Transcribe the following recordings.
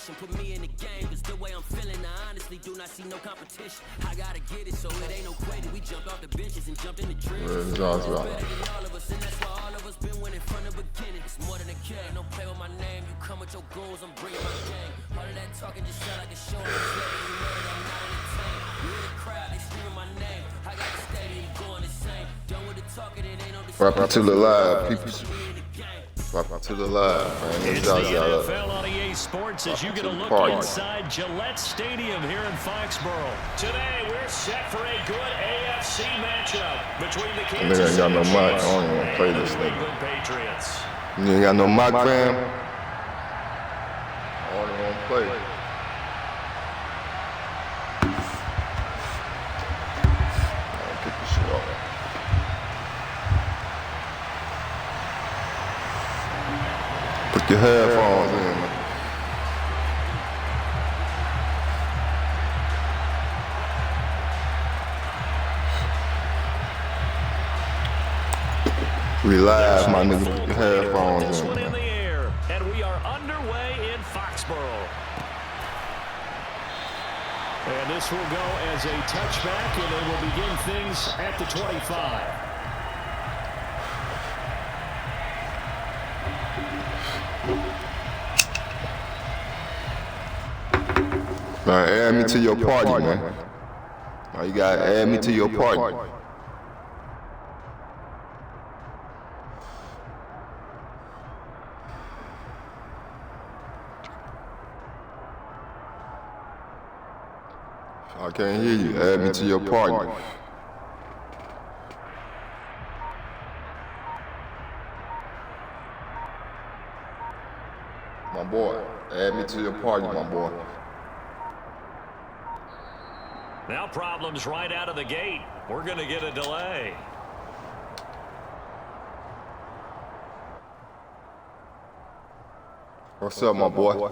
mission. Put me in the game, cause the way I'm feeling, I honestly do not see no competition. I gotta get it, so it ain't no quitting. We jumped off the benches and jumped in the trenches. Better than all of us, and that's why all of us been winning from the beginning. It's more than a kid, no play with my name. You come with your goals, I'm bringing my game. All of that talking just sound like a show. You know that I'm not entertained. You hear the crowd, they screaming my name. I got the stadium going insane. Done with the talking, it ain't no Welcome to the live, people. Welcome to the live, man. It's the NFL on EA Sports as you get a look inside Gillette Stadium here in Foxborough. Today, we're set for a good AFC matchup between the Kansas City Chiefs and the New England Patriots. You ain't got no mic, fam? I only want to play. I'll kick this shit off. Put your headphones in, man. We live, my nigga. Put your headphones in, man. And we are underway in Foxborough. And this will go as a touchback, and they will begin things at the 25. Man, add me to your party, man. Now you gotta add me to your party. I can't hear you. Add me to your party. My boy, add me to your party, my boy. Now problems right out of the gate. We're going to get a delay. What's up, my boy?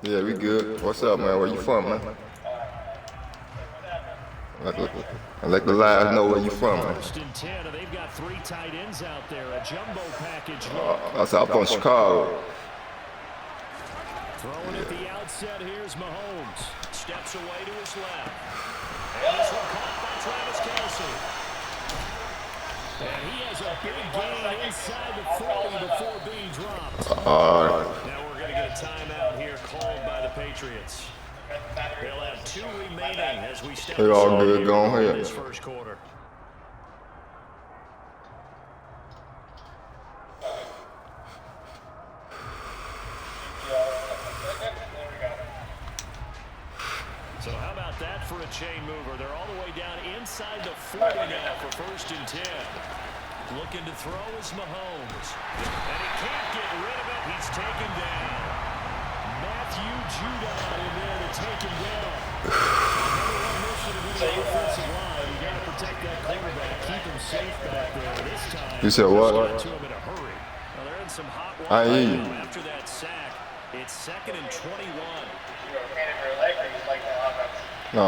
Yeah, we good. What's up, man? Where you from, man? Let the live know where you from, man. First and 10, they've got 3 tight ends out there. A jumbo package. That's out from Chicago. Throwing at the outset, here's Mahomes. Steps away to his left. And this one caught by Travis Kelce. And he has a big gain inside the 40 before being dropped. Now we're going to get a timeout here called by the Patriots. They'll have 2 remaining as we step into this first quarter. So how about that for a chain mover? They're all the way down inside the 40 now for first and 10. Looking to throw is Mahomes. And he can't get rid of it. He's taken down. Matthew Judon in there to take him down. Number one mission of the offensive line. You got to protect that quarterback. Keep him safe back there. This time, you said what? to him in a hurry. Well, they're in some hot water I hear you. after that sack. It's 2nd and 21. No,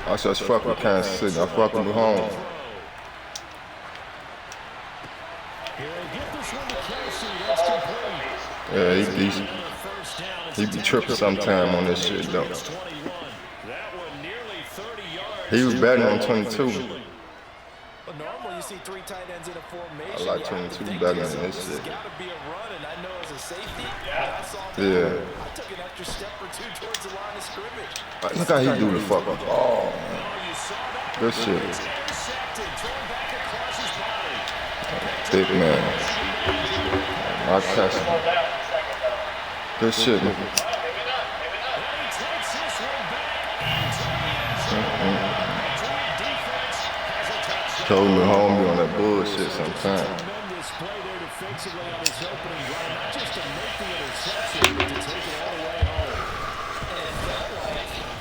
I just fuck with Kansas City. I fuck with home. Yeah, he be tripping sometime on this shit, though. He was batting on 22. But normally you see 3 tight ends in a formation. I like 22 better than this shit. Got to be a run, and I know as a safety, Yeah. I took an extra step or 2 towards the line of scrimmage. Look how he do the fuck up. Oh, man. Good shit. Big man. I catch him. Good shit. Told me home be on that bullshit sometime.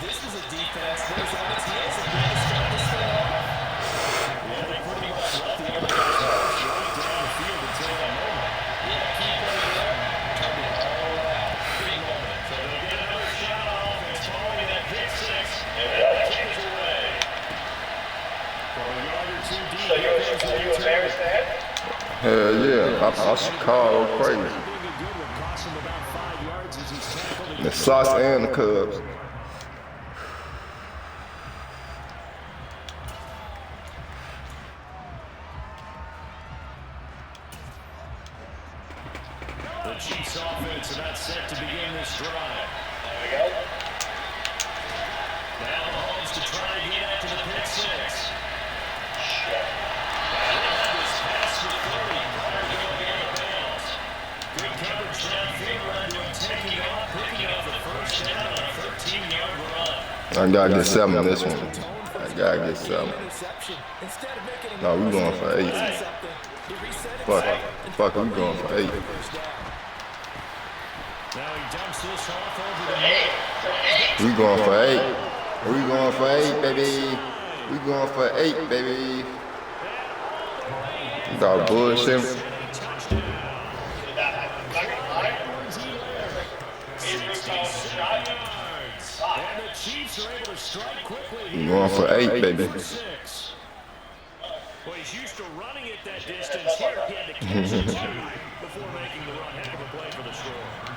This is a defense that is on its heels and going to start this thing off. Yeah, they pretty much left the other guys right down the field until that moment. Yeah, keep playing it up. Turned it all out. Big moment. So they'll get another shot off. It's following that pick 6. And they'll kick it away. Hell yeah, I'm Chicago crazy. The Sox and the Cubs. The Chiefs offense about set to begin this drive. There we go. Now Mahomes to try again after the pick six. This pass for 30 prior to going out of bounds. Good coverage downfield, led to him taking off, picking up the first down on a 13-yard run. I gotta get 7 on this one. I gotta get 7. No, we going for 8. Fuck, we going for 8. Now he dumps this off over the middle. We going for 8. We going for 8, baby. We going for 8, baby. You got bullshit. And the Chiefs are able to strike quickly. We going for 8, baby. Well, he's used to running it that distance. Here he had to catch it too before making the run. Heck of a play for the score.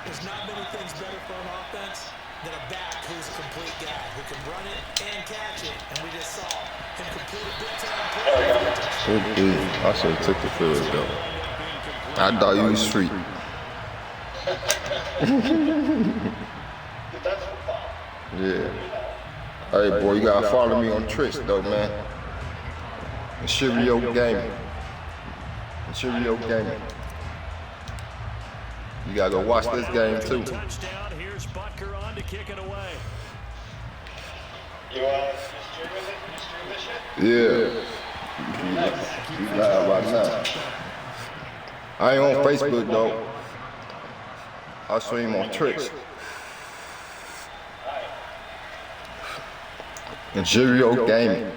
There's not many things better for an offense than a back who's a complete guy, who can run it and catch it, and we just saw him complete a big-time play. I should have took the field though. I thought you was street. Yeah. Hey boy, you gotta follow me on Twitch though, man. Cheerio Gaming. Cheerio Gaming. You gotta go watch this game too. Touchdown. Here's Butker on to kick it away. You stream with it? You stream this shit? Yeah. You live right now. I ain't on Facebook though. I stream on Twitch. And Cheerio Gaming.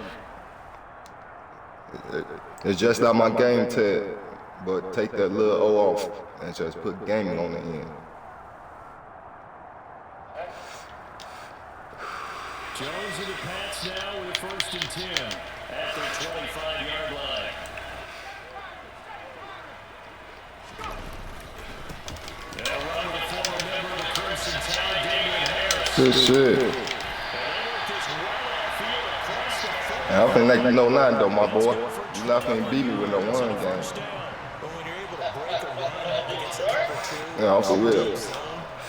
It's just not my game tag, but take that little O off and just put gaming on the end. Jones in the Pats now with a 1st and 10 at their 25-yard line. They'll run with a former member of the Crimson Tide, Damian Harris. Good shit. I don't think they know nothing though, my boy. You not gonna beat me with no 1 game. But when you're able to break a run against a cover 2, Yeah, I'm for real.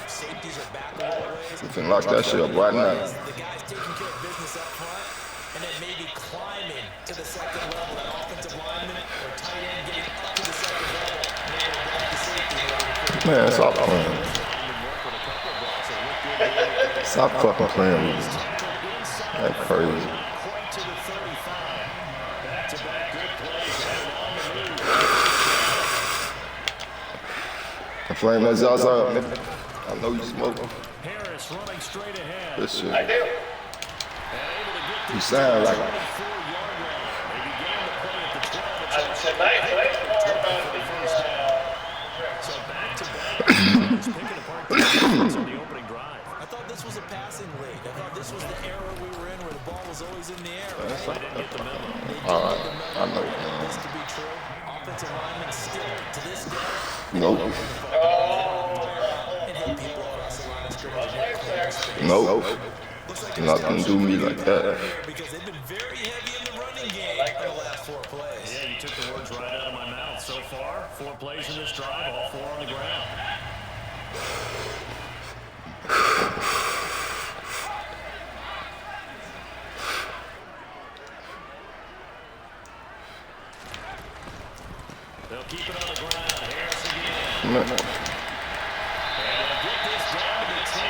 safeties are back a little ways. You can lock that shit up right now. The guy's taking care of business up front, and then maybe climbing to the second level, that offensive lineman or tight end getting up to the second level, and able to block the safety. Man, stop playing. Stop fucking playing with me. That's crazy. To the 35. Back-to-back good plays and on the move. The flame that Zaza up, nigga. I know you smoking. Harris running straight ahead. This shit. I do. And able to get You sound like 4-yard line. They began the play at the 12. Tonight, tonight's more about the So back-to-back picking apart the defense on the opening drive. I thought this was a passing league. I thought this was the era we were in where the ball was always in the air. Right? They didn't get the memo. Alright, I know. This to be true. Offensive linemen still to this day Nope. and hit people across the line of scrimmage and hit clearance. Nope. Looks like Nothing do me like that. because they've been very heavy in the running game in the last 4 plays. Yeah, you took the words right out of my mouth. So far, 4 plays in this drive, all 4 on the ground. They'll keep it on the ground. Harris again. And they'll get this down to the 10.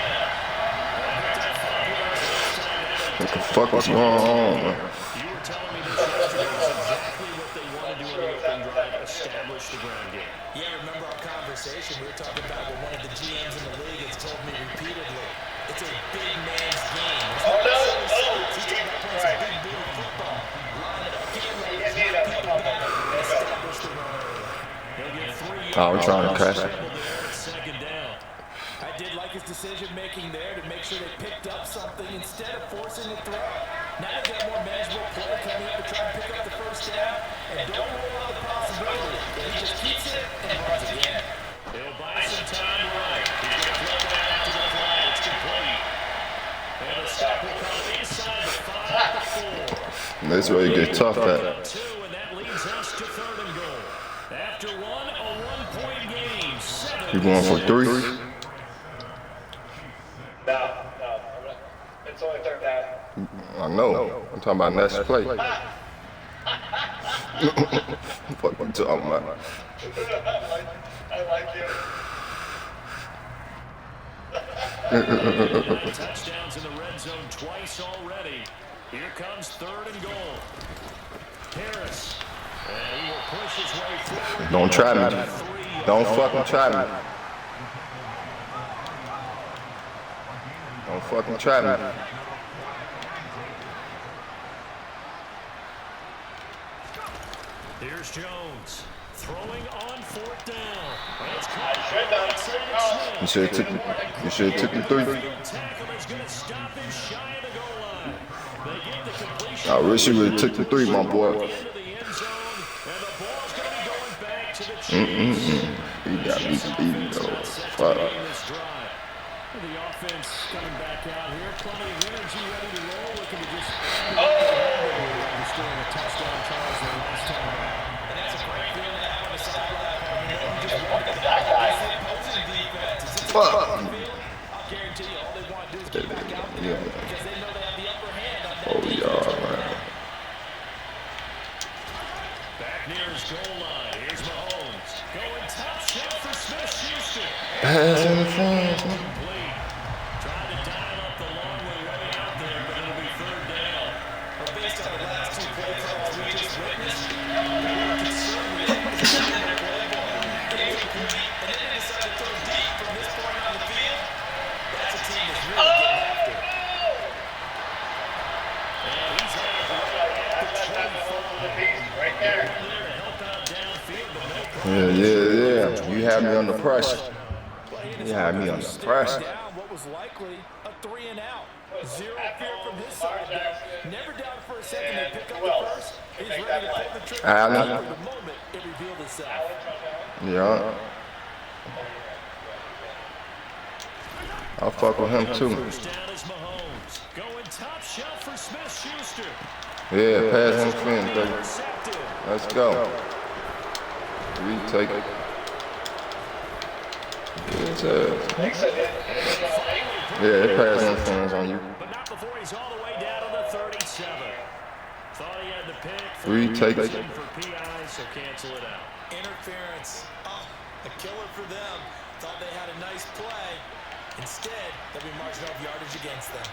What the fuck was going on, man? You were telling me this yesterday is exactly what they want to do on the opening drive, establish the ground game. Yeah, remember our conversation? We were talking about what one of the GMs in the league has told me repeatedly. It's a big man's game. Oh, no. He's talking about playing some big booty football. Line it up, get ready, knock people down, establish the run early. They'll get 3 Oh, we're trying to crash it. scramble there at 2nd down. I did like his decision-making there to make sure they picked up something instead of forcing the throw. Now they've got more manageable play coming up to try and pick up the first down. And don't rule out the possibility that he just keeps it and runs again. They'll buy some time right. He's going to flip it out to the flat. It's And the stop will come inside the 5-4. That's where you get tough at. 2, and that leads us to 3rd and goal. After one, a 1-point game. 7. You going for 3? No. It's only 3rd down. I know. I'm talking about next play. Fuck you talking about? I like you. Touchdowns in the red zone twice already. Here comes 3rd and goal. Harris. And he will push his way forward. Don't try me. Don't fucking try me. Don't fucking try me. Here's Jones. Throwing on 4th down. And it's You should have took the 3. tackle is going to stop him shy of the goal line. They gave the completion. I wish you would have took the 3, my boy. Into the end zone, and the ball's going to be going back to the Chiefs. He got me beaten though. Fuck. The offense coming back out here, plenty of energy, ready to roll, looking to just restoring a touchdown, Charles, the last time around. And that's a great feeling to have on the sideline. I mean, they just want to get back to the opposing defense. It's a Fuck. I'll guarantee you, all they want to do is get back out there because they know they have the upper hand on that Oh defense. yeah, man. Back near his goal line, here's Mahomes. Going top shelf for Smith-Schuster. Pass interference. Complete. Trying to dial up the long way out there, but it'll be 3rd down. But based on the last 2 play calls we just witnessed, they were concerned with it. They incomplete, and then they decide to throw deep from this point on the field. That's a team that's really getting after it. And he's had it right at the 24. Right there. There to help out downfield, but no problem. Yeah. You had me under pressure. You had me under pressure. Down what was likely a 3 and out. Zero fear from his side. Never doubted for a second they pick up the first. He's ready to pull the trigger. Allen. For the moment it revealed itself. Yeah. I'll fuck with him too. First down is Mahomes. Going top shelf for Smith-Schuster. Yeah, pass interference, baby. Intercepted. Let's go. Retake it. Yeah, it pass interference on you. But not before he's all the way down to the 37. Thought he had the pick. Retake it. For PI, so cancel it out. Interference. Oh, a killer for them. Thought they had a nice play. Instead, there'll be margin of yardage against them.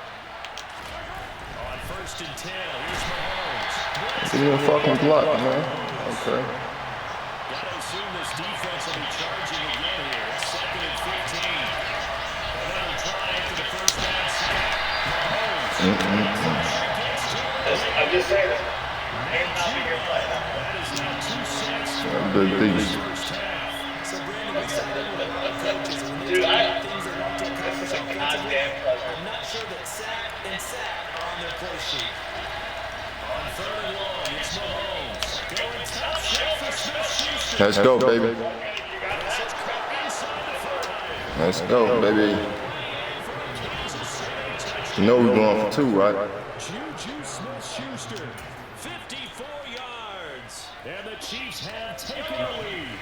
On 1st and 10, here's Mahomes. Give me a fucking block, man. Okay. Gotta assume this defense will be charging again here. It's 2nd and 15. Another try for the first down sack. Mahomes. I'm just saying this. May not be your play. That is now 2 sacks for Big the things. first half. So, Brandon, we said that with a lot of coaches. When they Dude, do I- things they want to accomplish This is a offensively, goddamn pleasure. I'm not sure that sack and sack are on their play sheet. On 3rd and long, it's Mahomes. Going top shelf for Smith-Schuster. Let's go, baby. This is cut inside the 5. Let's go, baby. You know we're going for 2, right? Juju Smith-Schuster, 54 yards. And the Chiefs have taken the lead.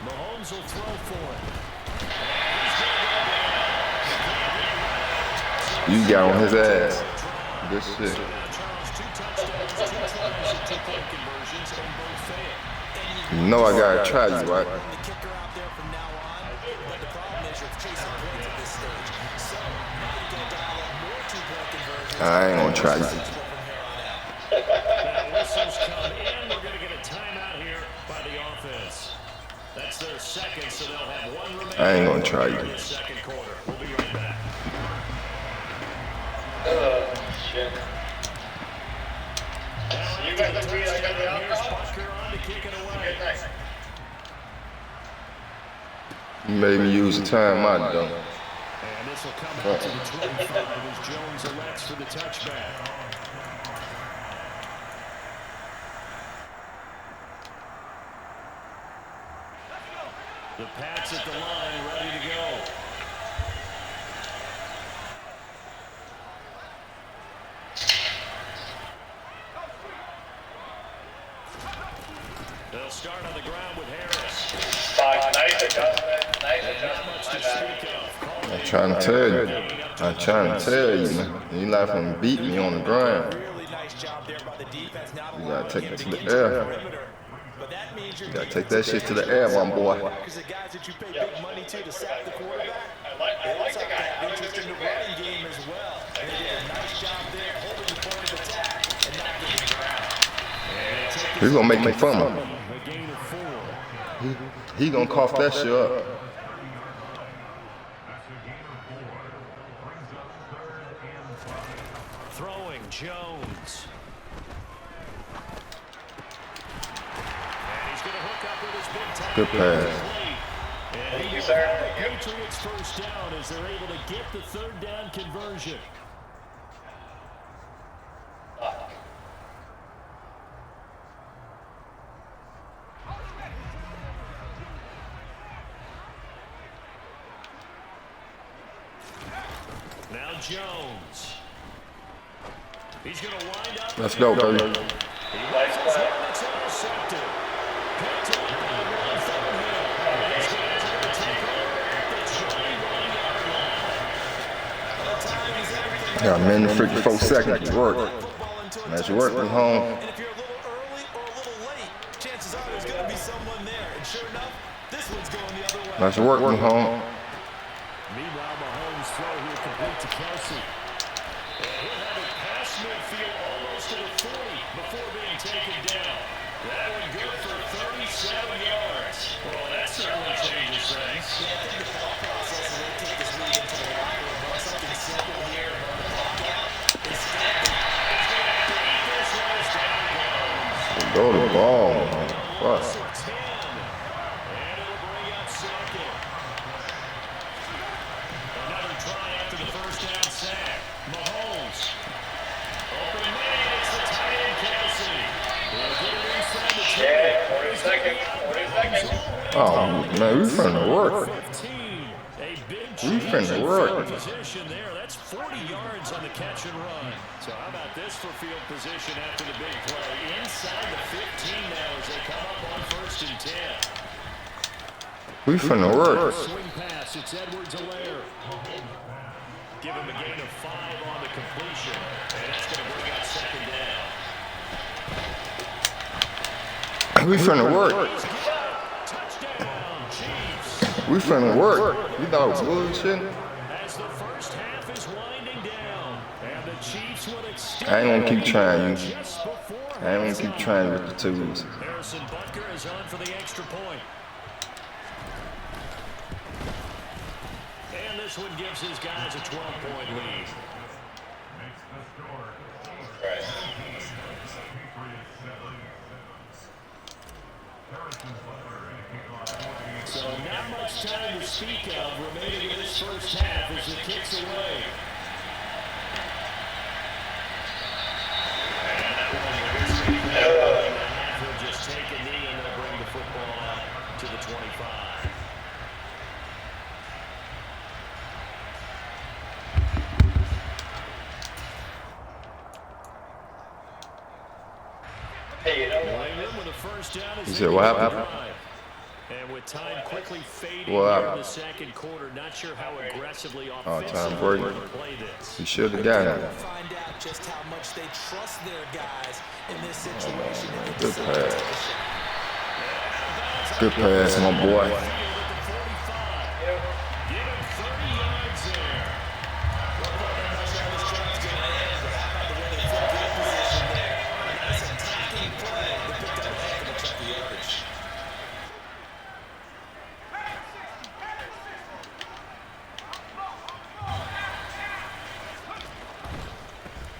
Mahomes will throw for it. You got on his ass. Good shit. Charles, 2 touchdowns, 2 tries, and 2-point conversions, and both failed. You know I gotta try you, right? The kicker out there from now on, but the problem is you're chasing points at this stage. So now you got to dial up more 2-point conversions. I ain't gonna try you. From here on out. Now whistles come in. We're going to get a timeout here by the offense. That's their second, so they'll have 1 remaining. I ain't gonna try you. in the second quarter. We'll be right back. Shit. Now You guys agree I got the here's alcohol? Butker on to kick it away. Good night. You made me use the time out, though. And this will come out to the 25 as Jones elects for the touchback. The Pats at the line, ready to go. They'll start on the ground with Harris. Nice adjustment. Not much to speak of. I'm trying to tell you. I'm trying to tell you, man. You like to beat me on the ground. Really nice job there by the defense. Not You allowing gotta take him it to to the get to the air. perimeter. But that means You you're gotta take that shit to the air, my boy. because the guys that you pay big money to sack the quarterback, they also have to have interest in the running game as well. And they did a nice job there holding the point of attack and not getting ground. He's gonna make me fun of him. A gain of 4. He gonna cough that shit up. Throwing Jones. And he's going to hook up with his big time. Good pass. Thank you, sir. Patriots first down as they're able to get the third down conversion. Now Jones. He's going to wind up. Let's go, baby. It's intercepted. Picked up by Ron Thornhill. These guys are going to take over at the 21-yard line. Got a minute and 54 seconds to work. Nice work from home. And if you're a little early or a little late, chances are there's going to be someone there. And sure enough, this one's going the other way. Nice work from home. Meanwhile, Mahomes' throw here complete to Kelsey. And he'll have it past midfield almost to the 40 before being taken down. That one good for 37 yards. Well, that certainly changes things. Yeah, I think the thought process is they take this lead into the locker room, run something simple here and run the clock out. Instead, Go to the ball, man. Fuck. 10. And it'll bring up second. Another try after the first down sack. Mahomes. Open man, it's the tight end Kelsey. He'll get it inside the 10. 40 seconds. Oh, man, we finna work. 15. A big We finna change work. in position there. That's 40 yards on the catch and run. So how about this for field position after the big play? Inside the 15 now as they come up on 1st and 10. We finna work. Swing pass, it's Edwards-Helaire. Give him a gain of 5 on the completion, and that's going to bring up second down. We finna work. Touchdown, Chiefs. We finna work. You thought it was bullshit? As the first half is winding down, and the Chiefs will extend. I ain't gonna keep trying, you. Just before I ain't gonna keep trying with the twos. Harrison Butker is on for the extra point. And this one gives his guys a 12-point lead. So not much time to speak of remaining in this first half as it kicks away. He'll just take a knee and they'll bring the football out to the 25. Hey, you know New England with a first down as You they said what begin the happened? drive. And with time quickly fading What here in happened? the second quarter, not sure how aggressively Tom offensively Brady. they're going to play this. He should have got it. find out just how much they trust their guys in this situation. If Good it's a shot. pass. Good pass, my boy. Give him 30 yards there.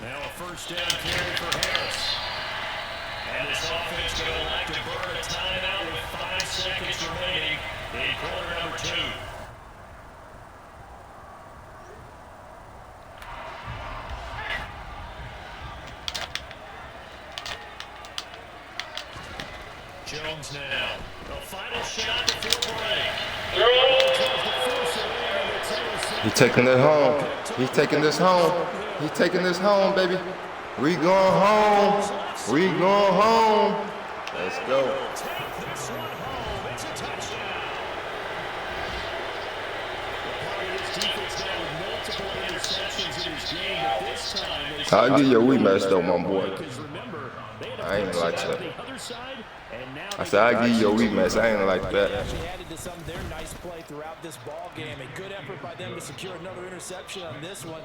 Now a first down carry for Harris. And this offense going to like to burn a timeout with 5 seconds remaining in quarter number 2. Jones now. The final shot before break. He taking it home. He's taking this home. He's taking this home, baby. We going home. We going home. Let's go. Take this one home. It's a touchdown. Part of this defense now with multiple interceptions in his game, but this time they I'll give you a rematch though, my boy. because remember, they had a I ain't like on that. the other side, and now I said I'll give you a rematch. I ain't like that. Actually added to some of their nice play throughout this ball game. A good effort by them to secure another interception on this one.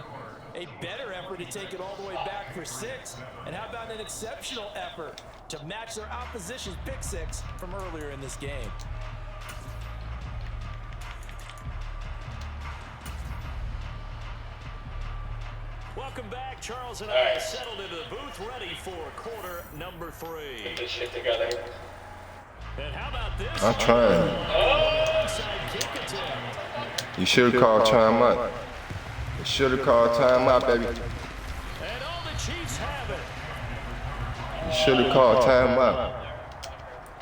A better effort to take it all the way back for 6. And how about an exceptional effort to match their opposition's pick 6 from earlier in this game? welcome back. Charles and I settled into the booth, ready for quarter number 3. Get this shit together. And how about this? I'm trying. Onside kick attempt. You should have called timeout. You should have called timeout, baby. And all the Chiefs have it. You should have called timeout.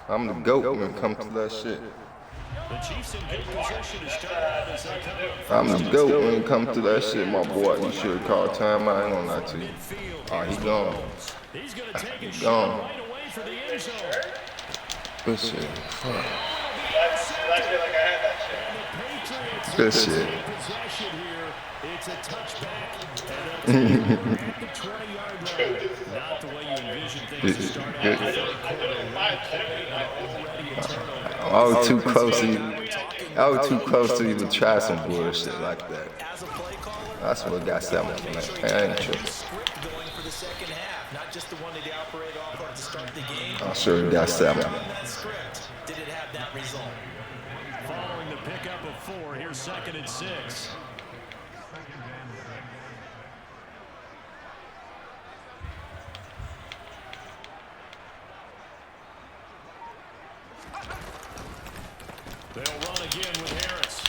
I'm the GOAT when it comes to that shit. The Chiefs in good position to start out as they come up. I'm the GOAT when it comes to that shit, my boy. You should have called timeout. I ain't gonna lie to you. Oh, he gone. He's going to take a He shot gone. right away for the end zone. Good shit. Fuck. I feel like I had that shit. Patriots Good shit. in possession here. It's a touchback and a at the 20-yard line. Not the way you envision things to start out. Good. The third quarter, one play and already a turnover. I was too close to you. I was too close to even try some bullshit like that. As a play caller, That's what got set up, man. I ain't tripping. script going for the second half, not just the one that they operate off of to start the game. I sure got set up. In that script, did it have that result? Following the pickup of 4, here's 2nd and 6. They'll run again with Harris.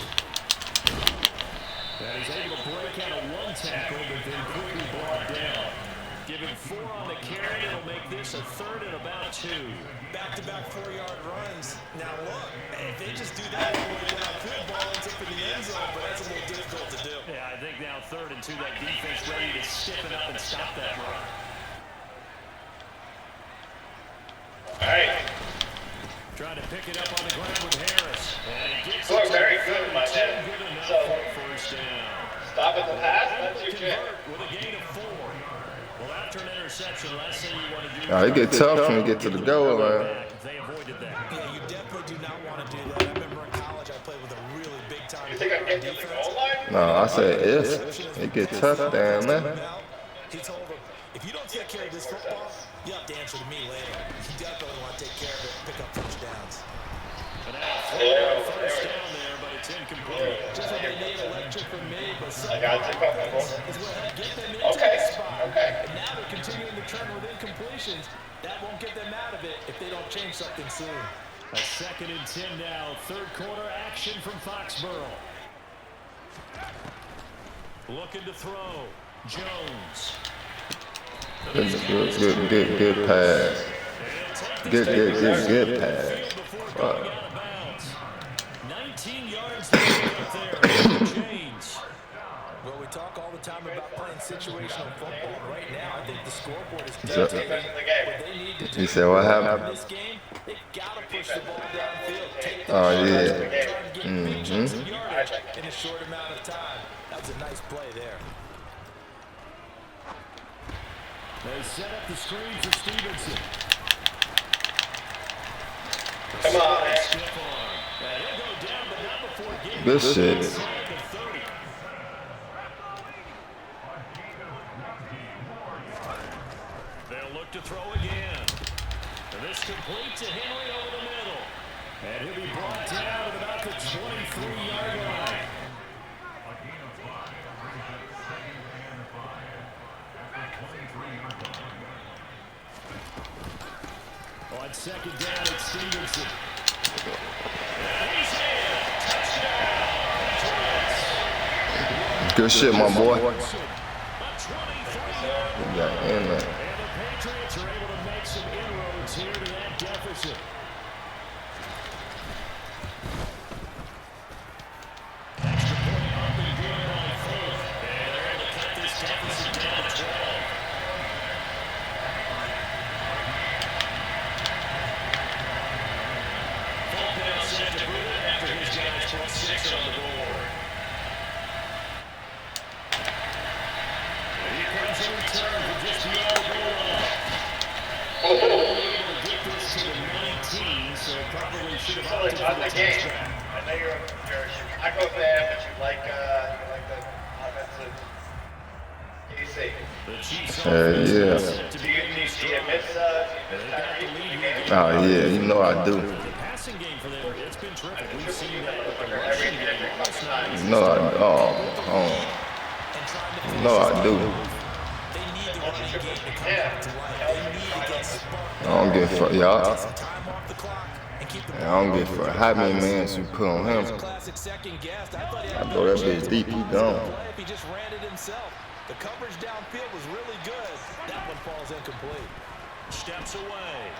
And he's able to break out of one tackle, but then quickly brought down. Given 4 on the carry, it'll make this a 3rd and about 2. Back-to-back 4-yard runs. Now look, if they just do that all the way down, could ball ends up in the end zone, but that's a little difficult to do. Yeah, I think now 3rd and 2, that defense ready to stiffen up and stop that run. All right. Trying to pick it up on the ground with Harris. And he gets You are it to very the good, my 32, man. good enough So- for a first down. Stop at the pass. Able That's to your shit. convert with a gain of 4. Well, after an interception, last thing you want to do Oh, it get tough when we get to the goal line. They avoided that. Yeah, you definitely do not want to do that. I remember in college I played with a really big-time You think I can get to the goal line? No, I said if. It get tough down there. He told him, if you don't take care of this football, you have to answer to me later. You definitely want to take care of it and pick up first downs. And now first down there, but it's incomplete. Just what they need, a lecture from me, but I got you comfortable. is what helped get them into Okay, the spot. okay. And now they're continuing the trend with incompletions. That won't get them out of it if they don't change something soon. A 2nd and 10 now. 3rd quarter action from Foxborough. Looking to throw. Jones. Good pass. Good pass. Before going out of bounds. 19 yards to pick up there. James. Well, we talk all the time about playing situational football. And right now, I think the scoreboard is So- dictating what they need to do. You said what In happened? this game, they've got to push the ball downfield. Take the Oh, shot, yeah. try and get big chunks of yardage in a short amount of time. That was a nice play there. They set up the screen for Stevenson. Come on, man. Stiff arm. And he'll go down, but not before getting Good shit. inside the 30. They'll look to throw again. And this complete to Henry over the middle. And he'll be brought down at about the 23-yard line. On 2nd down, it's Stevenson. And he's in. Touchdown. Patriots. Good shit, my boy. A 23-yard Yeah, in there. And the Patriots are able to make some inroads here to that deficit. put 6 on the board. And he comes in return for just beyond the goal line. Able to get this to the 19, so probably should have opted for the touchback. I know you're a Chicago fan, but you like the offensive DC. The Chiefs Yeah. offense Yeah. set to Do begin you this miss drive. Tyreek in the game? Oh yeah, you know I do. The passing game for them, it's been terrific. We've seen that. But the rushing game, almost not. You know I do. You know I do. They need the running game to come back to life. They need to get sparked I don't get for y'all. some time off the clock and keep the I don't get for how many mans you put on him. classic second guess. I thought he I had throw that bitch deep, he gone. play if he just ran it himself. The coverage downfield was really good. That one falls incomplete. Steps away.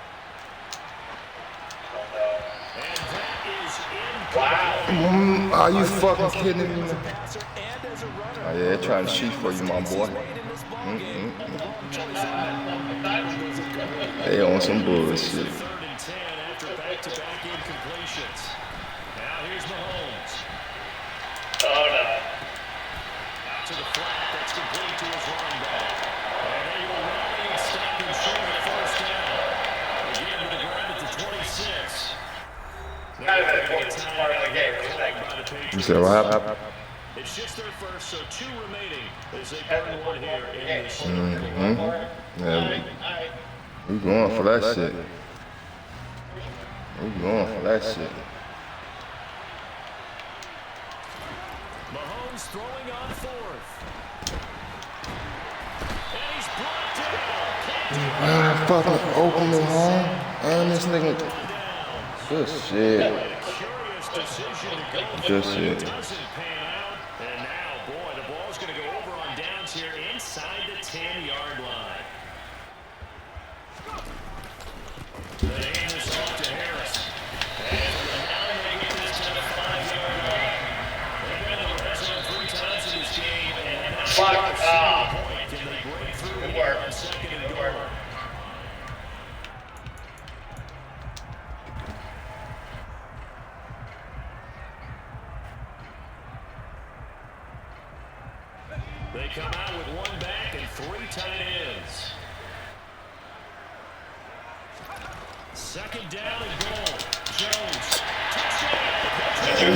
And that is incomplete. Are you fucking kidding me? Passer and as a runner. Oh yeah, they're trying to shoot for you, my boy. Made in this ball game. The wrong choice on that one. Was incomplete. They on some bullshit. 3rd and 10 after back-to-back incompletions. Now here's Mahomes. Oh no. To the flat, that's complete to his running back. And they will rally and stop him short of 1st down. Again to the ground at the 26. Kind of an important part of the game. What do you think? You said what happened? It's just their first, so 2 remaining as they burn one here in this. Yeah, we going for that shit. We going for that shit. Mahomes throwing on 4th. And he's brought down. Fucking open it, huh? And this nigga. Good shit. Curious decision to go Good for it. shit. Doesn't pan out. And now, boy, the ball's going to go over on downs here inside the 10-yard line. They hand this off to Harris. And now they get this to the 5-yard line. They've been in the red zone 3 times in this game, and now Fuck. point. Can they break through Good here work. on 2nd and Good work. goal? They come out with 1 back and 3 tight ends. 2nd down and goal. Jones. Touchdown.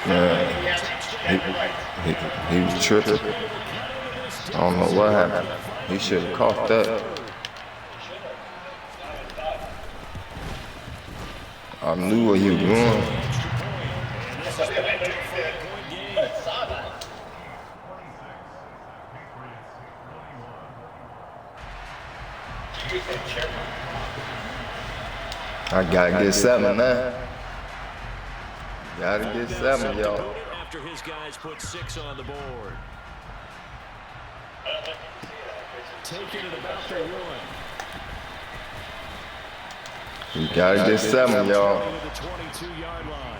Yeah. He was tripping. I don't know what happened. He should have caught that. I knew where he was going. I gotta get 7 now. Gotta get 7, y'all. After his guys put 6 on the board. Taking it about their one. We gotta get 7, y'all. To the 22-yard line.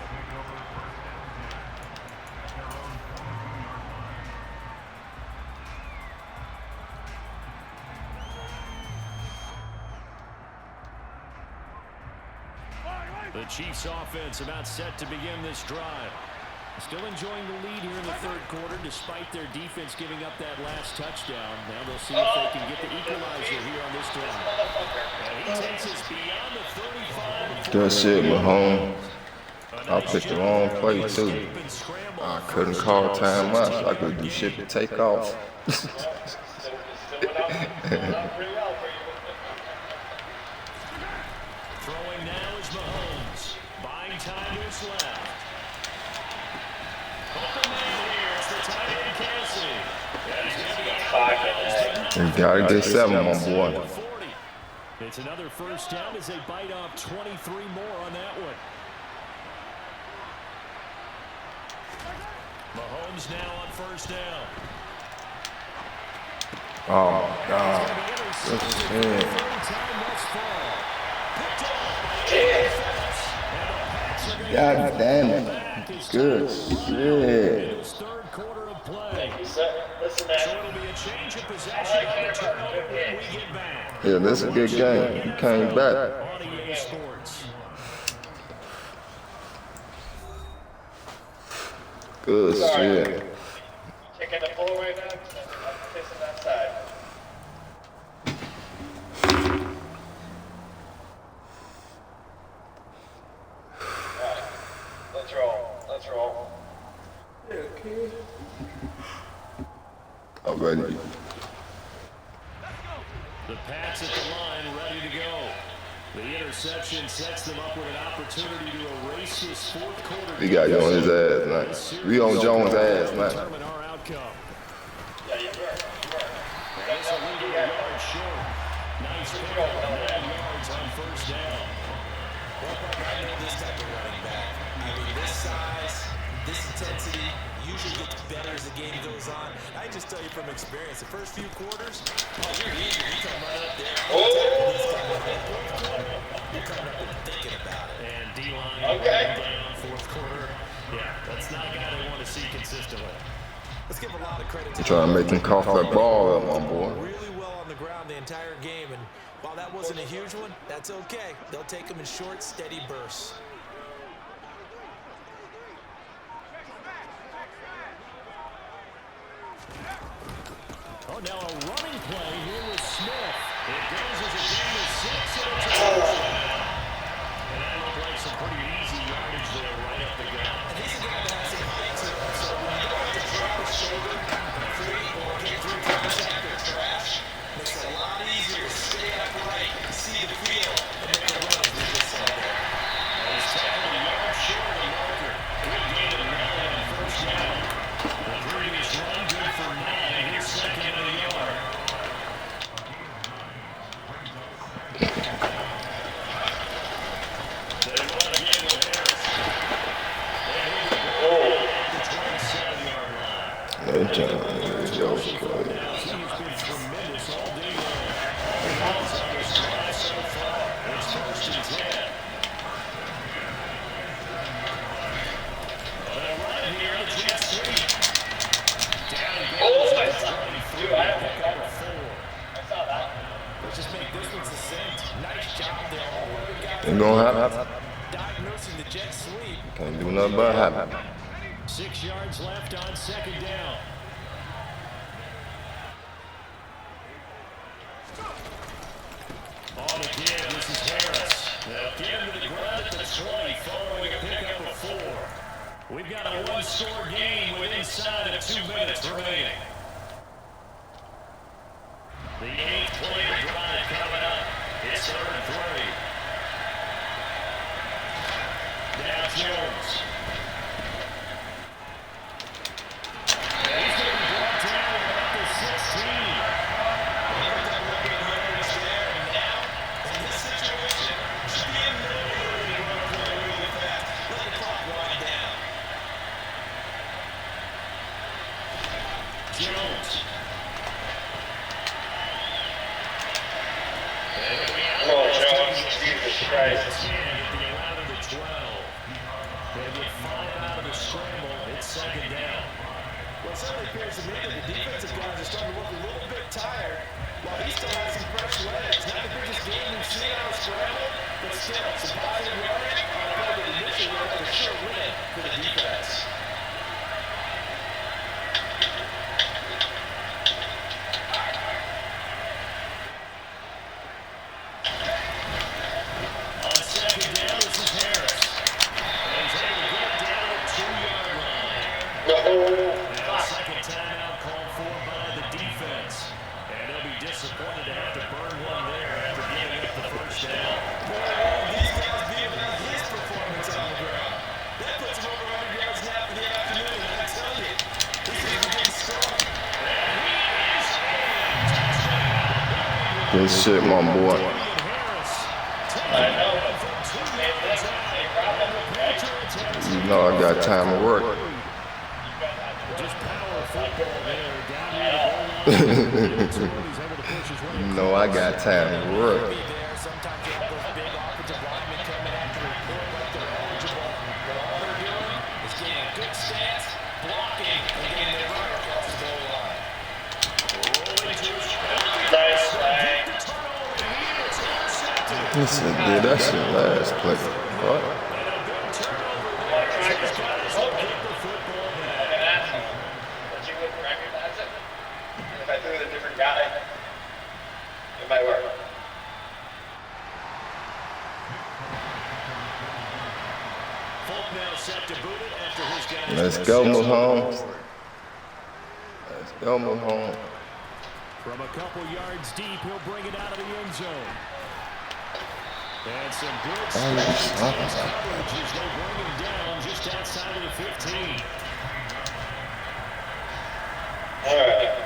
The Chiefs offense about set to begin this drive. Still enjoying the lead here in the 3rd quarter despite their defense giving up that last touchdown. Now they'll see if they can get the equalizer here on this drive. And he takes us beyond the 35. Good shit, Mahomes. I picked the wrong play, too. I couldn't call timeout, so I could do shit to take off. Throwing now is Mahomes. Buying time to his left. Open man here. It's the tight end Kelsey. We gotta get 7, my boy. 40. It's another 1st down as they bite off 23 more on that one. Mahomes now on 1st down. Oh, God. Good shit. God damn it. Good shit. His 3rd quarter of play. Listen, So it'll be a change of possession on the turnover when we get back. Yeah, this is a good game. He came back. On EA Sports. Good shit. Checking the floor right now. I'm facing that side. Alright, let's roll. Let's roll. Already. The Pats at the line, ready to go. The interception sets them up with an opportunity to erase this fourth quarter. We got you on his ass, man. We on Jones' ass, man. Determine our outcome. Yeah, you were. And this will leave a yard short. Nice pick up, 9 yards on first down. Well, I know this type of running back. I mean, this size, this intensity usually gets better as the game goes on. I just tell you from experience, the first few quarters, you're eager. You come right up there. You're coming up and thinking about it. And D-line down fourth quarter. Yeah, that's not a guy they want to see consistently. Let's give a lot of credit to Trying to make him cough that ball up, my boy. really well on the ground the entire game, and while that wasn't a huge one, that's okay. They'll take them in short, steady bursts. Oh, now a running play here with Smith. It goes as a gain of 6, and it's a touchdown. And that looked like some pretty easy yardage there right up the gut. And he's a guy that has some height to him, so when you don't have to drop his shoulder free or get through contact or trash, makes it a lot easier to stay upright, see the field, and make a run through this side there. He's tackled a yard short of the marker. Good gain of 9 on first down. The previous run good for 9. Here's second and a yard. They run again with Harris. The 27-yard line. Hey, Joe. He's been tremendous all day long. The Browns on this drive so far. It's first and 10. They run here on the jet sweep. Down goes the 23. Dude, I saw that. Let's just make this one succinct. Nice job there. All weather guys Ain't gonna happen. diagnosing the jet sweep. Can't do nothing but happen. 6 yards left on second down. On again, this is Harris. Again to the ground at the 20, following a pickup of 4. We've got a one-score game with inside of 2 minutes remaining. The 8th play of drive coming up. It's 3rd and 3. Now Jones. He's going to be brought down at the 16. Jones. Oh, Jones, Jesus Christ. 10 at the 11 to 12. They get 5 out of the scramble. It's second down. Well, it certainly appears to me that the defensive guys are starting to look a little bit tired, while he still has some fresh legs. Not the biggest game we've seen out of scramble, but still, some positive yardage. I thought that initially would have a sure win for the defense. On second down, this is Harris. And he's able to get down at 2-yard line. Now second timeout called for by the defense. And they'll be disappointed to have to burn one there after giving up the first down. These guys being about his performance on the ground. That puts him over 100 yards now for the afternoon, and I tell you, this is a big score. Good shit, my boy. I know, but same problem, right? You know I got time to work. Just power football there. Down near the goal line. He's able to push his way. You know I got time to work. Be there. Sometimes you have those big offensive linemen coming after a report like they're eligible. But all they're doing is getting a good stance, blocking, and getting their runner across the goal line. Rolling to his Nice play. He said, dude, that's your last play. What? set to boot it after his guys. Let's go, Mahomes. Let's go, Mahomes. From a couple yards deep, he'll bring it out of the end zone. And some good coverage as they bring him down just outside of the 15. All right.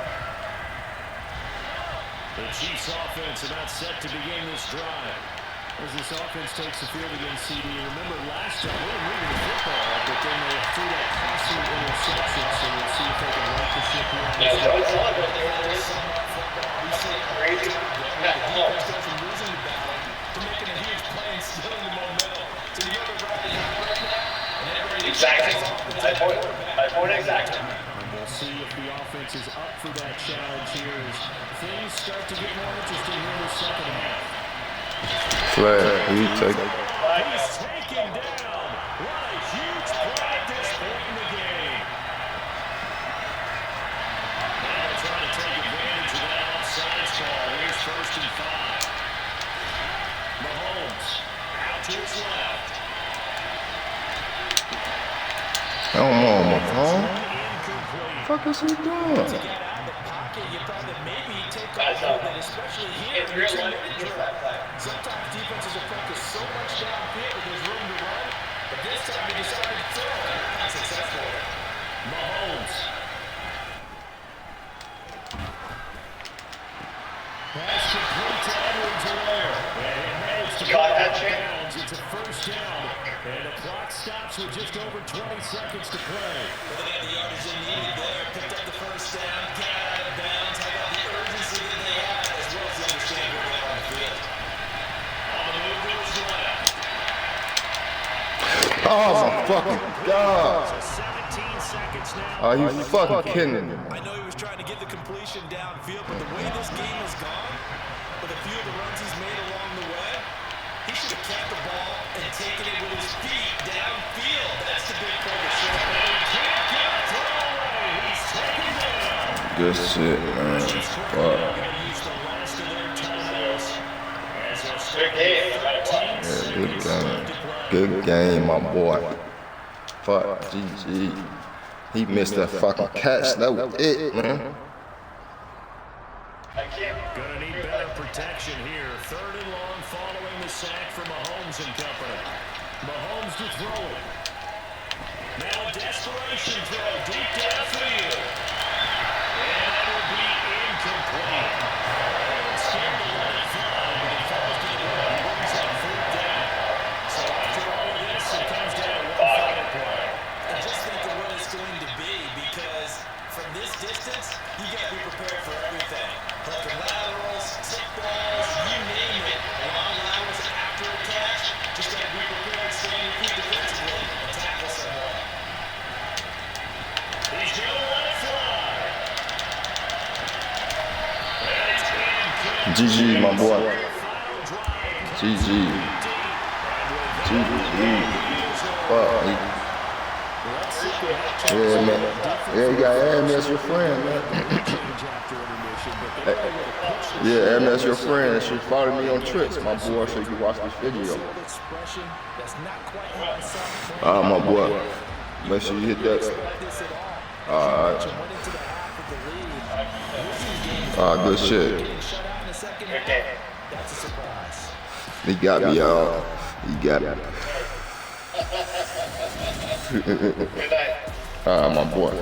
The Chiefs offense about set to begin this drive. As this offense takes the field against CD. Remember last time, they were moving the football, but then they threw that costly interception, so we'll see if they can right the ship here. Yeah, so it's on right there. Crazy. Losing the battle to making a huge play and stealing the momentum. So you have a right now. Exactly. My point exactly. And we'll see if the offense is up for that challenge here as things start to get more interesting here in the second half. Flag, we take it. He's taken down. What a huge play at this point in the game. Now they're trying to take advantage of that offsides call. Here's 1st and 5. Mahomes out to his left. Come on, Mahomes. Incomplete. What the fuck is he doing? To get out of the pocket, you thought that maybe he'd take off a little bit, especially here. In real life, you use that play. Sometimes defenses are focused so much downfield that there's room to run, but this time he decided to throw it. Unsuccessful. Mahomes. Pass complete to Edwards-Helaire. And he managed to Caught that, get Chan? downs. It's a 1st down. And the clock stops with just over 20 seconds to play. Well, they had the yardage they needed there, picked up the 1st down, got out of bounds. How about the urgency that they had, as well as the understanding where they are on the field. On the move to his left. Oh my fucking god! So 17 seconds now. Are you fucking kidding me? I know he was trying to get the completion downfield, but the way this game has gone, with a few of the runs he's made along the way, he should have kept the ball and taken it with his feet downfield. That's the big play to show. Can't get a throw away. He's taken down. Good shit, man. Fuck. Gonna use the last of their timeouts as they'll Good game, no matter what. Yeah, good game. Good game, my boy. Fuck, GG. He missed that fucking catch. That was it, man. I can't. Gonna need better protection here. 3rd and long following the sack from Mahomes and company. Mahomes to throw it. Now a desperation throw deep downfield. And that will be incomplete. And scared to let it fly, but it falls to the ground. He brings up 4th down. So after all of this, it comes down to one final play. And just think of what it's going to be, because from this distance, you got to be prepared for everything. Broken laterals, tip balls, you name it. Long laterals after a catch. Just got to be prepared, stay on your feet defensively, and tackle someone. He's going to let it fly. And it's incomplete. GG, my boy. Final drive. GG. GG. Fuck. Yeah, man. Yeah, you got Aaron as your friend, man. Yeah, Aaron as your friend. She followed me on Twitch, my boy, so you can watch this video. Expression that's not quite how I saw it. Ah, my boy. Make sure you hit that. Alright. Went into the half of the lead. Ah, good shit. Getting shut out in the second Good half. game. That's a surprise. He got me, y'all. He got me. Good night. Ah, my boy.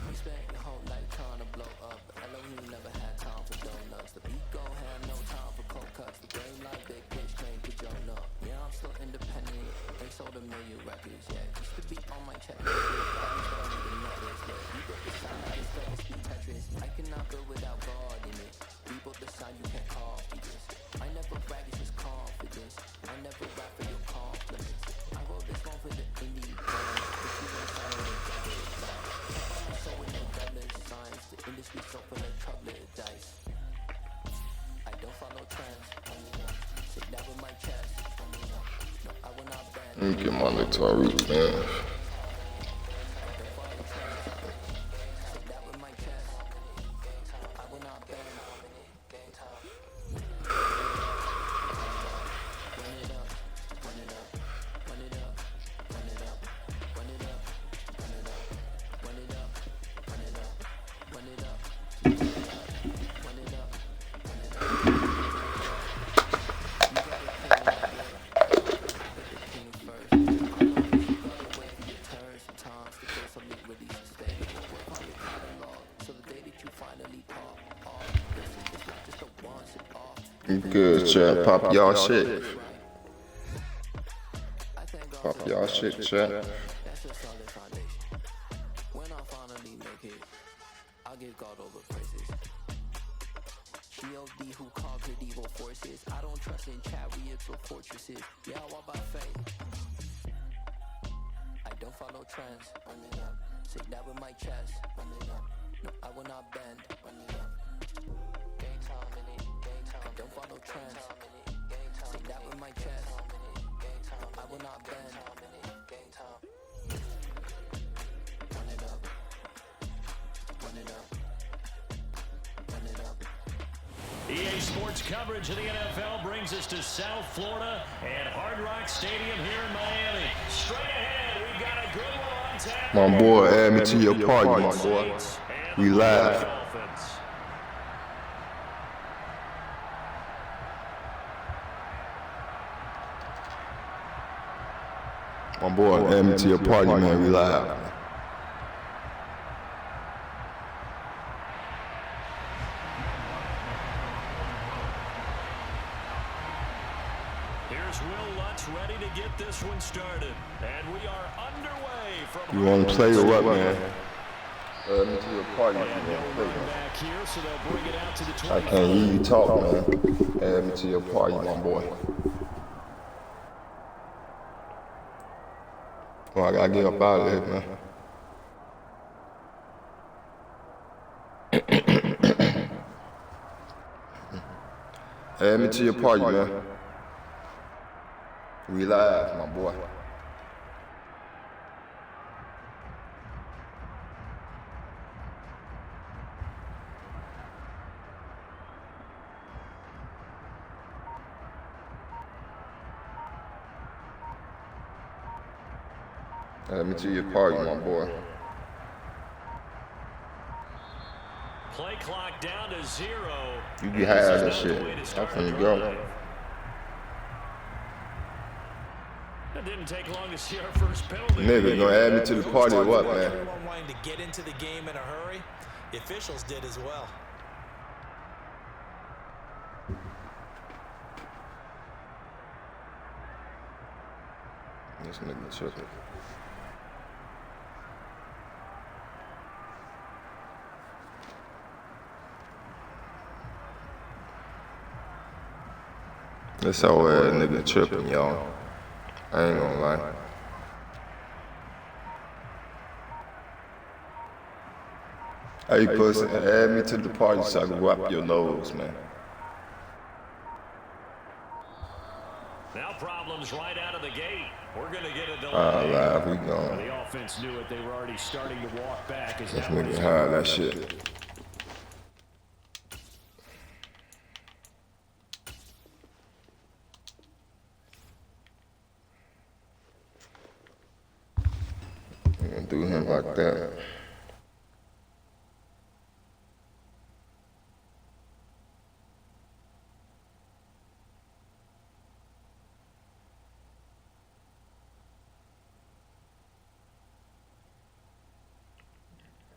We spent your whole life trying to blow up. Elohim never had time for donuts. The ego had no time for cold cuts. The game like big bitch train to join up. Yeah, I'm still independent. They sold a million records. Yeah, used to be on my check. I cannot build without God in it. People decide you can't copy this. I never brag, it's just confidence. I never rap for your compliments. I wrote this one for the indie fans. If you don't sign it, then get it done. I'm so in no dollar signs. The industry so full of trouble dice. I don't follow trends. Let me get my little Tariq, man. You good, chat. Pop y'all shit. Pop y'all shit, chat. That's a solid foundation. When I finally make it, I'll give God all the praises. G.O.D. who conquered evil forces. I don't trust in chariots or fortresses. Yeah, I walk by faith. I don't follow trends. Run it up. Say that with my chest. Run it up. No, I will not bend. Run it up. Game time in it. Game time. I don't follow trends. Say that with my chest. I will not bend. Game time. Run it up. Run it up. Run it up. EA Sports coverage of the NFL brings us to South Florida and Hard Rock Stadium here in Miami. Straight ahead, we've got a good one on tap. My boy, add me to your party, my boy. We live. My boy, add me to your party, man. We live. Here's Will Lutz ready to get this one started. And we are underway from You want to play or what, man? Add me to your party, man. back here, so they'll bring it out to the 20. I can't hear you talk, man. Add me to your party, my boy. Well, I gotta get up out of here, man. Add me to your party, man. We live, my boy. Add me to your party, my boy. Play clock down to 0. You be high as shit. I'm finna go. It didn't take long to see our first penalty. Nigga, gonna add me to the party or what, man? Everyone wanting to get into the game in a hurry. The officials did as well. This nigga tripping. This whole ass nigga tripping, y'all. I ain't gonna lie. Hey, pussy, add me to the party so I can wipe your nose, man. Now problems right out of the gate. We're going to get a delay. Live, we gone. The offense knew it. They were already starting to walk back. As This that one nigga is hide that shit. I'm gonna do him like that.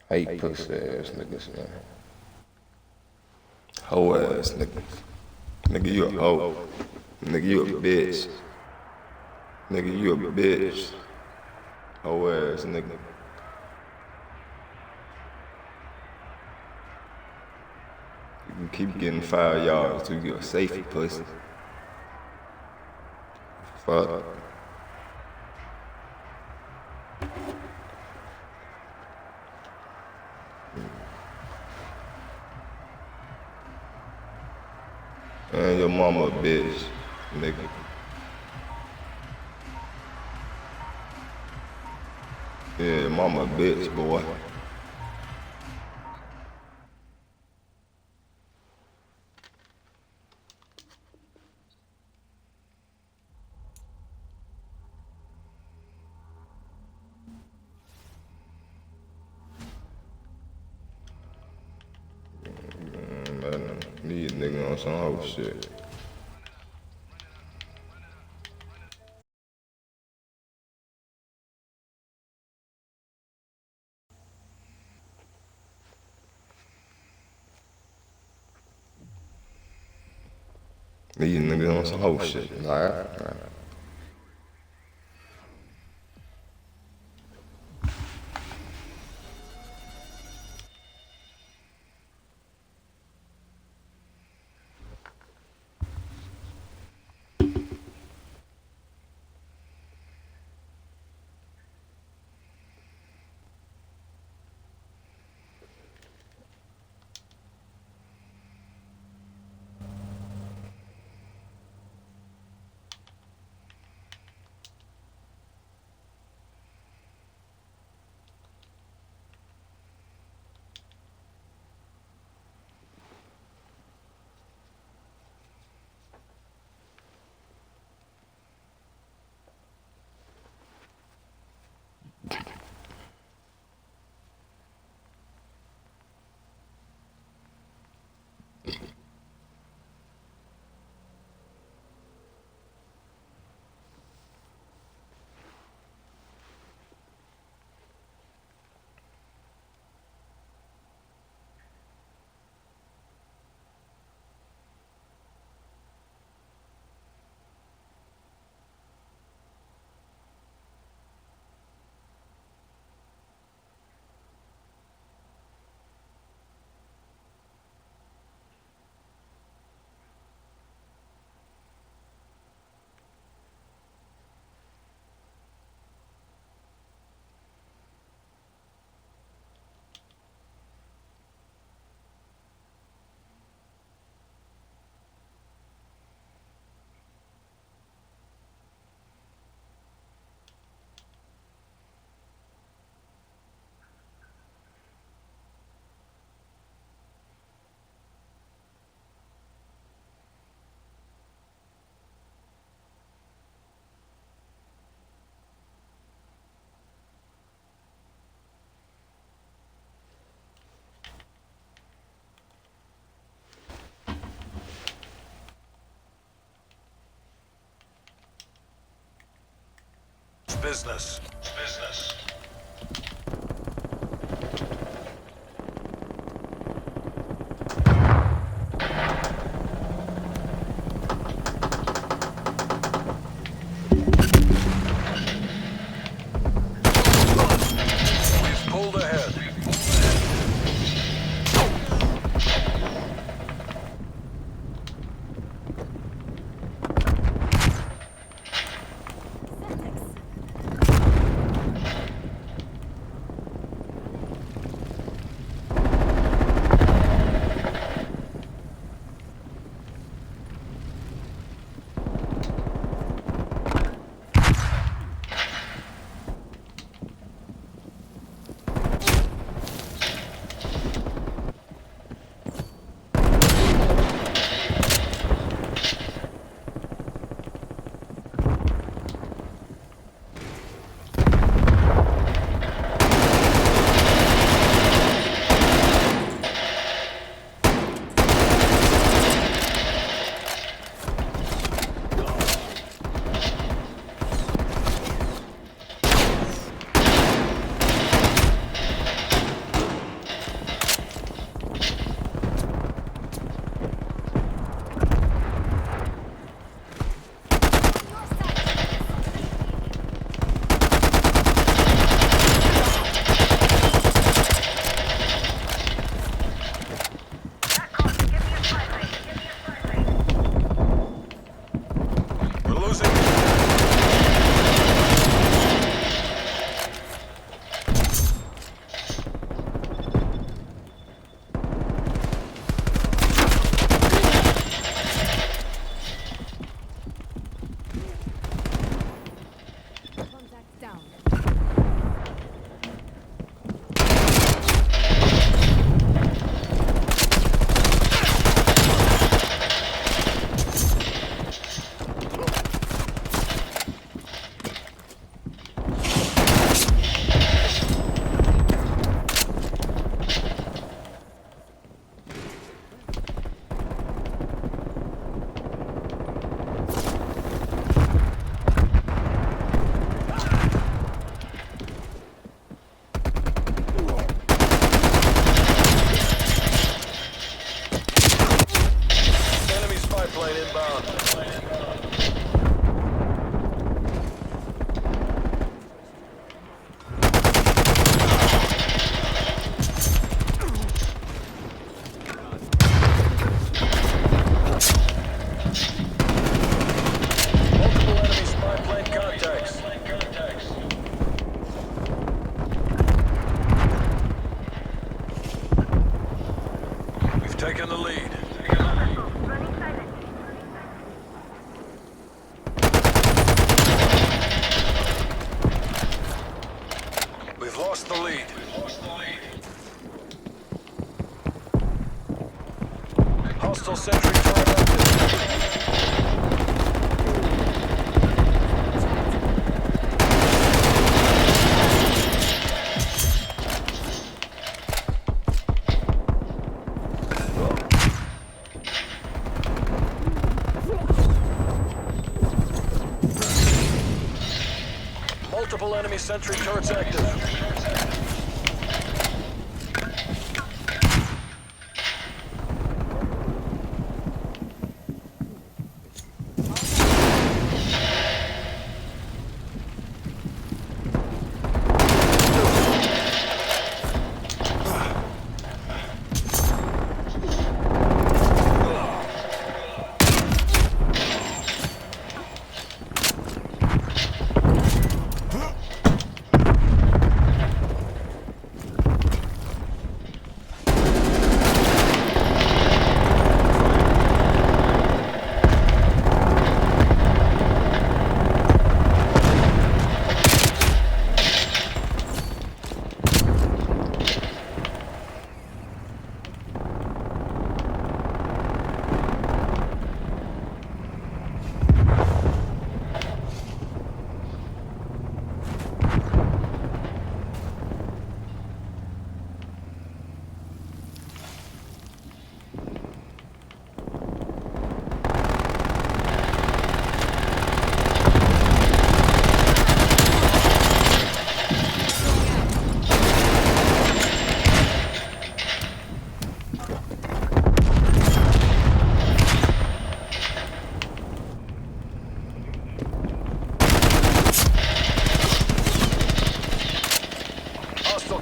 Hate pussy ass niggas, man. Hoe ass niggas. Nigga, you a hoe. Nigga, you a bitch. Nigga, you a bitch. Hoe ass nigga. You can keep getting 5 yards till you get a safety pussy. Fuck. And your mama a bitch. nigga. Yeah, mama bitch, boy. Man, these niggas on some whole shit. These niggas on some whole shit. Alright. Business. We've pulled ahead. the lead. Hostile sentry turret active. Multiple enemy sentry turrets active.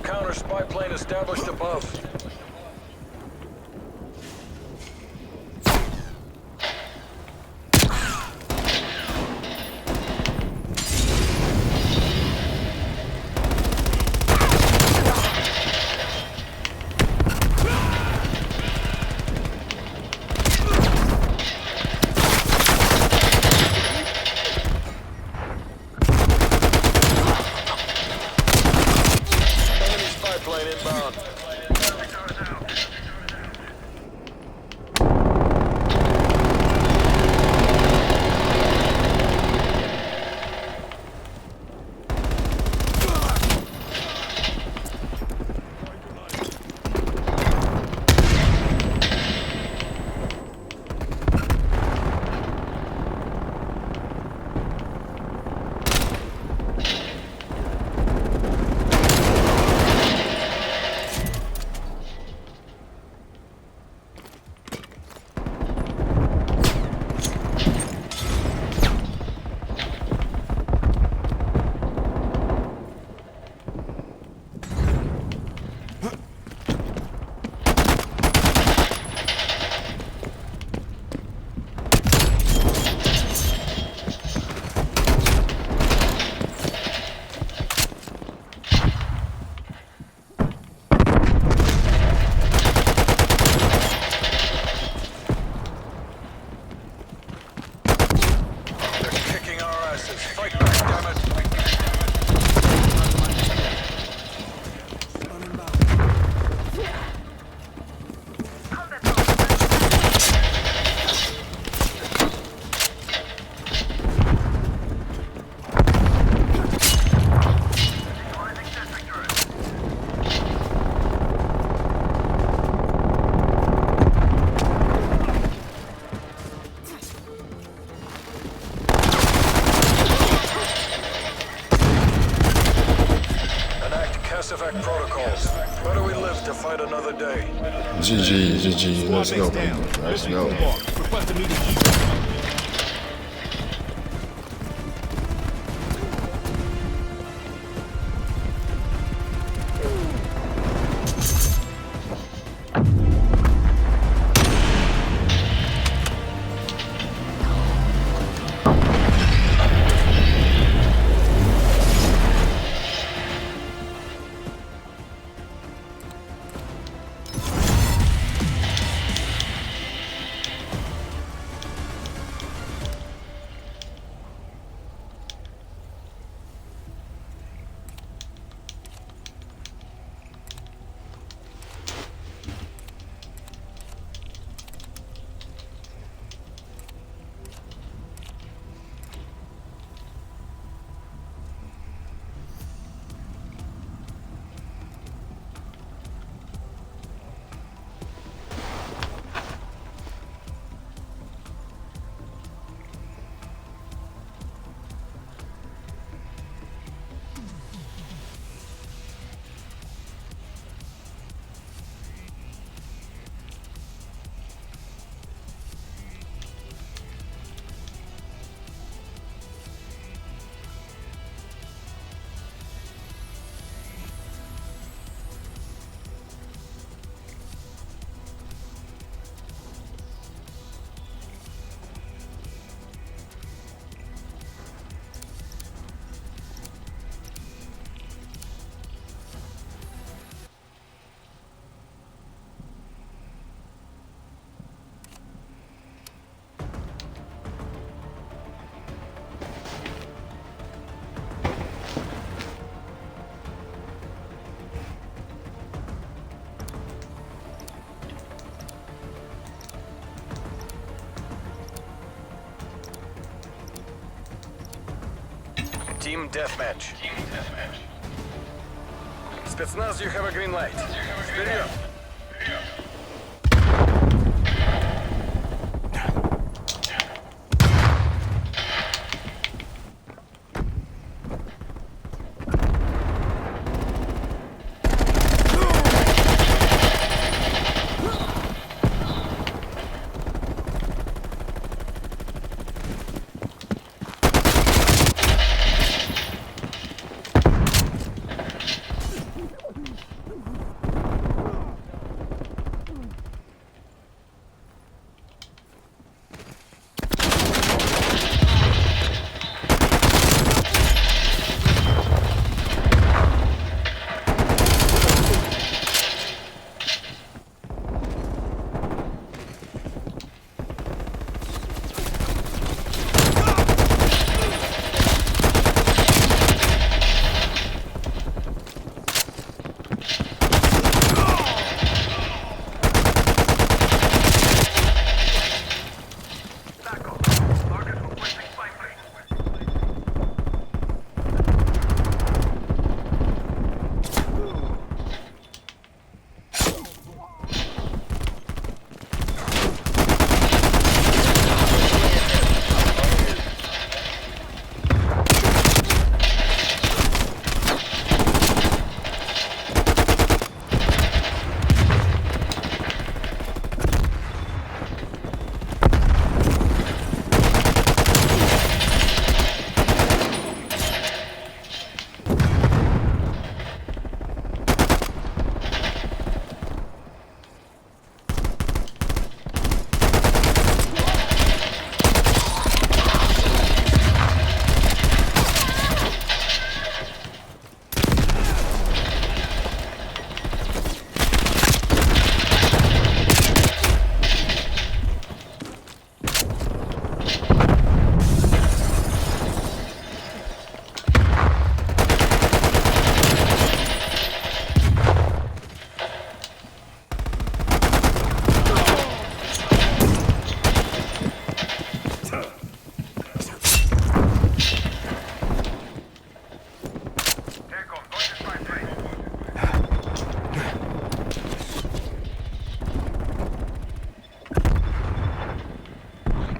Counter spy plane established above. Effect protocols. Better we live to fight another day. GG. Let's go, baby. Let's go. Request immediate evac. Team deathmatch. Spetsnaz, you have a green light. Вперед!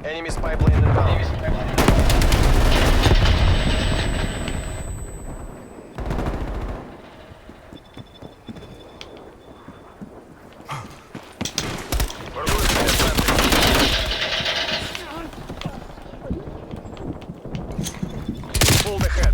Enemy spy plane inbound. Pulled ahead.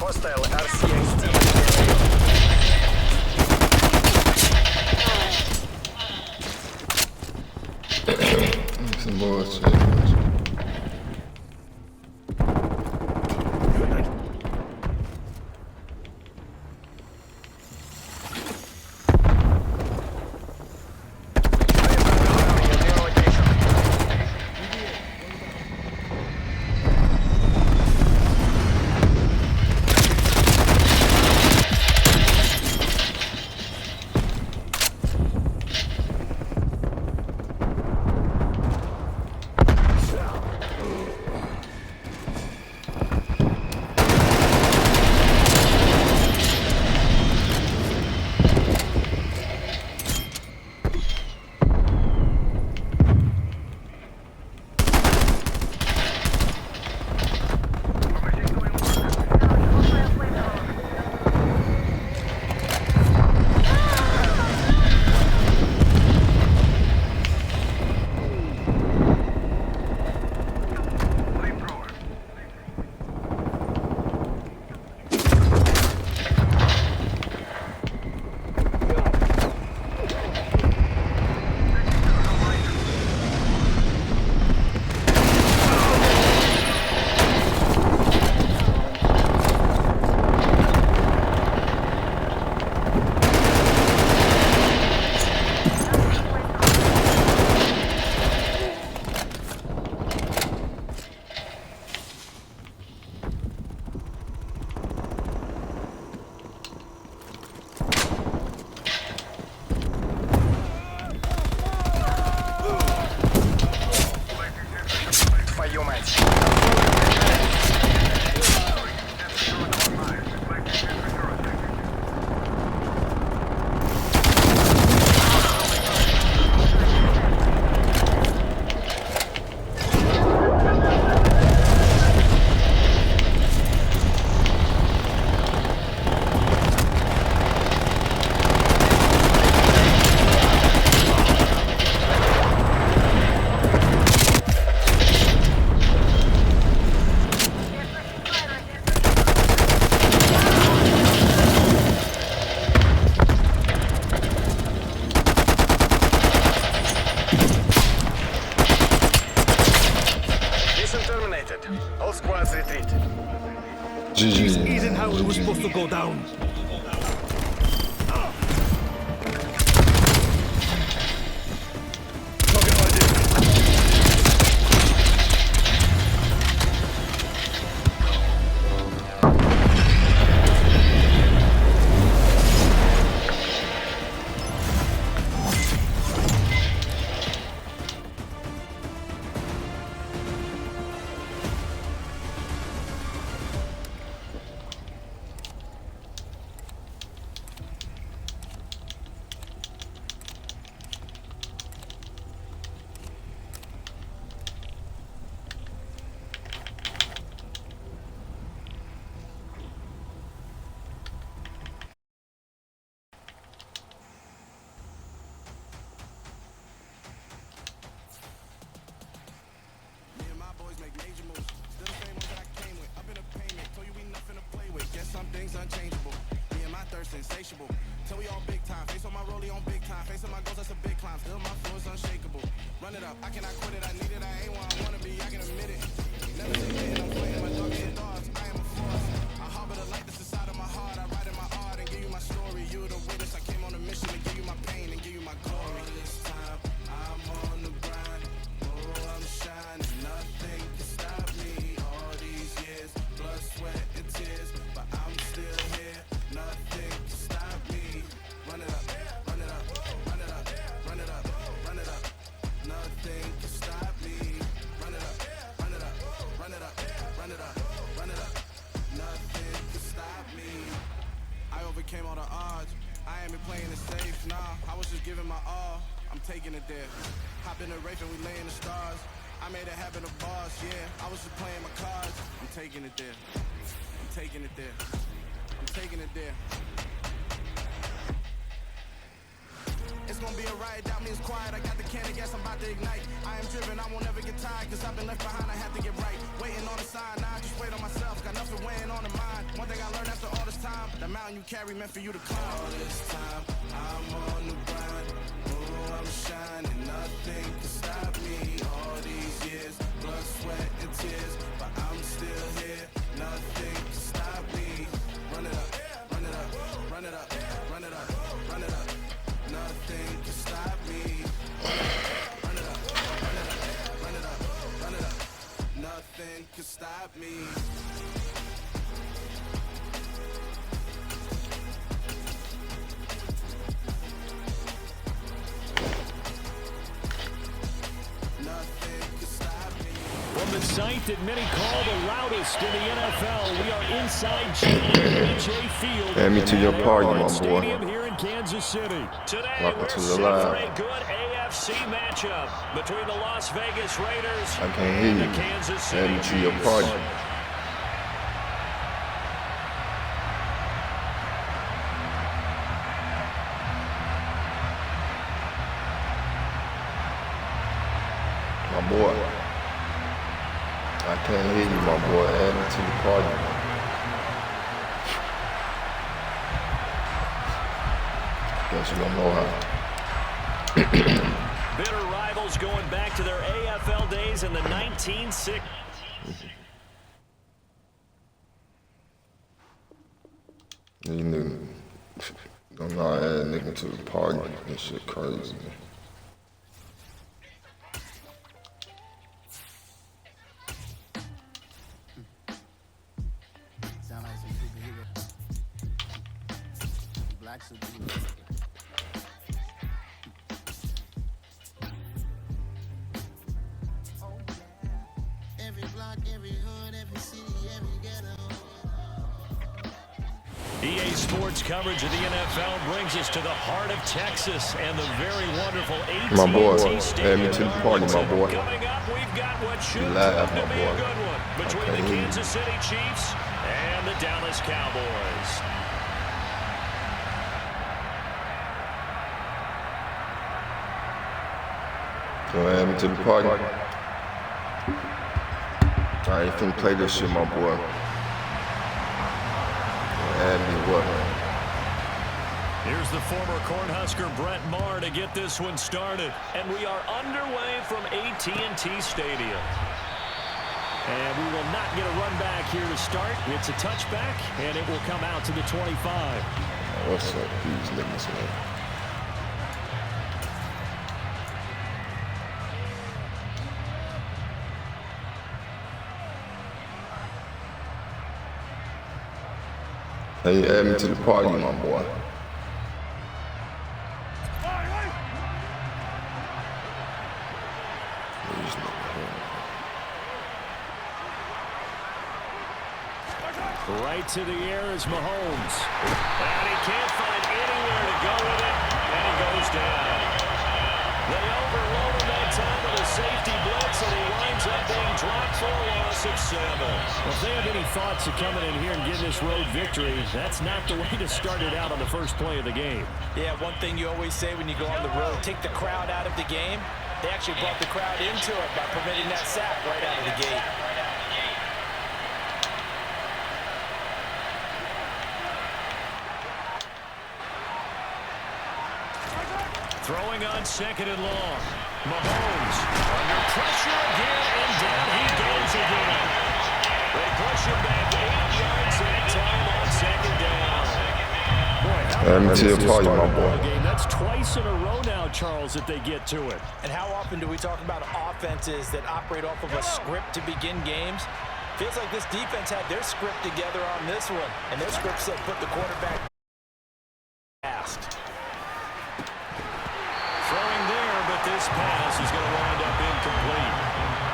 Hostile RCXD. Some bullshit. GG. isn't how it was supposed to go down. Unchangeable. Me and my thirst insatiable. Till we all big time. Face on my rollie on big time. Face on my goals, that's a big climb. Still my flow is unshakable. Run it up. I cannot quit it. I need it. I ain't where I wanna be. I can admit it. Never forget I'm playing my darkest of thoughts. I am a force. I harbor the light that's inside of my heart. I write in my art and give you my story. You the witness. I came on a mission to give you my pain and give you my glory. This time I'm on the grind. Oh, I'm shining. Nothing can stop me. All these years, blood, sweat, and tears. But I'm still here. Nothing can stop me. Run it up, run it up, run it up, run it up, run it up. Nothing can stop me. Run it up, run it up, run it up, run it up, run it up. Nothing can stop me. I overcame all the odds. I ain't been playing it safe, nah. I was just giving my all. I'm taking it there. Hop in the Wraith and we lay in the stars. I made it happen to boss, yeah. I was just playing my cards. I'm taking it there. I'm taking it there. I'm taking it there. It's gonna be a riot, doubt me it's quiet. I got the can of gas, I'm about to ignite. I am driven, I won't ever get tired. Cause I've been left behind, I have to get right. Waiting on the sign, now I just wait on myself. Got nothing weighing on the mind. One thing I learned after all this time, the mountain you carry meant for you to climb. All this time, I'm on the grind. Oh, I'm shining, nothing can stop me. All these years, blood, sweat, and tears. But I'm still here, nothing can stop me. Run it up, run it up, run it up, run it up, run it up. Nothing can stop me. Run it up, run it up, run it up, run it up. Nothing can stop me. Nothing can stop me. From the site that many call the loudest in the NFL, we are inside J. Field. Add me to your party, my boy. Stadium here in Kansas City. Today, Welcome we're to the set live. for a good AFC matchup between the Las Vegas Raiders I can't and hear the you. Kansas City Add me to your Chiefs. party. My boy. I can't hear you, my boy. Add me to the party. Guess you don't know how. Bitter rivals going back to their AFL days in the 1960s. You nigga, don't know how to add nigga to the party. This shit crazy. Sound like some superhero. Black superhero. Every block, every hood, every city, every ghetto. EA Sports coverage of the NFL brings us to the heart of Texas and the very wonderful AT&T My boy, Stadium. add me to the party, my boy. Coming up, we've got what should You prove laugh, to my be a boy. good one between Okay. the Kansas City Chiefs and the Dallas Cowboys. Go add me to the party. I ain't finna play this shit, my boy. Add me what? Here's the former Cornhusker Brett Maher to get this one started. And we are underway from AT&T Stadium. And we will not get a run back here to start. It's a touchback, and it will come out to the 25. What's up, these niggas, man? Hey, you add me to the party, my boy. Right to the air is Mahomes. And he can't find anywhere to go with it, and he goes down. They overload him that time with a safety blitz, and he winds up being dropped for a loss of 7. Well, if they have any thoughts of coming in here and getting this road victory, that's not the way to start it out on the first play of the game. Yeah, one thing you always say when you go on the road, take the crowd out of the game. They actually brought the crowd into it by permitting that sack right out of the gate. Throwing on 2nd and long. Mahomes under pressure again, and down he goes again. They push him back 8 yards that time on 2nd down. Boy, Let me tell you, party, my boy. That's twice in a row now, Charles, that they get to it. And how often do we talk about offenses that operate off of a script to begin games? Feels like this defense had their script together on this one, and their script said put the quarterback fast. Throwing there, but this pass is going to wind up incomplete.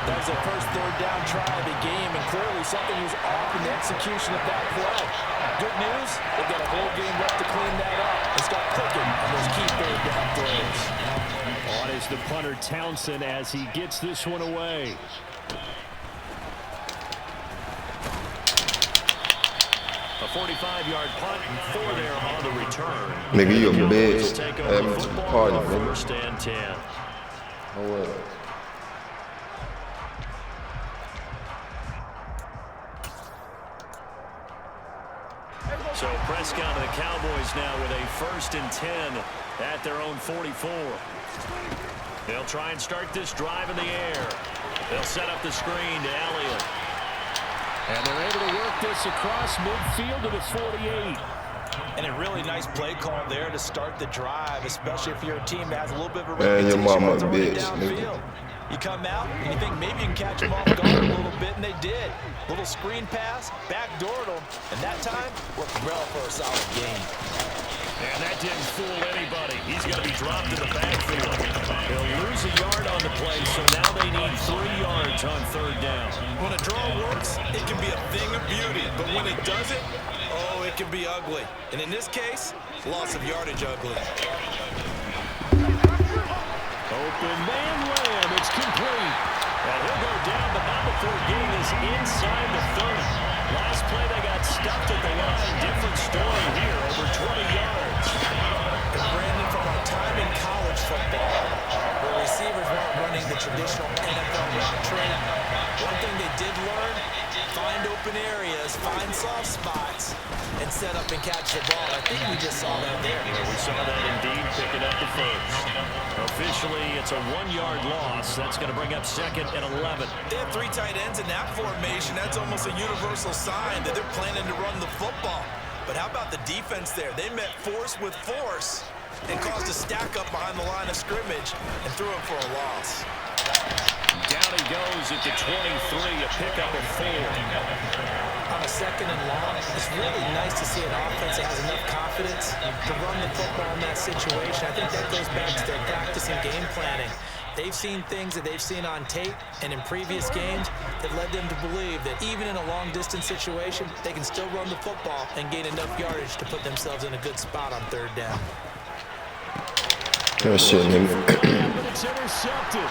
That was the first 3rd down try of the game, and clearly something was off in the execution of that play. Good news, they've got a whole game left to clean that up and start cooking on those key 3rd down throws. On is the punter Townsend as he gets this one away. A 45-yard punt and 4 there on the return. Nigga, you a bitch. Take over Add the me to the football party, on nigga. 1st and 10. No way. So Prescott and the Cowboys now with a 1st and 10 at their own 44. They'll try and start this drive in the air. They'll set up the screen to Elliott. And they're able to work this across midfield to the 48. And a really nice play call there to start the drive, especially if you're a team that has a little bit of a Man, your reputation mama that's already bitch, nigga. downfield. You come out and you think maybe you can catch them off guard a little bit, and they did. Little screen pass, backdoored them, and that time worked well for a solid gain. And that didn't fool anybody. He's going to be dropped in the backfield. They'll lose a yard on the play, so now they need 3 yards on 3rd down. When a draw works, it can be a thing of beauty. But when it doesn't, oh, it can be ugly. And in this case, loss of yardage ugly. Open man Lamb. It's complete. And he'll go down, but not before getting this inside the 30. Last play, they got stuffed at the line. Different story here, over 20 yards. And Brandon, from our time in college football, where receivers weren't running the traditional NFL route tree, one thing they did learn, find open areas, find soft spots, and set up and catch the ball. I think we just saw that there. Yeah, we saw that indeed, picking up the 1st. Officially, it's a 1-yard loss. That's going to bring up 2nd and 11. They have 3 tight ends in that formation. That's almost a universal sign that they're planning to run the football. But how about the defense there? They met force with force and caused a stack up behind the line of scrimmage and threw him for a loss. Down he goes at the 23, a pickup of 4. On a 2nd and long, it's really nice to see an offense that has enough confidence to run the football in that situation. I think that goes back to their practice and game planning. They've seen things that they've seen on tape and in previous games that led them to believe that even in a long-distance situation, they can still run the football and gain enough yardage to put themselves in a good spot on 3rd down. That shit, nigga. But it's intercepted.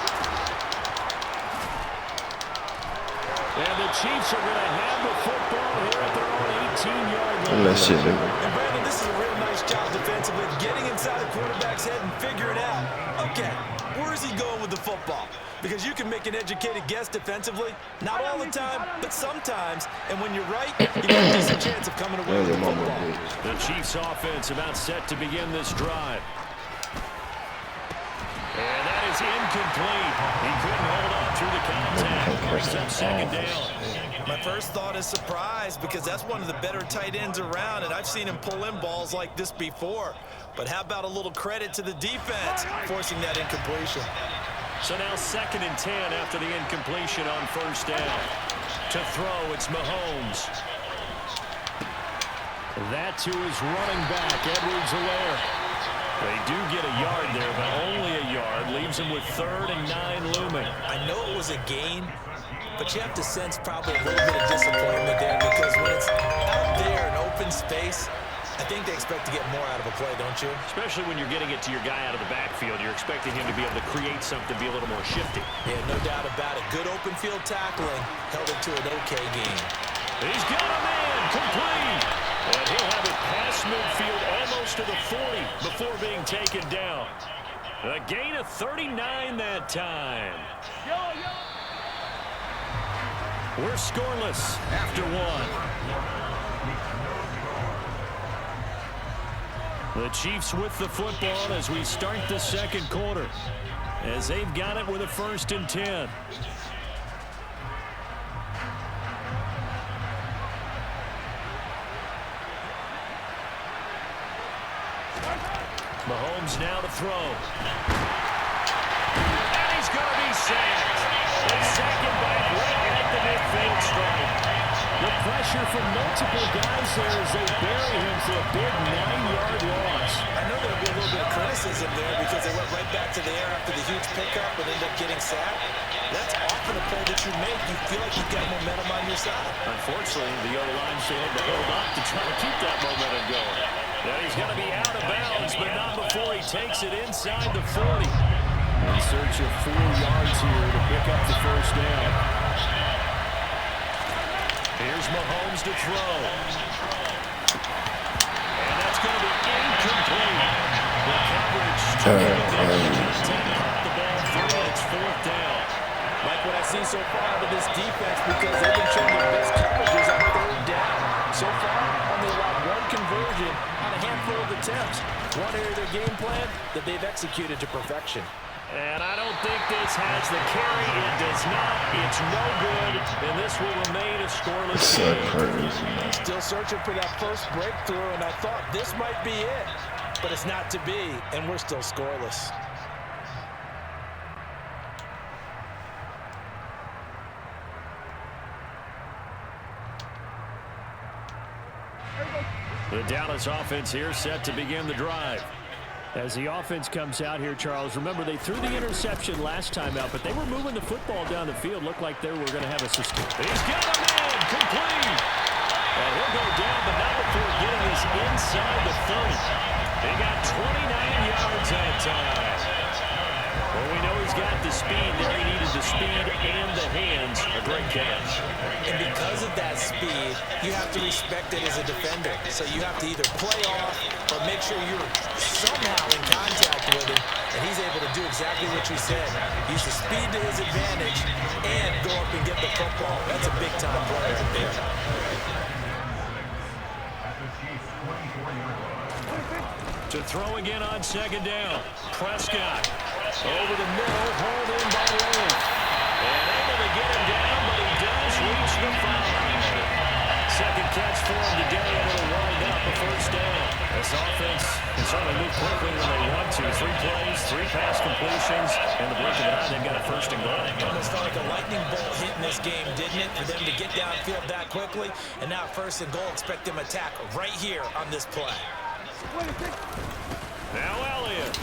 And the Chiefs are going to have the football here at their own 18-yard line. That shit, nigga. And Brandon, this is a real nice job defensively, getting inside the quarterback's head and figuring out, okay, where is he going with the football? Because you can make an educated guess defensively, not all the time, but sometimes. And when you're right, you got a decent chance of coming away with the football. The Chiefs offense about set to begin this drive. And that is incomplete. He couldn't hold on to through the contact. Brings up second down. My first thought is surprise because that's one of the better tight ends around, and I've seen him pull in balls like this before. But how about a little credit to the defense forcing that incompletion? So now 2nd and 10 after the incompletion on first down. To throw, it's Mahomes. That to his running back, Edwards-Helaire. They do get a yard there, but only a yard. Leaves him with 3rd and 9 looming. I know it was a gain, but you have to sense probably a little bit of disappointment there because when it's out there in open space, I think they expect to get more out of a play, don't you? Especially when you're getting it to your guy out of the backfield. You're expecting him to be able to create something, be a little more shifty. Yeah, no doubt about it. Good open field tackling held it to an okay game. He's got a man complete. And he'll have it past midfield almost to the 40 before being taken down. A gain of 39 that time. We're scoreless after 1. The Chiefs with the football as we start the second quarter, as they've got it with a 1st and 10. Mahomes now to throw. And he's going to be sacked. The second back right at the midfield stripe. The pressure from multiple guys there as they bury him for a big 9-yard loss. I know there'll be a little bit of criticism there because they went right back to the air after the huge pickup and ended up getting sacked. That's often a play that you make. You feel like you've got momentum on your side. Unfortunately, the O-line failed to hold up to try to keep that momentum going. Now he's going to be out of bounds, but not before he takes it inside the 40. In search of 4 yards here to pick up the 1st down. Here's Mahomes to throw. And that's going to be incomplete. The coverage caught the ball through, and it's 4th down. Like what I see so far out of this defense because they've been showing their best coverages on 3rd down. So far, only allowed 1 conversion on a handful of attempts. One area of their game plan that they've executed to perfection. And I don't think this has the carry. It does not. It's no good. And this will remain a scoreless game. Still searching for that first breakthrough, and I thought this might be it. But it's not to be, and we're still scoreless. The Dallas offense here set to begin the drive. As the offense comes out here, Charles, remember they threw the interception last time out, but they were moving the football down the field. Looked like they were going to have a sustain. He's got a man complete. And he'll go down, but not before getting this inside the 30. They got 29 yards that time. Well, we know he's got the speed there. He needed the speed and the hands. A great catch. And because of that speed, you have to respect it as a defender. So you have to either play off or make sure you're somehow in contact with him. And he's able to do exactly what you said. Use the speed to his advantage and go up and get the football. That's a big-time play right there. To throw again on 2nd down. Prescott over the middle, hauled in by Lane. And able to get him down, but he does reach the 5. Second catch for him today, and it'll wind up a 1st down. This offense can certainly move quickly when they want to. 3 plays, 3 pass completions, and the blink of an eye, they've got a 1st and goal. Almost felt like a lightning bolt hit in this game, didn't it? For them to get downfield that quickly, and now 1st and goal. Expect them to attack right here on this play. Now Elliott.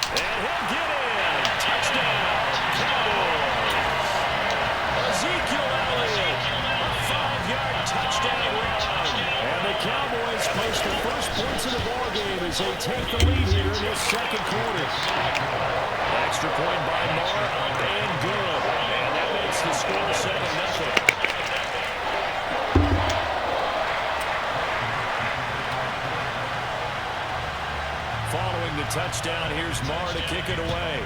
And he'll get in. Touchdown, Cowboys. Ezekiel Elliott. A 5-yard touchdown run. And the Cowboys post the first points of the ballgame as they take the lead here in this second quarter. Extra point by Marr, and good. And that makes the score 7-0. Following the touchdown, here's Marr to kick it away.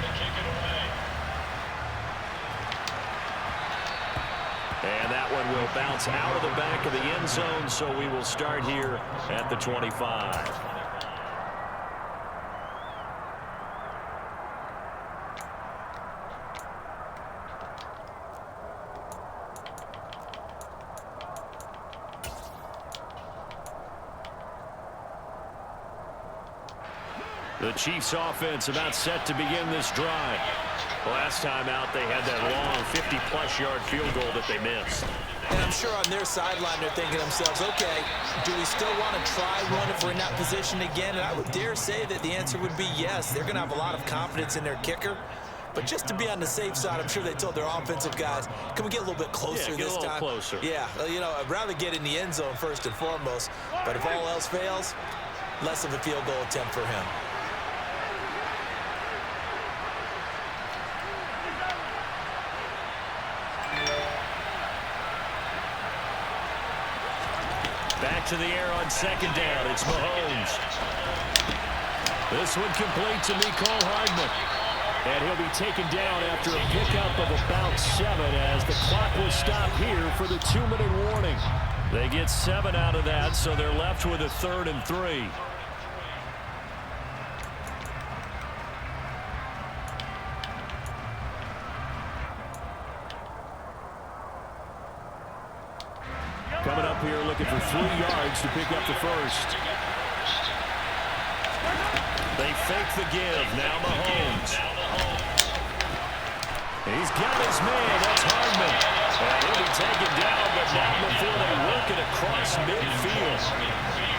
And that one will bounce out of the back of the end zone, so we will start here at the 25. The Chiefs offense about set to begin this drive. Last time out, they had that long 50-plus yard field goal that they missed. And I'm sure on their sideline they're thinking to themselves, okay, do we still want to try one if we're in that position again? And I would dare say that the answer would be yes. They're going to have a lot of confidence in their kicker. But just to be on the safe side, I'm sure they told their offensive guys, can we get a little bit closer this time? Closer. Yeah, you know, I'd rather get in the end zone first and foremost. But if all else fails, less of a field goal attempt for him. Back to the air on second down. It's Mahomes. This one complete to Mecole Hardman. And he'll be taken down after a pickup of about 7 as the clock will stop here for the 2-minute warning. They get 7 out of that, so they're left with a 3rd and 3. Coming up here looking for 3 yards to pick up the first. They fake the give. Now Mahomes. He's got his man. That's Hardman. And he'll be taken down, but not before they work it across midfield.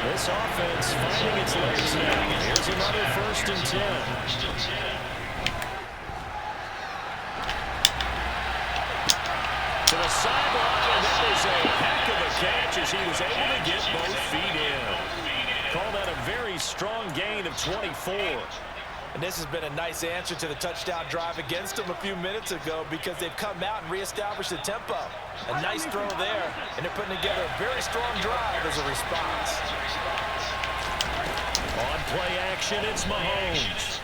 This offense finding its legs now. Here's another 1st and 10. To the sideline, and that is a heck of a catch as he was able to get both feet in. Call that a very strong gain of 24. And this has been a nice answer to the touchdown drive against them a few minutes ago because they've come out and reestablished the tempo. A nice throw there, and they're putting together a very strong drive as a response. On play action, it's Mahomes.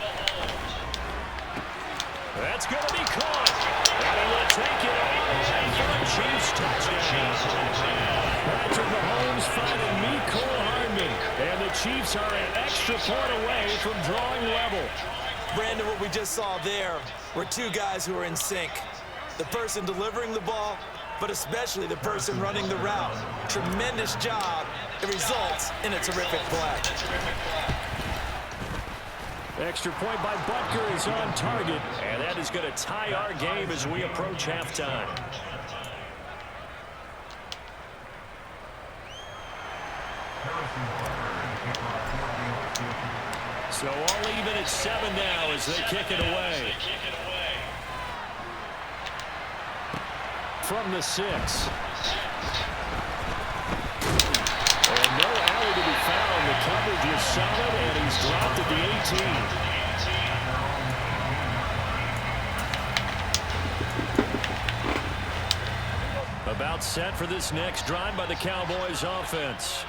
That's going to be caught. And he will take it on for a Chiefs touchdown. Patrick Mahomes finding Mecole Hardman. And the Chiefs are an extra point away from drawing level. Brandon, what we just saw there were 2 guys who are in sync. The person delivering the ball, but especially the person running the route. Tremendous job. It results in a terrific play. Extra point by Butker is on target, and that is going to tie our game as we approach halftime. So all even at 7 now as they kick it away. From the 6. And no alley to be found. The coverage is solid, and he's dropped at the 18. About set for this next drive by the Cowboys offense.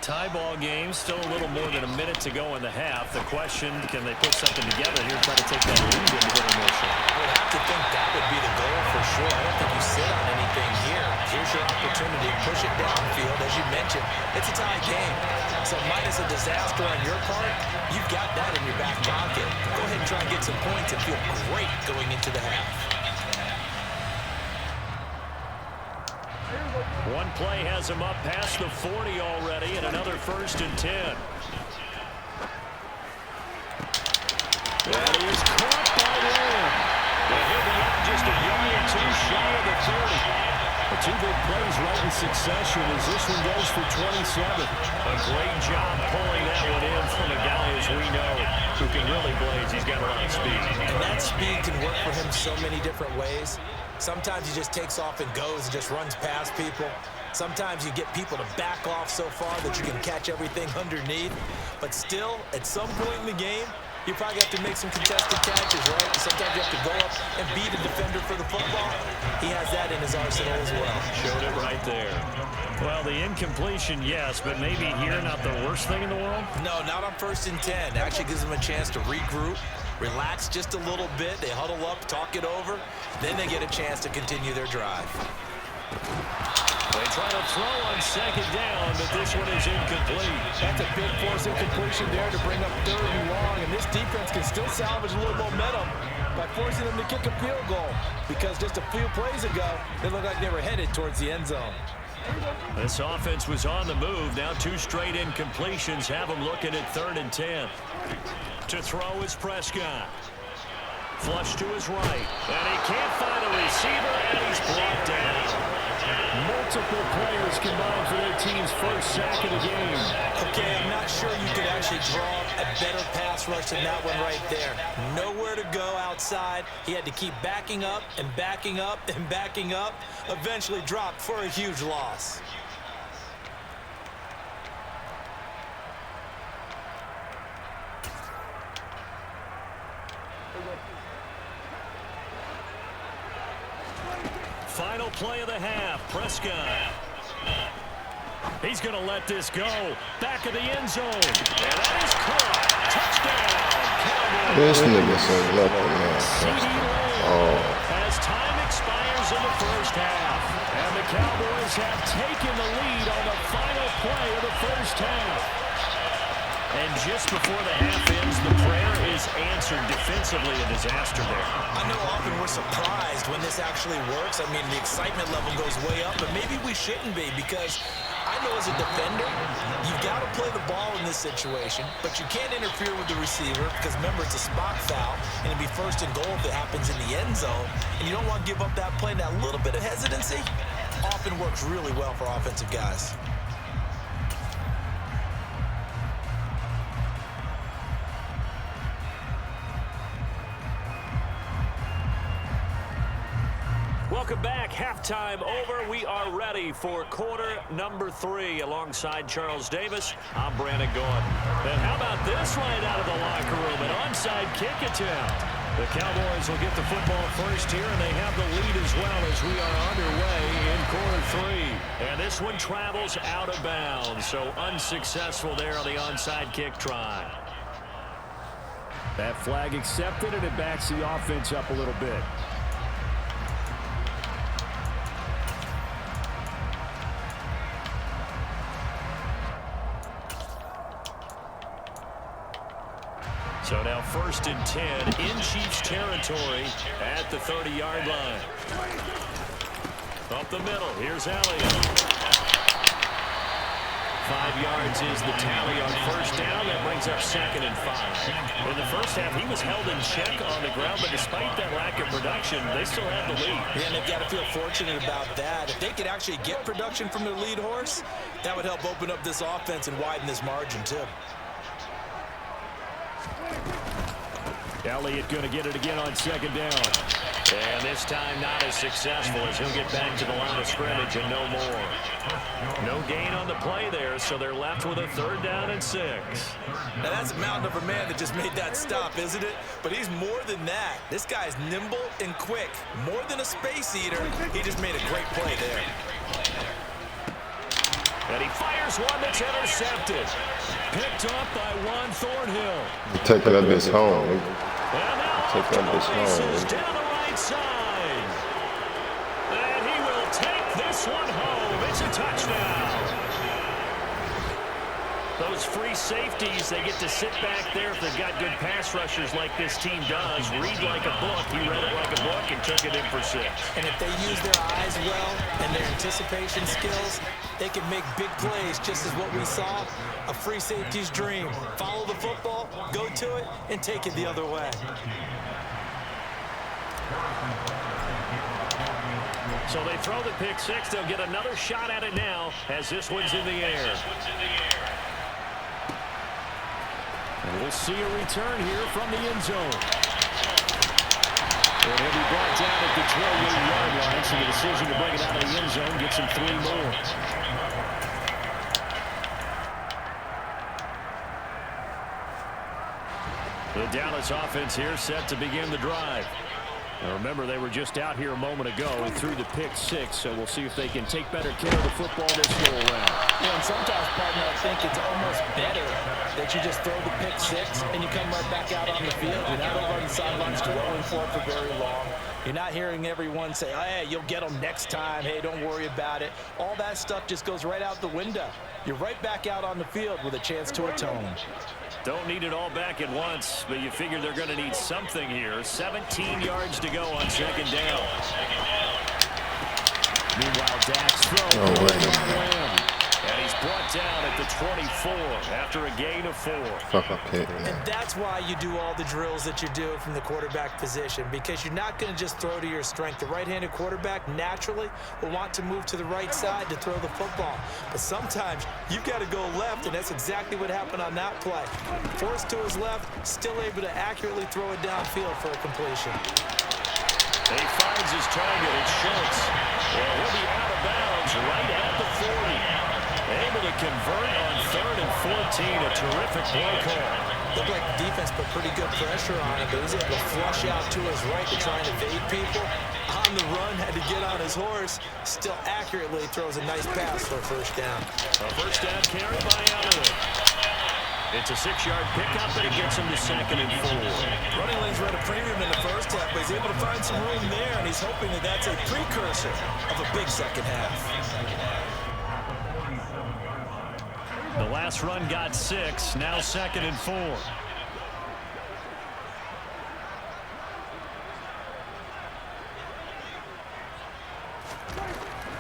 Tie ball game, still a little more than a minute to go in the half. The question, can they put something together here, try to take that lead into intermission? I would have to think that would be the goal for sure. I don't think you sit on anything here. Here's your opportunity. Push it downfield. As you mentioned, it's a tie game. So minus a disaster on your part, you've got that in your back pocket. Go ahead and try and get some points and feel great going into the half. One play has him up past the 40 already, and another 1st and 10. That is caught by Lamb. And he'll be out just a yard or 2 shy of the 30. The 2 big plays right in succession as this one goes for 27. A great job pulling that one in from a guy, as we know, who can really blaze. He's got a lot of speed. And that speed can work for him so many different ways. Sometimes he just takes off and goes and just runs past people. Sometimes you get people to back off so far that you can catch everything underneath. But still, at some point in the game, you probably have to make some contested catches, right? Sometimes you have to go up and beat a defender for the football. He has that in his arsenal as well. Showed it right there. Well, the incompletion, yes, but maybe here not the worst thing in the world? No, not on 1st and 10. Actually gives them a chance to regroup, relax just a little bit. They huddle up, talk it over. Then they get a chance to continue their drive. They try to throw on 2nd down, but this one is incomplete. That's a big force incompletion there to bring up 3rd and long, and this defense can still salvage a little momentum by forcing them to kick a field goal because just a few plays ago, they looked like they were headed towards the end zone. This offense was on the move. Now 2 straight incompletions have them looking at 3rd and 10. To throw is Prescott. Flush to his right. And he can't find a receiver, and he's brought down. Multiple players combined for their team's first sack of the game. Okay, I'm not sure you could actually draw a better pass rush than that one right there. Nowhere to go outside. He had to keep backing up and backing up and backing up. Eventually dropped for a huge loss. Final play of the half, Prescott. He's going to let this go. Back of the end zone. And that is caught. Touchdown, Cowboys. This nigga said nothing, man. As time expires in the first half. And the Cowboys have taken the lead on the final play of the first half. And just before the half ends, the prayer is answered defensively. A disaster there. I know often we're surprised when this actually works. I mean, the excitement level goes way up, but maybe we shouldn't be, because I know as a defender, you've got to play the ball in this situation, but you can't interfere with the receiver because, remember, it's a spot foul, and it'd be first and goal if it happens in the end zone, and you don't want to give up that play. That little bit of hesitancy often works really well for offensive guys. Welcome back. Halftime over. We are ready for quarter number 3. Alongside Charles Davis, I'm Brandon Gaudin. And how about this right out of the locker room? An onside kick attempt. The Cowboys will get the football first here, and they have the lead as well as we are underway in quarter 3. And this one travels out of bounds, so unsuccessful there on the onside kick try. That flag accepted, and it backs the offense up a little bit. So now 1st and 10 in Chiefs territory at the 30-yard line. Up the middle, here's Elliott. 5 yards is the tally on first down. That brings up 2nd and 5. In the first half, he was held in check on the ground, but despite that lack of production, they still have the lead. Yeah, and they've got to feel fortunate about that. If they could actually get production from their lead horse, that would help open up this offense and widen this margin, too. Elliott going to get it again on 2nd down. And this time not as successful as he'll get back to the line of scrimmage and no more. No gain on the play there, so they're left with a 3rd down and 6. Now that's a mountain of a man that just made that stop, isn't it? But he's more than that. This guy's nimble and quick. More than a space eater. He just made a great play there. And he fires one that's intercepted. Picked up by Juan Thornhill. Taking up his home. And now Taking up his home. down the right side. And he will take this one home. It's a touchdown. Those free safeties, they get to sit back there if they've got good pass rushers like this team does. Read like a book. He read it like a book and took it in for 6. And if they use their eyes well and their anticipation skills, they can make big plays, just as what we saw. A free safety's dream. Follow the football, go to it, and take it the other way. So they throw the pick 6. They'll get another shot at it now as this one's in the air. And we'll see a return here from the end zone. And he'll be brought down at the 12-yard line, so the decision to bring it out of the end zone gets him 3 more. The Dallas offense here set to begin the drive. Now remember, they were just out here a moment ago and threw the pick 6, so we'll see if they can take better care of the football this go around. Yeah, and sometimes, partner, I think it's almost better that you just throw the pick 6 and you come right back out on the field. You're not over on the sidelines dwelling for very long. You're not hearing everyone say, oh, hey, you'll get them next time. Hey, don't worry about it. All that stuff just goes right out the window. You're right back out on the field with a chance to atone. Don't need it all back at once, but you figure they're going to need something here. 17 yards to go on 2nd down. Meanwhile, Dak's throw. No way. And he's brought down at the 24 after a gain of 4. Fuck up kick, man. And that's why you do all the drills that you do from the quarterback position, because you're not going to just throw to your strength. The right-handed quarterback naturally will want to move to the right side to throw the football. But sometimes you've got to go left, and that's exactly what happened on that play. Forced to his left, still able to accurately throw it downfield for a completion. He finds his target. It's Schultz. Well, he'll be out of bounds right at the 40. Able to convert on 3rd and 14. A terrific play call. Looked like the defense put pretty good pressure on him, but he's able to flush out to his right to try and evade people. On the run, had to get on his horse. Still accurately throws a nice pass for a first down. A first down carry by Elliott. It's a 6-yard pickup, and it gets him to 2nd and 4. Running lanes were at a premium in the first half, but he's able to find some room there, and he's hoping that that's a precursor of a big second half. The last run got 6, now 2nd and 4.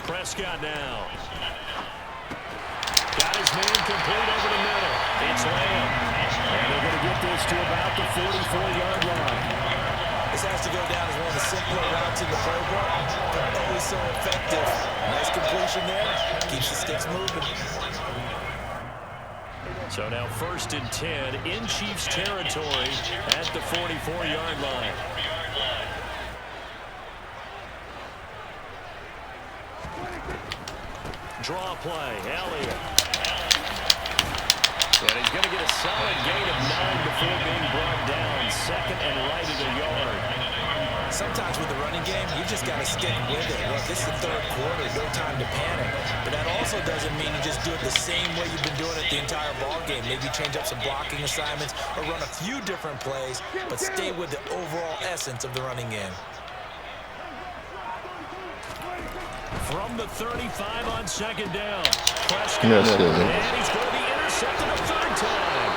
Prescott now. Got his man complete over the middle. It's Lamb. And they're going to get this to about the 44-yard line. This has to go down as one of the simpler routes in the playbook, but always so effective. Nice completion there. Keeps the sticks moving. So now 1st and 10 in Chiefs territory at the 44-yard line. Draw play, Elliott. And he's going to get a solid gain of 9 before being brought down. 2nd and right at a yard. Sometimes with the running game, you just got to stick with it. Look, this is the 3rd quarter, no time to panic. But that also doesn't mean you just do it the same way you've been doing it the entire ball game. Maybe change up some blocking assignments or run a few different plays, but stay with the overall essence of the running game. From the 35 on 2nd down. Prescott. Yes, and he's going to be intercepted a 3rd time.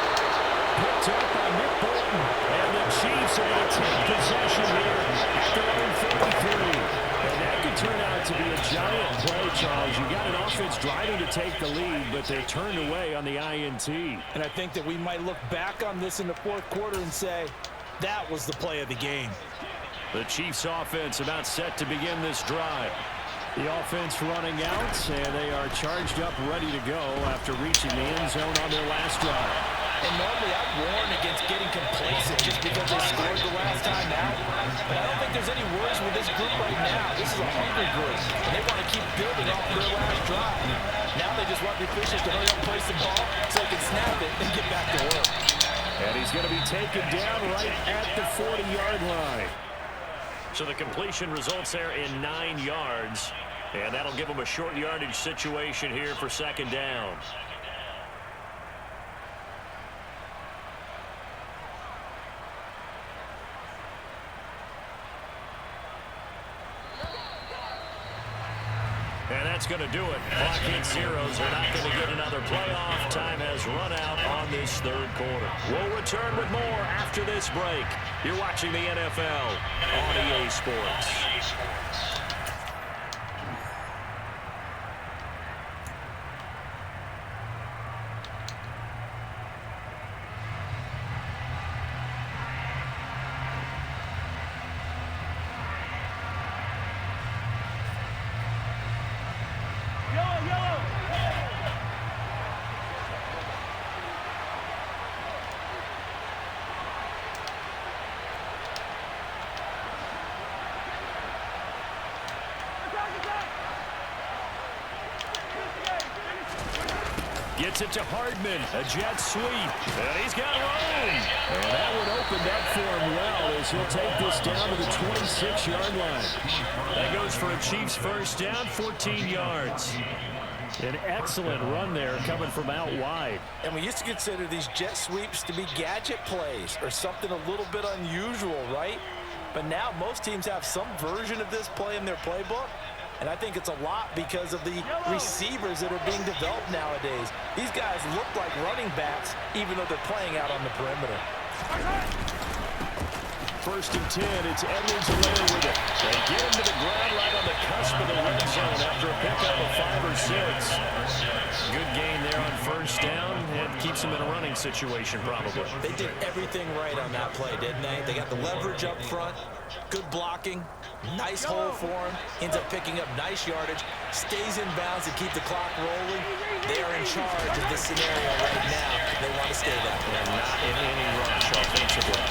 Picked up by Nick Bolton. And the Chiefs are going to take possession here at their own 53. And that could turn out to be a giant play, Charles. You got an offense driving to take the lead, but they're turned away on the INT. And I think that we might look back on this in the 4th quarter and say, that was the play of the game. The Chiefs offense about set to begin this drive. The offense running out, and they are charged up, ready to go after reaching the end zone on their last drive. And normally I'd warn against getting complacent just because they scored the last time out. But I don't think there's any worries with this group right now. This is a hungry group, and they want to keep building off their last drive. Now they just want the officials to hurry up and place the ball so they can snap it and get back to work. And he's going to be taken down right at the 40-yard line. So the completion results there in 9 yards. And that'll give them a short yardage situation here for 2nd down. And that's going to do it. Clock hits zeros. They're not going to get another playoff. Time has run out on this 3rd quarter. We'll return with more after this break. You're watching the NFL on EA Sports. Gets it to Hardman, a jet sweep, and he's got room. And that would open up for him well as he'll take this down to the 26-yard line. That goes for a Chiefs first down, 14 yards. An excellent run there coming from out wide. And we used to consider these jet sweeps to be gadget plays or something a little bit unusual, right? But now most teams have some version of this play in their playbook. And I think it's a lot because of the receivers that are being developed nowadays. These guys look like running backs, even though they're playing out on the perimeter. first and 10. It's Edwards-Helaire with it. They get him to the ground right on the cusp of the red zone after a pickup of 5 or 6. Good gain there on first down, and keeps him in a running situation probably. They did everything right on that play, didn't they? They got the leverage up front, good blocking, nice hole for him, ends up picking up nice yardage, stays in bounds to keep the clock rolling. They are in charge of this scenario right now. They want to stay that way. And not in any rush offensively.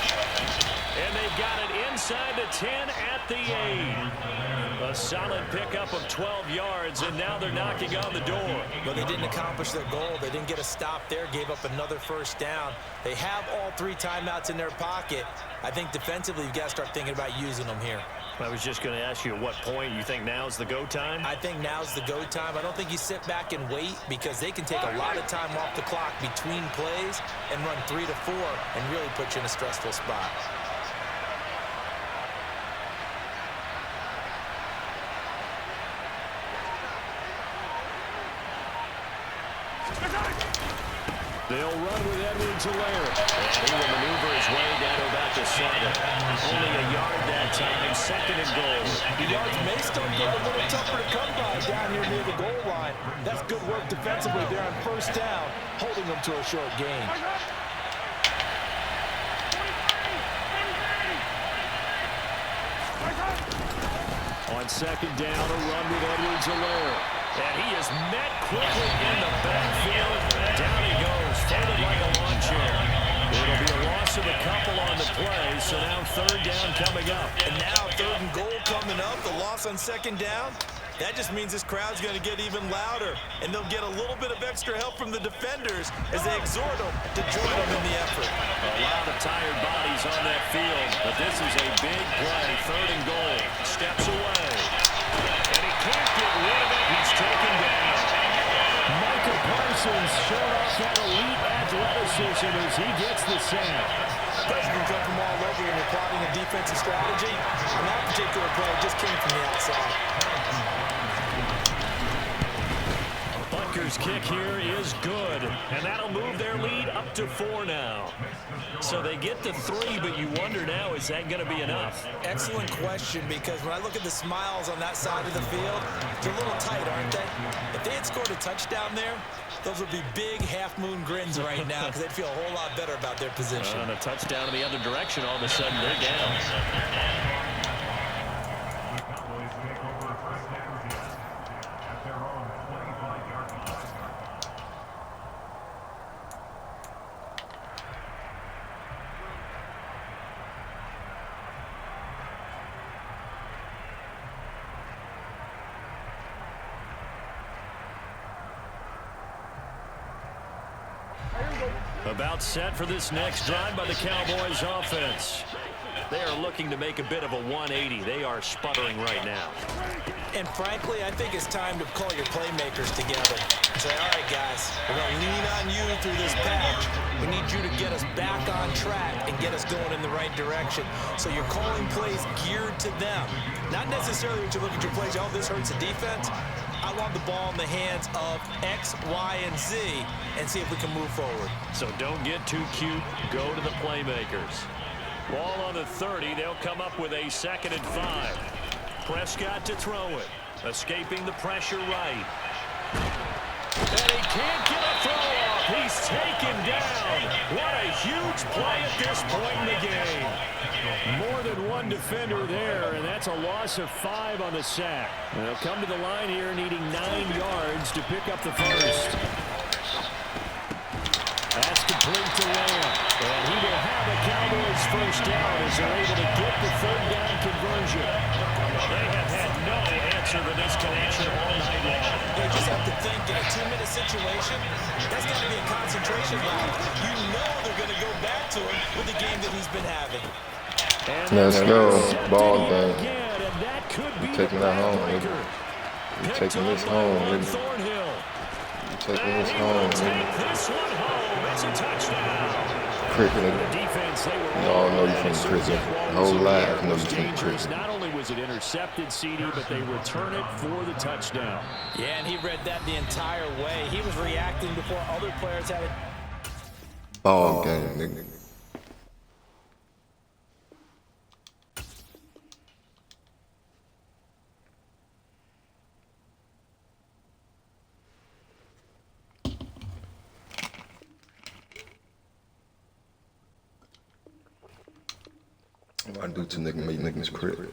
And they've got it inside the 10 at the 8. A solid pickup of 12 yards, and now they're knocking on the door. But they didn't accomplish their goal. They didn't get a stop there, gave up another first down. They have all 3 timeouts in their pocket. I think defensively, you've got to start thinking about using them here. I was just going to ask you at what point you think now's the go time? I think now's the go time. I don't think you sit back and wait, because they can take a lot of time off the clock between plays and run 3 to 4 and really put you in a stressful spot. They'll run with Edwards-Helaire. And he will maneuver his way down to about the 7. Only a yard that time, 2nd and goal. The yards may still get a little tougher to come by down here near the goal line. That's good work defensively there on first down, holding them to a short gain. On 2nd down, a run with Edwards-Helaire. And he is met quickly in the backfield. Down he goes, folded like a lawn chair. It'll be a loss of a couple on the play, so now 3rd down coming up. And now 3rd and goal coming up, the loss on 2nd down. That just means this crowd's going to get even louder, and they'll get a little bit of extra help from the defenders as they exhort them to join them in the effort. A lot of tired bodies on that field, but this is a big play. 3rd and goal, steps away. And he can't get rid of it. He's taken down. Micah Parsons showing off that elite athleticism as he gets the sack. Pressure can come from all over when you're plotting a defensive strategy. And that particular play just came from the outside. Butker's kick here is good, and that'll move their lead up to 4 now. So they get to 3, but you wonder now, is that going to be enough? Excellent question, because when I look at the smiles on that side of the field, they're a little tight, aren't they? If they had scored a touchdown there, those would be big half-moon grins right now, because they'd feel a whole lot better about their position. And a touchdown in the other direction, all of a sudden they're down. About set for this next drive by the Cowboys offense. They are looking to make a bit of a 180. They are sputtering right now. And frankly, I think it's time to call your playmakers together. Say, all right, guys, we're going to lean on you through this patch. We need you to get us back on track and get us going in the right direction. So you're calling plays geared to them. Not necessarily when you look at your plays, oh, this hurts the defense. I want the ball in the hands of X, Y, and Z and see if we can move forward. So don't get too cute. Go to the playmakers. Ball on the 30. They'll come up with a 2nd and 5. Prescott to throw it. Escaping the pressure right. And he can't get a throw off. He's taken down. What a huge play at this point in the game. More than one defender there, and that's a loss of 5 on the sack. And they'll come to the line here needing 9 yards to pick up the first. That's complete to Lamb. And he will have a Cowboys first down as they're able to get the 3rd down conversion. They have had no answer to this connection all night long. They just have to think in a 2-minute situation, that's got to be a concentration lapse. You know they're going to go back to him with the game that he's been having. Let's go. Ball game. We're taking that home, baby. We're taking this home, baby. We're taking this home, baby. Cricket. You all know you from cricket. The whole life know you from cricket. Not only was it intercepted, CD, but they return it for the touchdown. Yeah, and he read that the entire way. He was reacting before other players had it. Ball game, nigga. I do to make niggas crib.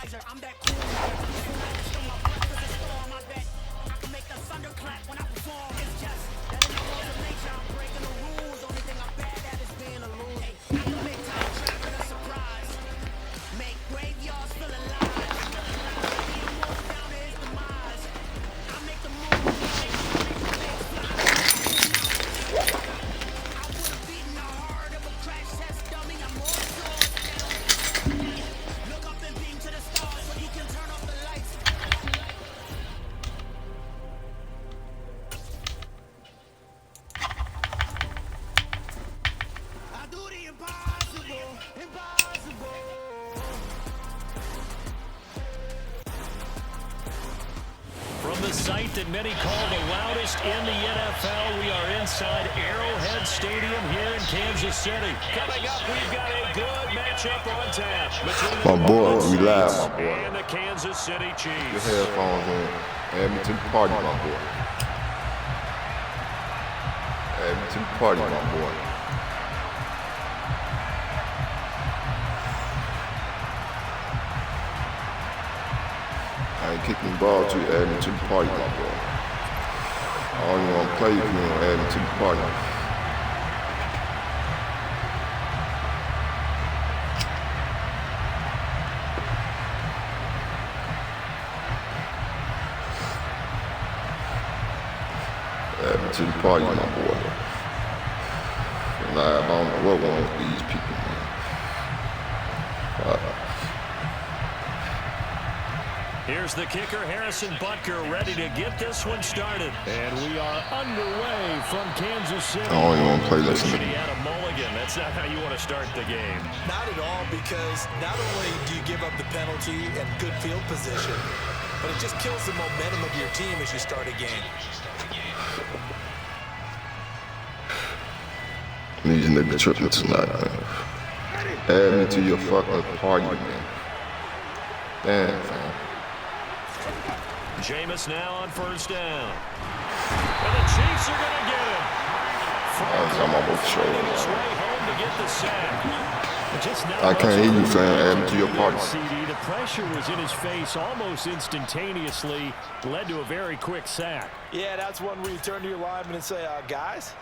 wiser. I'm that cool. On my breath is a storm. I bet I can make the thunder clap when I perform. It's just that in the laws of nature, I'm breaking the rules. Only thing I'm bad at is being a loser. Hey, I'm the big time trapper, a surprise. Make graveyards feel alive. Being walked down to his demise. I make the move. I would have beaten the heart of a crash test dummy. I'm more sure. Look up and beam to the stars so he can turn off the lights. I do the impossible, impossible. From the site that many call the loudest in the NFL, we are inside Arrowhead Stadium here in Kansas City. Coming up, we've got a good matchup on tap between My the boy, New we Orleans live, Saints my boy. and the Kansas City Your Chiefs. headphones in. Add me to the party, my boy. Add me to the party, my boy. I ain't kicking the ball to you, add me to the party, my boy. I only want to play if you want to add me to the party. Add me to the party, my boy. Live, I don't know what wrong with these people, man. Here's the kicker, Harrison Butker, ready to get this one started. And we are underway from Kansas City. I only want to play this. Should he add a mulligan? That's not how you want to start the game. Not at all, because not only do you give up the penalty and good field position, but it just kills the momentum of your team as you start a game. These niggas tripping tonight, man. Add me to your fucking party, man. Damn, fam. Jameis now on first down. And the Chiefs are going to get him. I'm almost sure. His way home to get the sack. Just now, I can't hear you, fam. Add me to your party. CD, the pressure was in his face almost instantaneously, led to a very quick sack. Yeah, that's one where you turn to your lineman and say, guys,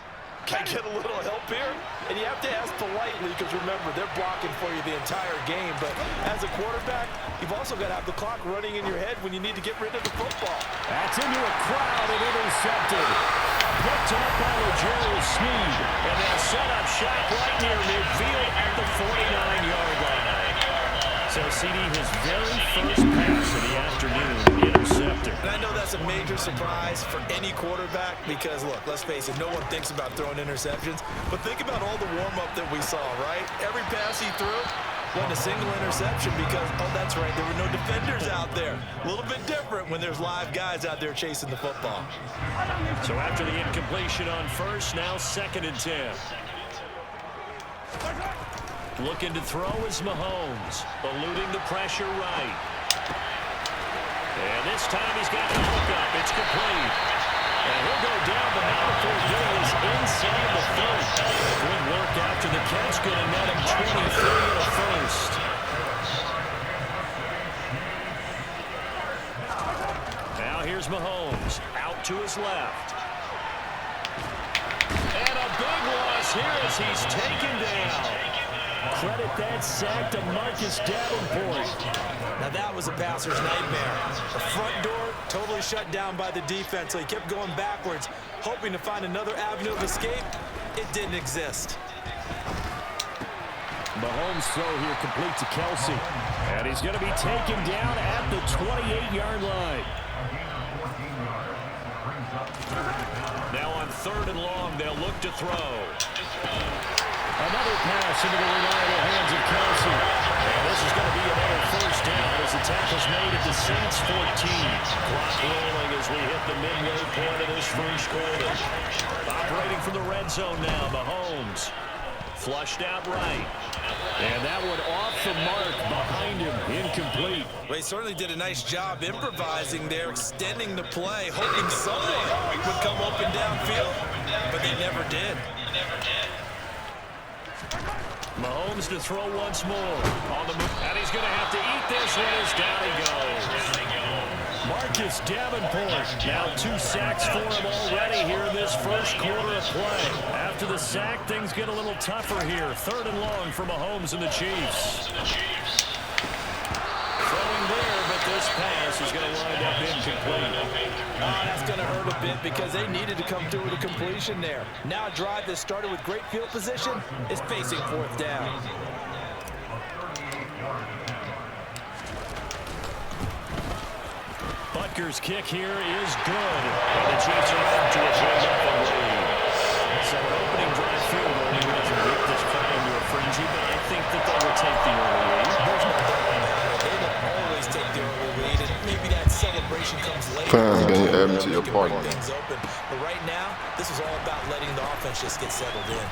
can I get a little help here? And you have to ask politely because, remember, they're blocking for you the entire game. But as a quarterback, you've also got to have the clock running in your head when you need to get rid of the football. That's into a crowd and intercepted. Picked up by L'Jarius Sneed. And they'll set up shop right near midfield at the 49-yard line. So CD, his very first pass of the afternoon, intercepted. And I know that's a major surprise for any quarterback because, look, let's face it, no one thinks about throwing interceptions. But think about all the warm-up that we saw, right? Every pass he threw wasn't a single interception because, oh, that's right, there were no defenders out there. A little bit different when there's live guys out there chasing the football. So after the incompletion on first, now 2nd and 10. Looking to throw is Mahomes, eluding the pressure right. And this time he's got the hook up. It's complete. And he'll go down, but now the full goal is inside the 30. Good work after the catch. Going to net him 23 and a first. Now here's Mahomes out to his left. And a big loss here as he's taken down. Credit that sack to Marcus Davenport. Now that was a passer's nightmare. The front door totally shut down by the defense, so he kept going backwards, hoping to find another avenue of escape. It didn't exist. Mahomes' throw here complete to Kelsey. And he's going to be taken down at the 28-yard line. Now on 3rd and long, they'll look to throw. Another pass into the reliable hands of Kelsey. And this is going to be another first down as the tackle's made at the Saints 14. Clock rolling as we hit the midway point of this first quarter. Operating from the red zone now, Mahomes. Flushed out right. And that one off the mark behind him, incomplete. Well, he certainly did a nice job improvising there, extending the play, hoping someone would come open downfield, but they never did. Mahomes to throw once more on the move, and he's going to have to eat this this one is down he goes. Marcus Davenport, now 2 sacks for him already here in this first quarter of play. After the sack, things get a little tougher here. 3rd and long for Mahomes and the Chiefs. Throwing there, but this pass is going to wind up incomplete. That's going to hurt a bit because they needed to come through with a completion there. Now a drive that started with great field position is facing 4th down. Butker's kick here is good. And the Chiefs are out to a 3-0 lead. So an opening drive field goal maybe doesn't whip this crowd into a frenzy, but I think that they will take the early lead. There's no doubt about it. They will always take the early lead, and maybe that celebration comes later. Fans, can you add me to your party, man? But right now, this is all about letting the offense just get settled in.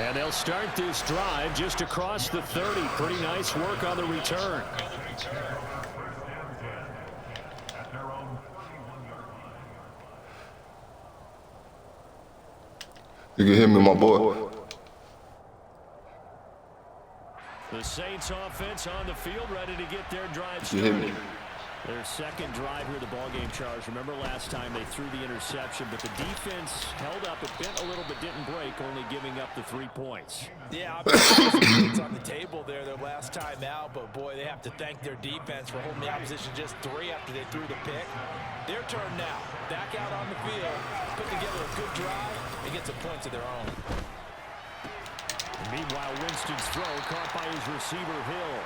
And they'll start this drive just across the 30. Pretty nice work on the return. You can hear me, my boy. The Saints offense on the field, ready to get their drive You hear started. me? Their second drive here of the ballgame, Charles. Remember last time they threw the interception, but the defense held up. It bent a little but didn't break, only giving up the 3 points. Yeah, it's on the table there their last time out, but boy, they have to thank their defense for holding the opposition just 3 after they threw the pick. Their turn now. Back out on the field, put together a good drive, and get some points of their own. And meanwhile, Winston's throw caught by his receiver, Hill.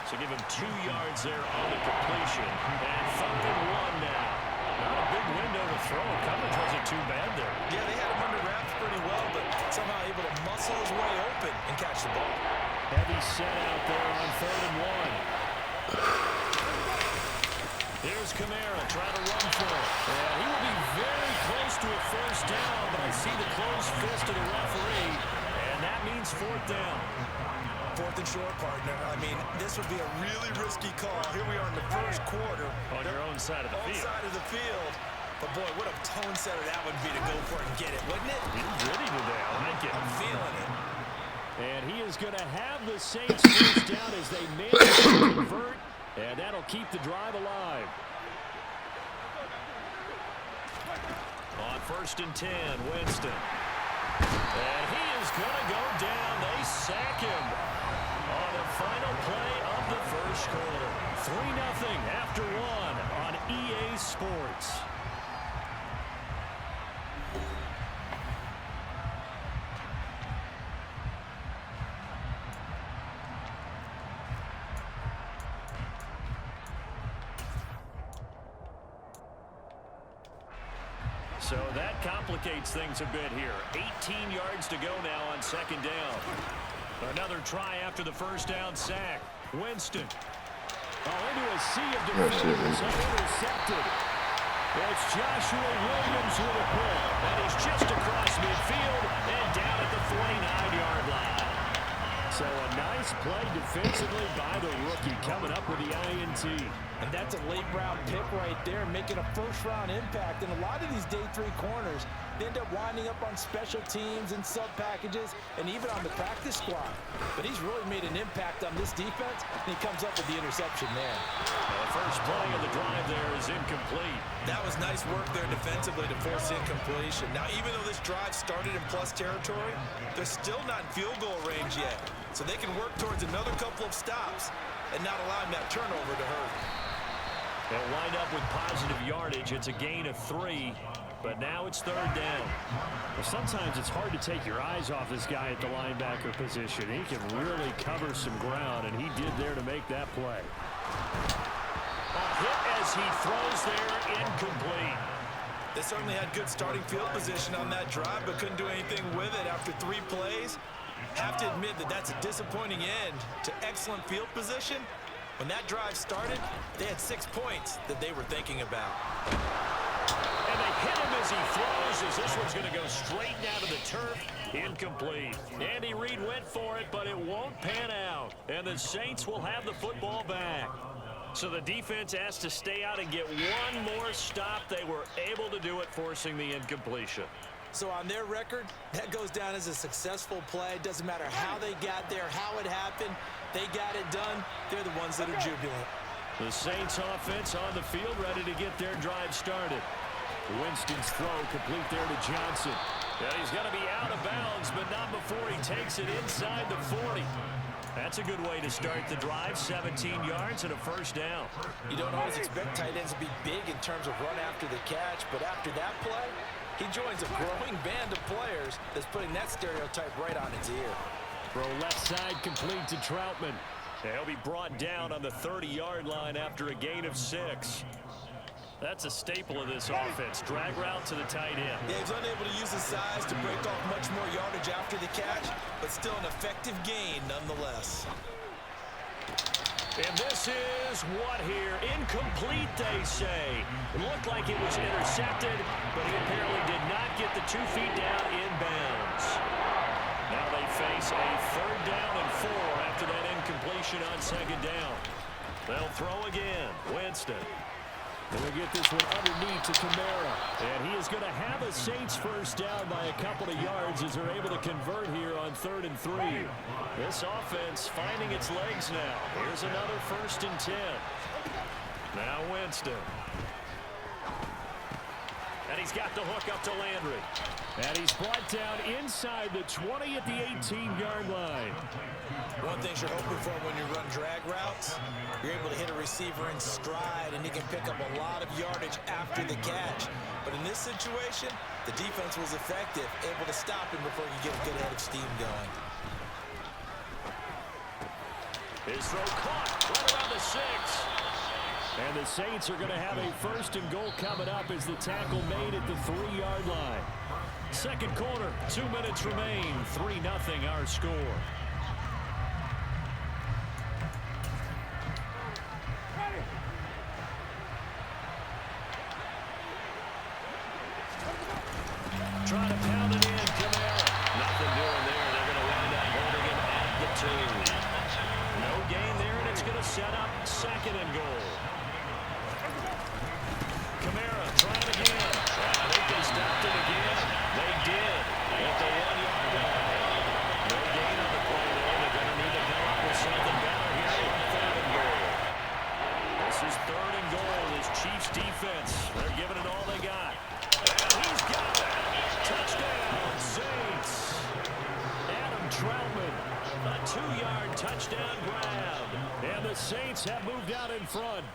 So give him 2 yards there on the completion. And 3rd and 1 now. Not a big window to throw. Coverage wasn't too bad there. Yeah, they had him under wraps pretty well, but somehow able to muscle his way open and catch the ball. Heavy set out there on 3rd and 1. Here's Kamara trying to run for it. And he will be very close to a 1st down, but I see the closed fist of the referee, and that means 4th down. 4th and short, partner. I mean, this would be a really risky call. Here we are in the first quarter. On your own side of the field. Side of the field. But boy, what a tone setter that would be to go for it and get it, wouldn't it? He's ready today. I like it. I'm feeling it. And he is going to have the Saints first down as they manage to convert, and that'll keep the drive alive. On 1st and 10, Winston. And he is going to go down. They sack him on the final play of the first quarter. 3-0 after 1 on EA Sports. So that complicates things a bit here. 18 yards to go now on 2nd down. Another try after the 1st down sack. Winston. Into a sea of defenders and intercepted. It's Joshua Williams with a pick. And he's just across midfield and down at the 49-yard line. So a nice play defensively by the rookie coming up with the INT. And that's a late-round pick right there, making a first-round impact. And a lot of these day 3 corners, they end up winding up on special teams and sub-packages and even on the practice squad. But he's really made an impact on this defense, and he comes up with the interception there. The first play of the drive there is incomplete. That was nice work there defensively to force incompletion. Now, even though this drive started in plus territory, they're still not in field goal range yet. So they can work towards another couple of stops and not allowing that turnover to hurt. They'll wind up with positive yardage. It's a gain of 3, but now it's 3rd down. Well, sometimes it's hard to take your eyes off this guy at the linebacker position. He can really cover some ground, and he did there to make that play. A hit as he throws there, incomplete. They certainly had good starting field position on that drive, but couldn't do anything with it after 3 plays. Have to admit that that's a disappointing end to excellent field position. When that drive started, they had 6 points that they were thinking about. And they hit him as he throws, as this one's going to go straight down to the turf. Incomplete. Andy Reid went for it, but it won't pan out. And the Saints will have the football back. So the defense has to stay out and get one more stop. They were able to do it, forcing the incompletion. So on their record, that goes down as a successful play. Doesn't matter how they got there, how it happened. they got it done, they're the ones that are jubilant. The Saints offense on the field, ready to get their drive started. Winston's throw complete there to Johnson. Yeah, he's going to be out of bounds, but not before he takes it inside the 40. That's a good way to start the drive, 17 yards and a first down. You don't always expect tight ends to be big in terms of run after the catch, but after that play, he joins a growing band of players that's putting that stereotype right on its ear. Throw left side complete to Troutman. He'll be brought down on the 30-yard line after a gain of 6. That's a staple of this offense. Drag route to the tight end. Yeah, he's unable to use his size to break off much more yardage after the catch, but still an effective gain nonetheless. And this is what here? Incomplete, they say. It looked like it was intercepted, but he apparently did not get the 2 feet down in bounds. Now they face a 3rd down and 4 after that incompletion on 2nd down. They'll throw again. Winston. And they get this one underneath to Kamara. And he is going to have a Saints first down by a couple of yards as they're able to convert here on 3rd and 3. This offense finding its legs now. Here's another 1st and 10. Now Winston. And he's got the hook up to Landry. And he's brought down inside the 20 at the 18-yard line. One thing you're hoping for when you run drag routes, you're able to hit a receiver in stride, and he can pick up a lot of yardage after the catch. But in this situation, the defense was effective, able to stop him before you get a good head of steam going. His throw caught right around the 6. And the Saints are going to have a 1st and goal coming up as the tackle made at the 3-yard line. 2nd quarter, 2 minutes remain, 3-0 our score. Trying to pound it in, Kamara. Nothing doing there. They're going to wind up holding him at the 2. No gain there, and it's going to set up 2nd and goal. Kamara trying again. I think they stopped it again. They did at the 1-yard line. No gain on the play there. They're going to need to come up with something better here on 3rd and goal. This is 3rd and goal. This Chiefs defense, they're giving it all they got. And he's got it. Touchdown, Saints. Adam Troutman, a 2-yard touchdown grab. And the Saints have moved out in front.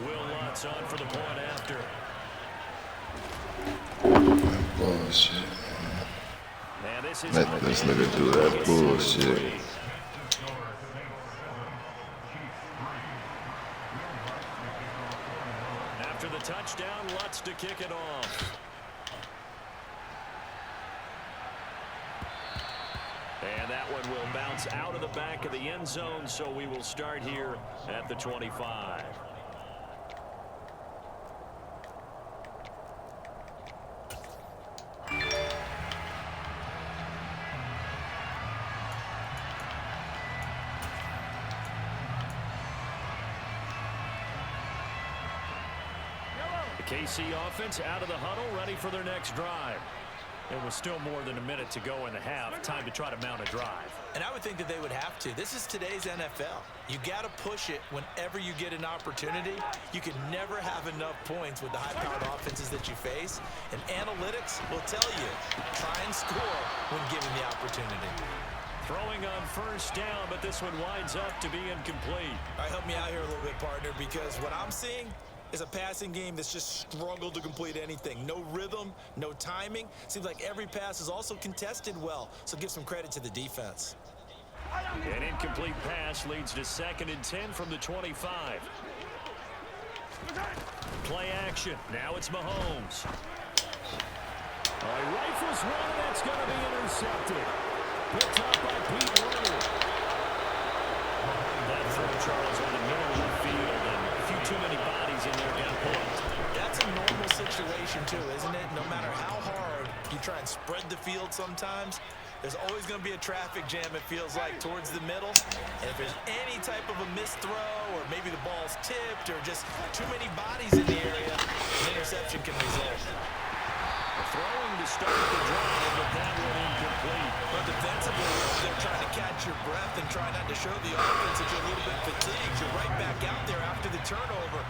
Will Lutz on for the point after. Bullshit. And this is Let this nigga do that bullshit. After the touchdown, Lutz to kick it off. And that one will bounce out of the back of the end zone, so we will start here at the 25. The KC offense out of the huddle, ready for their next drive. It was still more than a minute to go in the half. Time to try to mount a drive. And I would think that they would have to. This is today's NFL. You got to push it whenever you get an opportunity. You can never have enough points with the high-powered offenses that you face. And analytics will tell you, try and score when given the opportunity. Throwing on 1st down, but this one winds up to be incomplete. All right, help me out here a little bit, partner, because what I'm seeing is a passing game that's just struggled to complete anything. No rhythm, no timing. Seems like every pass is also contested well, so give some credit to the defense. An incomplete pass leads to 2nd and 10 from the 25. Play action. Now it's Mahomes. He rifles one, and that's going to be intercepted. Picked up by Pete Werner. That throw, Charles, on the middle of the field, and a few too many bodies in there got picked. That's a normal situation, too, isn't it? No matter how hard you try and spread the field sometimes, there's always going to be a traffic jam, it feels like, towards the middle. And if there's any type of a missed throw, or maybe the ball's tipped, or just too many bodies in the area, an interception can result. A throwing to start the drive, but that one incomplete. But defensively, they're trying to catch your breath and try not to show the offense that you're a little bit fatigued. You're right back out there after the turnover.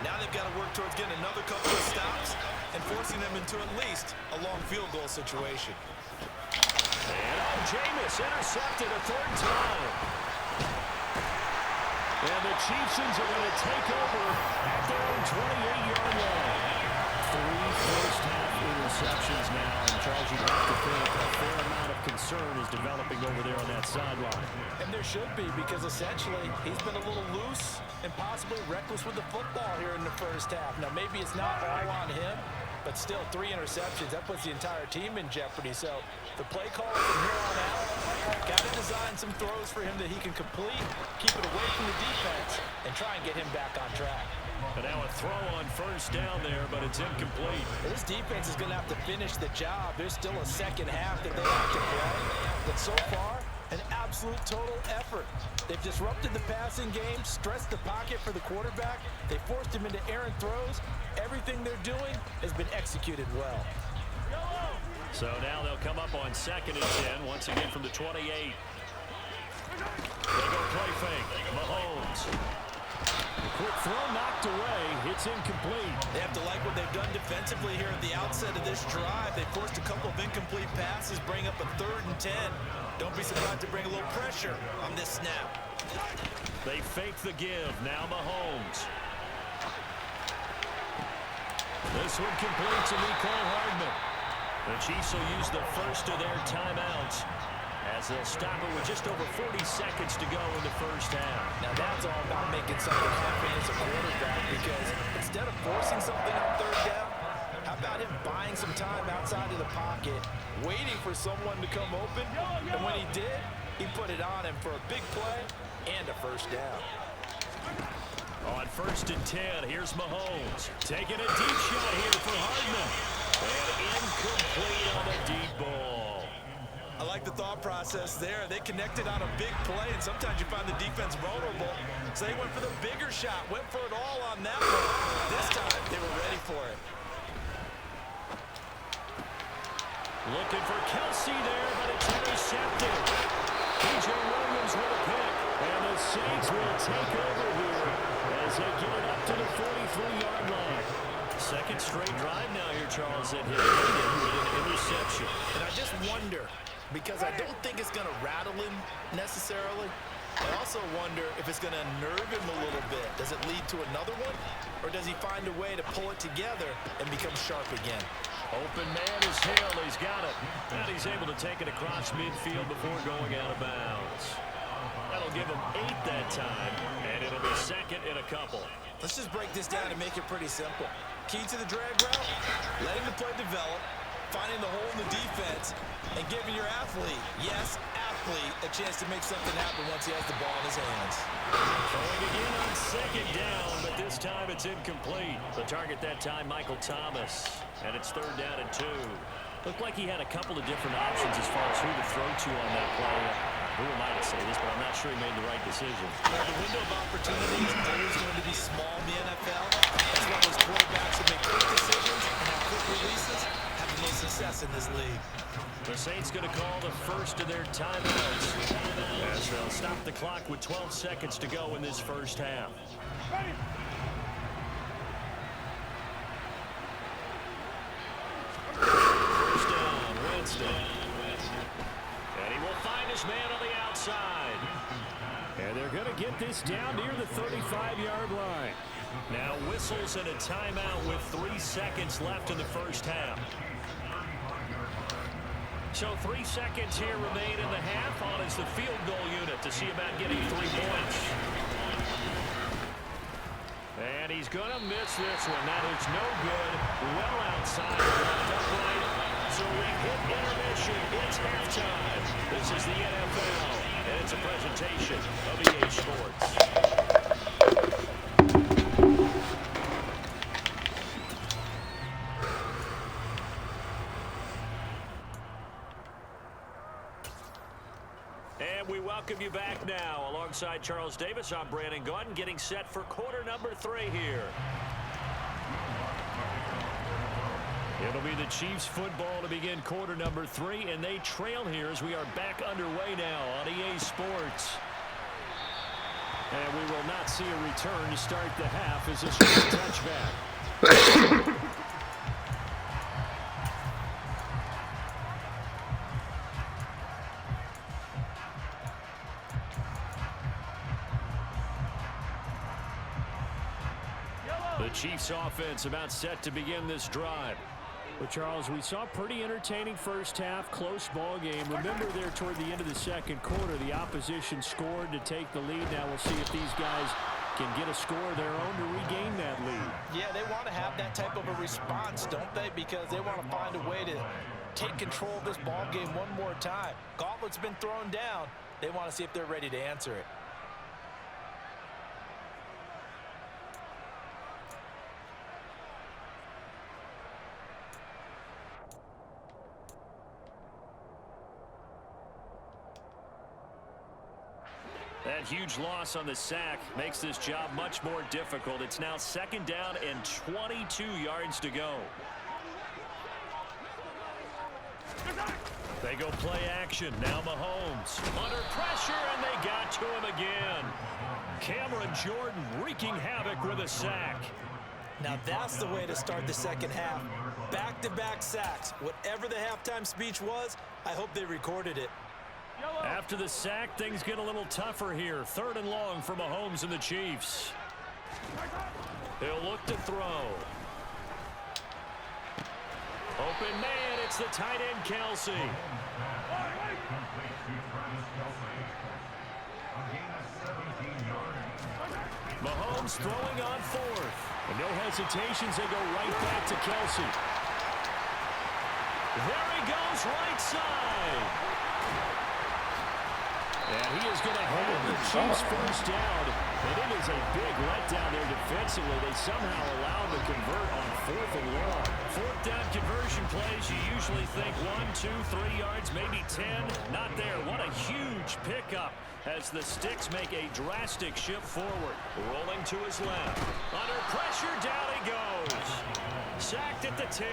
Now they've got to work towards getting another couple of stops and forcing them into at least a long field goal situation. And Jameis intercepted a third time. And the Chiefs are going to take over at their own 28-yard line. 3 first-half interceptions now, and Charles, you have to think a fair amount of concern is developing over there on that sideline. And there should be, because essentially he's been a little loose and possibly reckless with the football here in the first half. Now, maybe it's not all on him, but still 3 interceptions. That puts the entire team in jeopardy. So the play caller from here on out got to design some throws for him that he can complete, keep it away from the defense, and try and get him back on track. And now a throw on first down there, but it's incomplete. This defense is going to have to finish the job. There's still a second half that they have to play. But so far, an absolute total effort. They've disrupted the passing game, stressed the pocket for the quarterback. They forced him into errant throws. Everything they're doing has been executed well. So now they'll come up on 2nd and 10, once again from the 28. They go play fake. Mahomes. Quick throw knocked away. It's incomplete. They have to like what they've done defensively here at the outset of this drive. They forced a couple of incomplete passes, bring up a 3rd and 10. Don't be surprised to bring a little pressure on this snap. They fake the give. Now Mahomes. This one complete to Mecole Hardman. The Chiefs will use the first of their timeouts as they'll stop it with just over 40 seconds to go in the first half. Now that's all about making something happen as a quarterback, because instead of forcing something on 3rd down, how about him buying some time outside of the pocket, waiting for someone to come open, and when he did, he put it on him for a big play and a first down. On 1st and 10, here's Mahomes. Taking a deep shot here for Hardman. And incomplete on a deep ball. I like the thought process there. They connected on a big play, and sometimes you find the defense vulnerable. So they went for the bigger shot, went for it all on that one. This time, they were ready for it. Looking for Kelsey there, but it's intercepted. P.J. Williams with a pick. And the Saints will take over here as they get it up to the 43-yard line. 2nd straight drive now here, Charles, that hit with an interception. And I just wonder, because I don't think it's going to rattle him necessarily. I also wonder if it's going to nerve him a little bit. Does it lead to another one? Or does he find a way to pull it together and become sharp again? Open man is Hill. He's got it. And he's able to take it across midfield before going out of bounds. That'll give him 8 that time, and it'll be 2nd and a couple. Let's just break this down and make it pretty simple. Key to the drag route, letting the play develop, finding the hole in the defense, and giving your athlete, yes, athlete, a chance to make something happen once he has the ball in his hands. Throwing again on 2nd down, but this time it's incomplete. The target that time, Michael Thomas, and it's 3rd down and 2. Looked like he had a couple of different options as far as who to throw to on that play. Who am I to say this, but I'm not sure he made the right decision. Well, the window of opportunity is always going to be small in the NFL. That's why those quarterbacks who make quick decisions and have quick releases have the most success in this league. The Saints going to call the first of their timeouts as they'll stop the clock with 12 seconds to go in this first half. First down, Winston. And he will find his man on the outside. And they're going to get this down near the 35-yard line. Now whistles and a timeout with 3 seconds left in the first half. So 3 seconds here remain in the half. On is the field goal unit to see about getting 3 points. And he's going to miss this one. That is no good. Well outside the left upright. So we hit intermission. It's halftime. This is the NFL, and it's a presentation of EA Sports. And we welcome you back now. Alongside Charles Davis, I'm Brandon Gaudin, getting set for quarter number 3 here. In It'll be the Chiefs football to begin quarter number 3, and they trail here as we are back underway now on EA Sports. And we will not see a return to start the half as this is a touchback. The Chiefs offense about set to begin this drive. Well, Charles, we saw a pretty entertaining first half, close ball game. Remember there toward the end of the second quarter, the opposition scored to take the lead. Now we'll see if these guys can get a score of their own to regain that lead. Yeah, they want to have that type of a response, don't they? Because they want to find a way to take control of this ball game one more time. Gauntlet's been thrown down. They want to see if they're ready to answer it. That huge loss on the sack makes this job much more difficult. It's now second down and 22 yards to go. They go play action. Now Mahomes under pressure, and they got to him again. Cameron Jordan wreaking havoc with a sack. Now that's the way to start the second half. Back-to-back sacks. Whatever the halftime speech was, I hope they recorded it. After the sack, things get a little tougher here. Third and long for Mahomes and the Chiefs. They'll look to throw. Open man, it's the tight end, Kelsey. Mahomes throwing on fourth. And no hesitations, they go right back to Kelsey. There he goes, right side. And he is going to hold the Chiefs first down. And it is a big letdown there defensively. They somehow allow him to convert on fourth and long. Fourth down conversion plays, you usually think 1, 2, 3 yards, maybe 10. Not there. What a huge pickup as the Sticks make a drastic shift forward. Rolling to his left. Under pressure, down he goes. Sacked at the 10.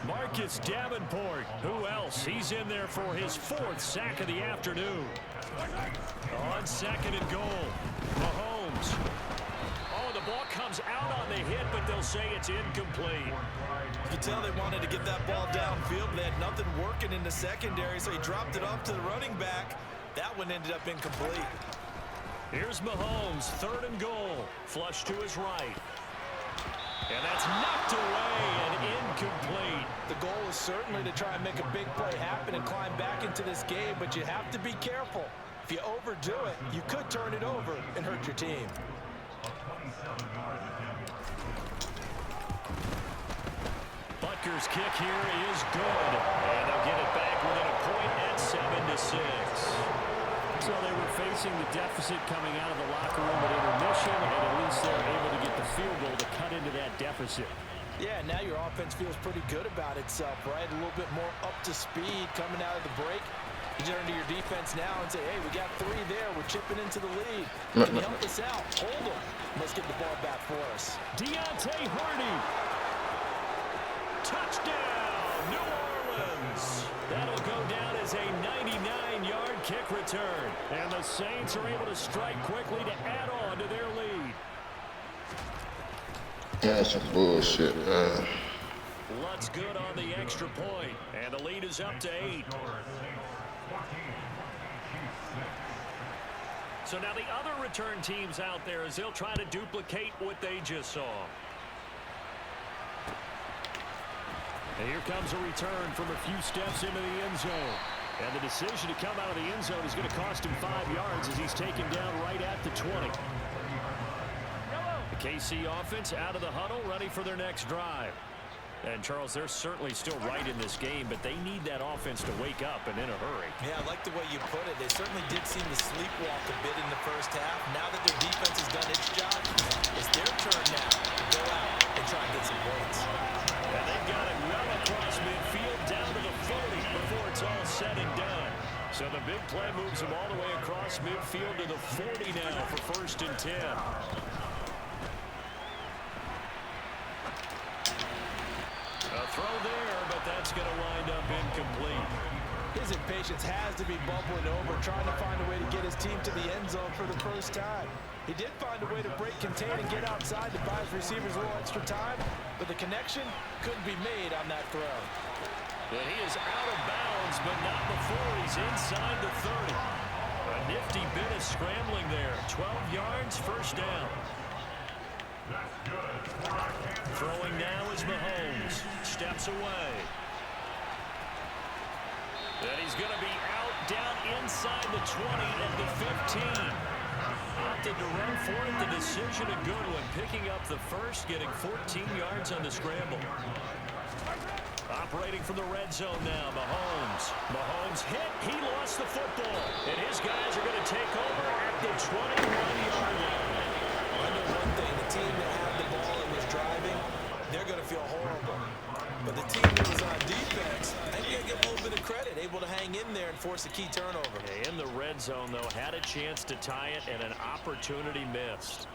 Marcus Davenport. Who else? He's in there for his fourth sack of the afternoon. On second and goal. Mahomes. Oh, the ball comes out on the hit, but they'll say it's incomplete. You can tell they wanted to get that ball downfield. They had nothing working in the secondary, so he dropped it off to the running back. That one ended up incomplete. Here's Mahomes, third and goal. Flush to his right. And that's knocked away and incomplete. The goal is certainly to try and make a big play happen and climb back into this game, but you have to be careful. If you overdo it, you could turn it over and hurt your team. Butker's kick here is good. And they'll get it back within a point at 7-6. So they were facing the deficit coming out of the locker room at intermission, and at least they're able to get the field goal to cut into that deficit. Yeah, now your offense feels pretty good about itself, right? A little bit more up to speed coming out of the break. You turn to your defense now and say, hey, we got 3 there. We're chipping into the lead. Can you help us out? Hold them. Let's get the ball back for us. Deontay Hardy. Touchdown, New Orleans. That'll go down as a 99-yard kick return. And the Saints are able to strike quickly to add on to their lead. That's some bullshit, man. Lutz good on the extra point, and the lead is up to 8. So now the other return teams out there as they'll try to duplicate what they just saw. And here comes a return from a few steps into the end zone. And the decision to come out of the end zone is going to cost him 5 yards as he's taken down right at the 20. The KC offense out of the huddle, ready for their next drive. And, Charles, they're certainly still right in this game, but they need that offense to wake up and in a hurry. Yeah, I like the way you put it. They certainly did seem to sleepwalk a bit in the first half. Now that their defense has done its job, it's their turn now to go out and try and get some points. And they've got it well across midfield down to the 40 before it's all said and done. So the big play moves them all the way across midfield to the 40 now for 1st and 10. A throw there, but that's going to wind up incomplete. His impatience has to be bubbling over, trying to find a way to get his team to the end zone for the first time. He did find a way to break contain and get outside to buy his receivers a little extra time, but the connection couldn't be made on that throw. And he is out of bounds, but not before he's inside the 30. A nifty bit of scrambling there. 12 yards, first down. Throwing now is Mahomes. Steps away. And he's going to be out down inside the 20 at the 15. Opted to run for it. The decision a good one. Picking up the first, getting 14 yards on the scramble. Operating from the red zone now, Mahomes. Mahomes hit. He lost the football. And his guys are going to take over at the 21-yard line. I know one thing. The team that had the ball and was driving, they're going to feel horrible. But the team that was on defense, I think they give a little bit of credit, able to hang in there and force a key turnover. In the red zone, though, had a chance to tie it and an opportunity missed.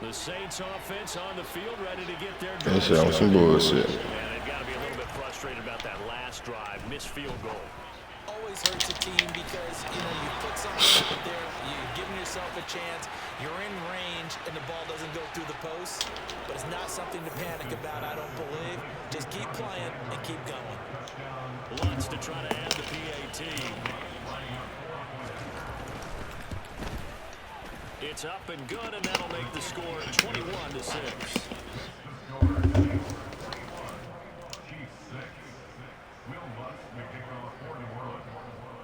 The Saints offense on the field, ready to get their drive started. Some bullshit. And they've got to be a little bit frustrated about that last drive, missed field goal. Always hurts a team because, you put something out there, you're giving yourself a chance, you're in range, and the ball doesn't go through the post. But it's not something to panic about, I don't believe. Just keep playing and keep going. Lutz to try to add the PAT. It's up and good, and that'll make the score 21-6.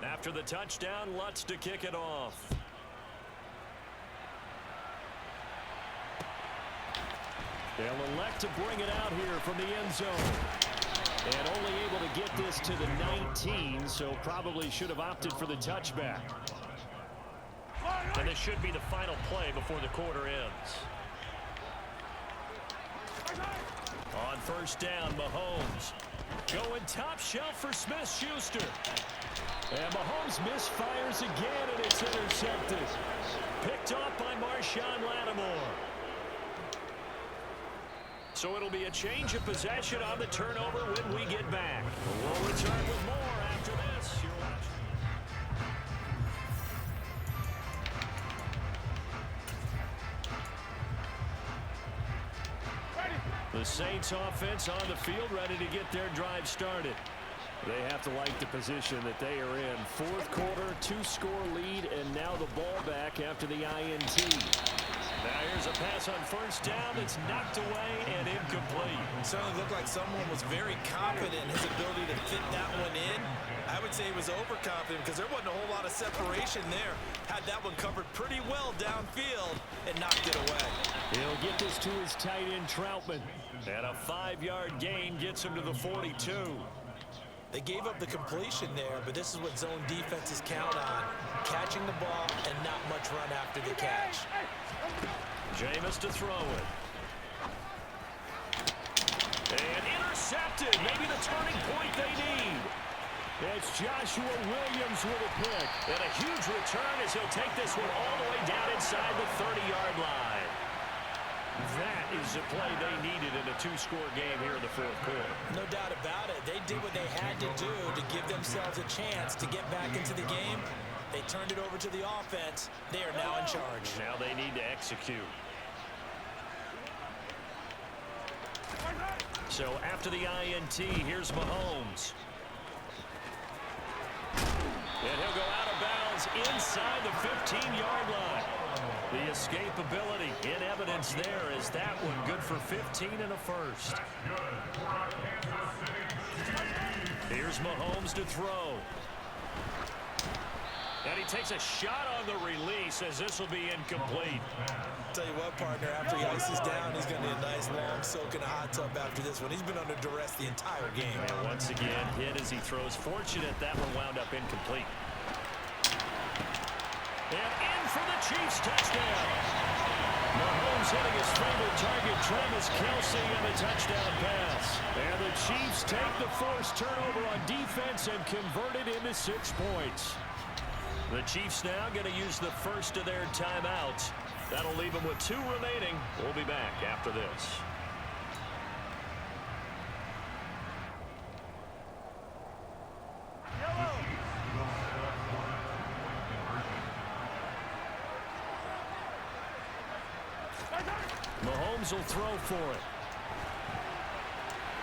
After the touchdown, Lutz to kick it off. They'll elect to bring it out here from the end zone. And only able to get this to the 19, so probably should have opted for the touchback. And this should be the final play before the quarter ends. On first down, Mahomes going top shelf for Smith-Schuster. And Mahomes misfires again, and it's intercepted. Picked off by Marshawn Lattimore. So it'll be a change of possession on the turnover when we get back. We'll return with more after this. You're watching. The Saints offense on the field, ready to get their drive started. They have to like the position that they are in. Fourth quarter, 2-score lead, and now the ball back after the INT. Now here's a pass on first down that's knocked away and incomplete. It certainly looked like someone was very confident in his ability to fit that one in. I would say he was overconfident because there wasn't a whole lot of separation there. Had that one covered pretty well downfield and knocked it away. He'll get this to his tight end, Troutman. And a 5-yard gain gets him to the 42. They gave up the completion there, but this is what zone defenses count on. Catching the ball and not much run after the catch. Jameis to throw it. And intercepted. Maybe the turning point they need. It's Joshua Williams with a pick. And a huge return as he'll take this one all the way down inside the 30-yard line. That is the play they needed in a 2-score game here in the fourth quarter. No doubt about it. They did what they had to do to give themselves a chance to get back into the game. They turned it over to the offense. They are now in charge. Now they need to execute. So after the INT, here's Mahomes. And he'll go out of bounds inside the 15-yard line. The escapability in evidence there is that one good for 15 and a first. Here's Mahomes to throw. And he takes a shot on the release as this will be incomplete. Tell you what, partner, after he ices down, he's going to need a nice long soak in a hot tub after this one. He's been under duress the entire game. And once again, hit as he throws. Fortunate that one wound up incomplete. And in for the Chiefs touchdown. Mahomes hitting his favorite target, Travis Kelce, on the touchdown pass. And the Chiefs take the forced turnover on defense and convert it into 6 points. The Chiefs now going to use the first of their timeouts. That'll leave them with 2 remaining. We'll be back after this. Mahomes will throw for it.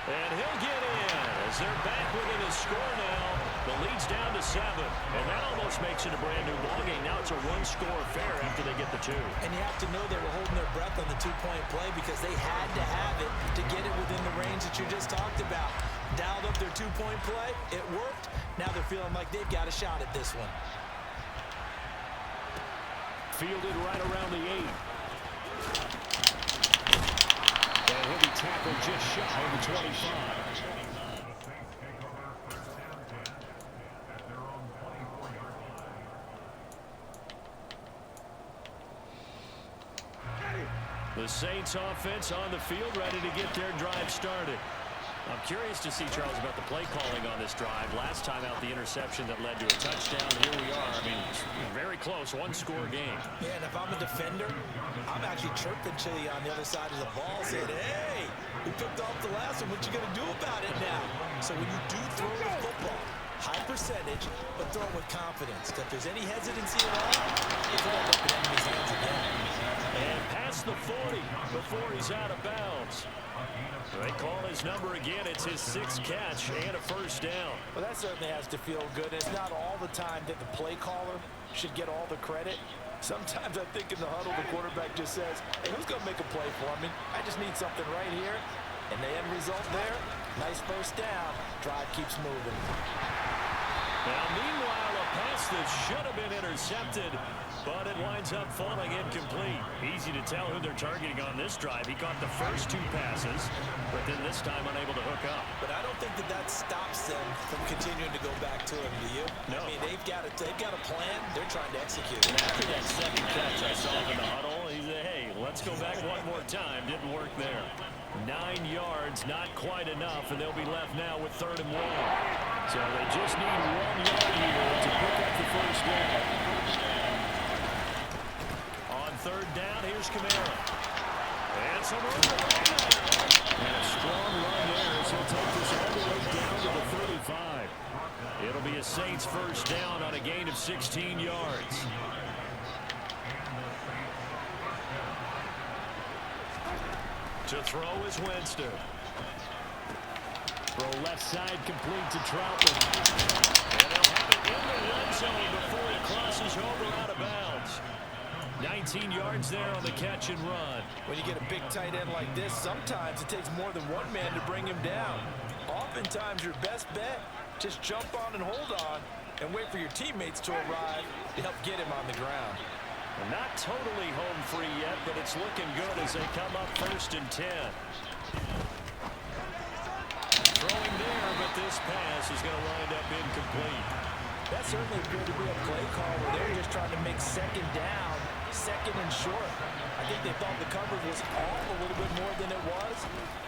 And he'll get in as they're back within a score now. The lead's down to 7. And that almost makes it a brand new ballgame. Now it's a one-score affair after they get the 2. And you have to know they were holding their breath on the two-point play because they had to have it to get it within the range that you just talked about. Dialed up their two-point play. It worked. Now they're feeling like they've got a shot at this one. Fielded right around the 8. And he'll be tackled just shy of the 25. The Saints offense on the field, ready to get their drive started. I'm curious to see, Charles, about the play calling on this drive. Last time out, the interception that led to a touchdown. Here we are. I mean, very close, one-score game. Yeah, and if I'm a defender, I'm actually chirping Chili on the other side of the ball, saying, hey, we picked off the last one. What you going to do about it now? So when you do throw the football, high percentage, but throw it with confidence. If there's any hesitancy at all, it could end up in enemy's hands again. And past the 40 before he's out of bounds. They call his number again. It's his 6th catch and a first down. Well, that certainly has to feel good. It's not all the time that the play caller should get all the credit. Sometimes I think in the huddle, the quarterback just says, hey, who's going to make a play for me? I just need something right here. And the end result there, nice first down. Drive keeps moving. Now, meanwhile, a pass that should have been intercepted, but it winds up falling incomplete. Easy to tell who they're targeting on this drive. He caught the first 2 passes, but then this time unable to hook up. But I don't think that stops them from continuing to go back to him, do you? No. I mean, they've got a plan. They're trying to execute. And after that second catch, I saw him in the huddle. He said, hey, let's go back one more time. Didn't work there. 9 yards, not quite enough, and they'll be left now with 3rd and 1. So they just need 1 yard here to pick up the first down. On 3rd down, here's Kamara. And some room to run now. And a strong run there as he'll take this all the way down to the 35. It'll be a Saints first down on a gain of 16 yards. To throw is Winston. Throw left side complete to Troutman. And they'll have it in the red zone before he crosses over out of bounds. 19 yards there on the catch and run. When you get a big tight end like this, sometimes it takes more than one man to bring him down. Oftentimes your best bet, just jump on and hold on and wait for your teammates to arrive to help get him on the ground. Well, not totally home free yet, but it's looking good as they come up 1st and 10. Throwing there, but this pass is going to wind up incomplete. That certainly appeared to be a play call where they were just trying to make 2nd down, 2nd and short. I think they thought the coverage was off a little bit more than it was.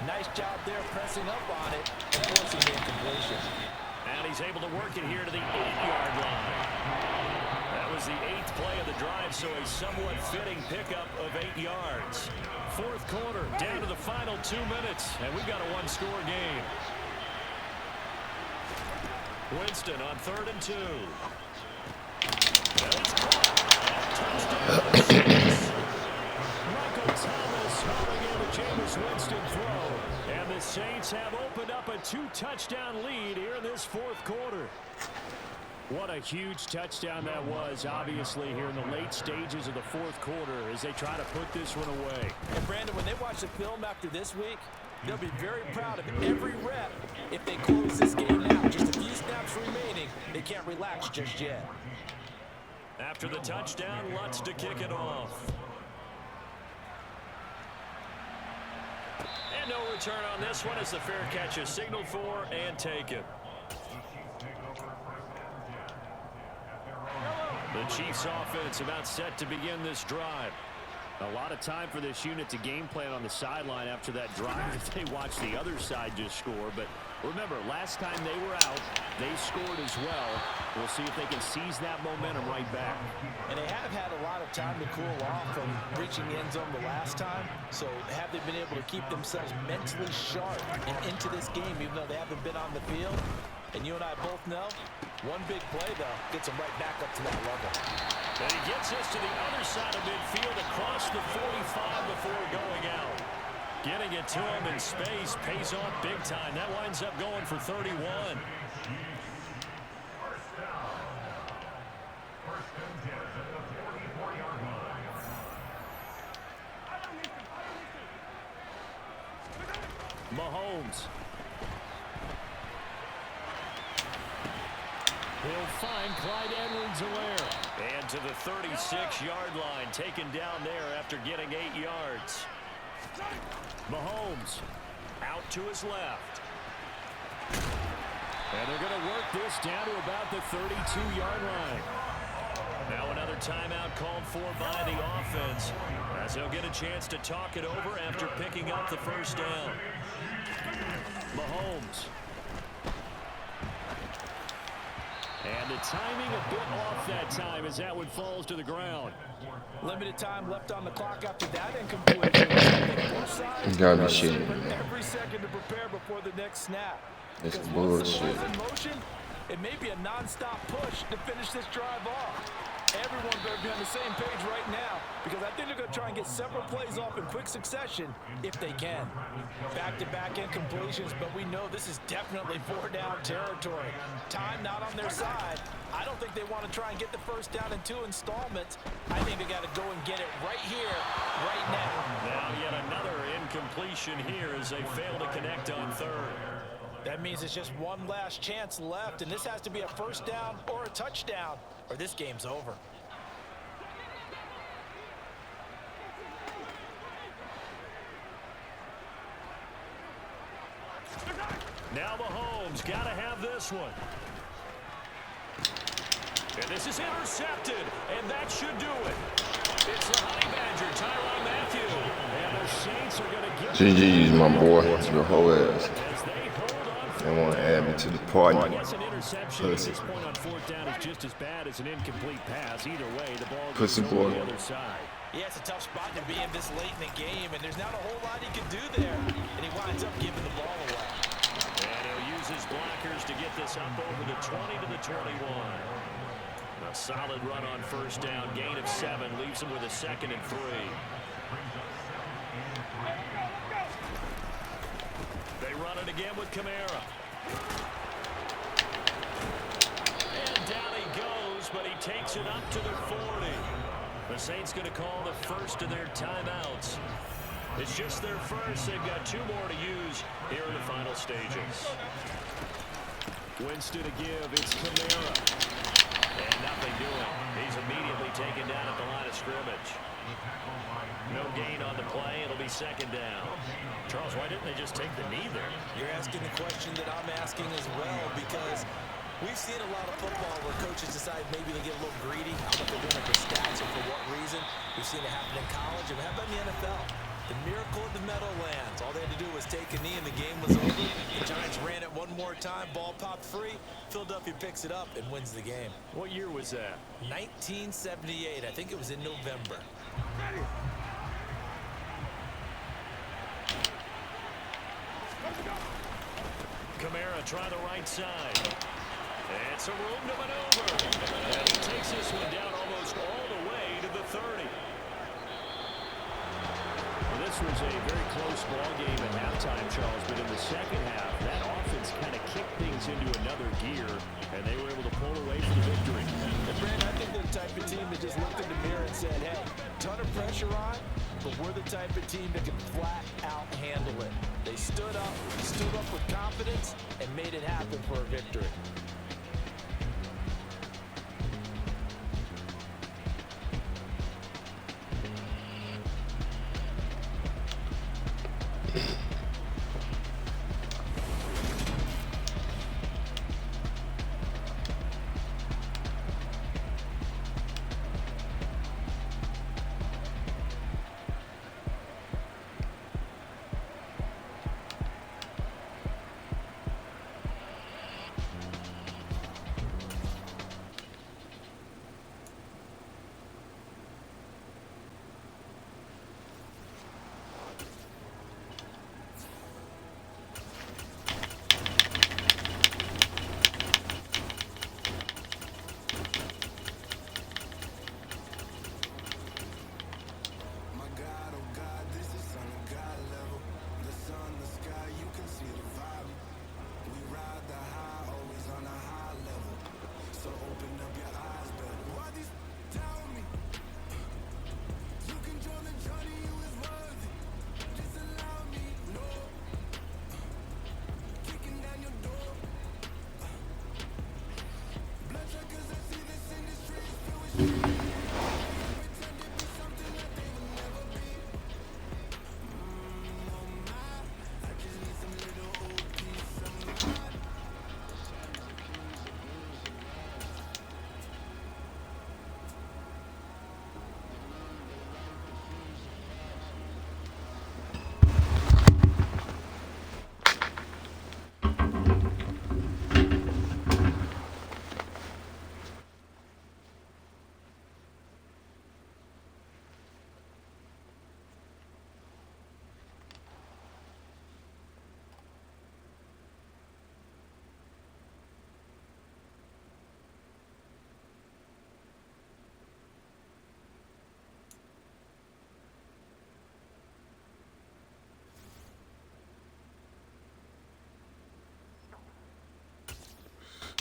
Nice job there pressing up on it and forcing the incompletion. And he's able to work it here to the 8-yard line. That was the 8th play of the drive, so a somewhat fitting pickup of 8 yards. 4th quarter, down to the final 2 minutes, and we've got a one-score game. Winston on 3rd and 2. Michael Thomas hauling in the Jameis Winston throw. And the Saints have opened up a 2-touchdown lead here in this 4th quarter. What a huge touchdown that was, obviously, here in the late stages of the 4th quarter as they try to put this one away. And, Brandon, when they watch the film after this week, they'll be very proud of every rep if they close this game out. Just a few snaps remaining. They can't relax just yet. After the touchdown, Lutz to kick it off. And no return on this one as the fair catch is signaled for and taken. The Chiefs offense about set to begin this drive. A lot of time for this unit to game plan on the sideline after that drive if they watch the other side just score. But remember, last time they were out, they scored as well. We'll see if they can seize that momentum right back. And they have had a lot of time to cool off from reaching the end zone the last time. So have they been able to keep themselves mentally sharp and into this game even though they haven't been on the field? And you and I both know, one big play, though, gets them right back up to that level. And he gets us to the other side of midfield across the 45 before going out. Getting it to him in space pays off big time. That winds up going for 31. Mahomes. He'll find Clyde Edwards-Helaire. And to the 36-yard line, taken down there after getting 8 yards. Mahomes out to his left. And they're going to work this down to about the 32-yard line. Now another timeout called for by the offense, as they'll get a chance to talk it over after picking up the first down. Mahomes. And the timing a bit off that time as that one falls to the ground. Limited time left on the clock after that incompletion. You gotta be shitting. Every second to prepare before the next snap. It's Because once the bullshit. ball's in motion, it may be a non-stop push to finish this drive off. Everyone better be on the same page right now, because I think they're going to try and get several plays off in quick succession if they can. Back-to-back incompletions, but we know this is definitely four-down territory. Time not on their side. I don't think they want to try and get the first down in 2 installments. I think they got to go and get it right here, right now. Now yet another incompletion here as they fail to connect on third. That means it's just one last chance left, and this has to be a first down or a touchdown, or this game's over. Now Mahomes got to have this one. And this is intercepted, and that should do it. It's the Honey Badger, Tyrann Mathieu. And the Saints are going to get GG's, my boy. Your whole ass. as they hold on. They want to add me to the party. I guess an interception at this point on fourth down is just as bad as an incomplete pass. Either way, the ball goes Pussy over boy. the other side. Yeah, it's a tough spot to be in this late in the game, and there's not a whole lot he can do there. And he winds up giving the ball away. And he'll use his blockers to get this up over the 20 to the 21. A solid run on first down, gain of 7, leaves him with a 2nd and 3. They run it again with Kamara. And down he goes, but he takes it up to the 40. The Saints going to call the first of their timeouts. It's just their first. They've got 2 more to use here in the final stages. Winston to give. It's Kamara. And nothing doing. He's immediately taken down at the line of scrimmage. No gain on the play. It'll be 2nd down. Charles, why didn't they just take the knee there? You're asking the question that I'm asking as well, because we've seen a lot of football where coaches decide maybe they get a little greedy. I don't know if they're doing it for stats or for what reason. We've seen it happen in college, and how about in the NFL? The miracle of the Meadowlands. All they had to do was take a knee and the game was over. The Giants ran it one more time. Ball popped free. Philadelphia picks it up and wins the game. What year was that? 1978. I think it was in November. Kamara try the right side. It's a room to maneuver. And he takes this one down almost all the way to the 30. Well, this was a very close ball game at halftime, Charles, but in the second half, that offense kind of kicked things into another gear, and they were able to pull away for the victory. And Brandon, I think they're the type of team that just looked in the mirror and said, hey, ton of pressure on, but we're the type of team that can flat out handle it. They stood up with confidence, and made it happen for a victory.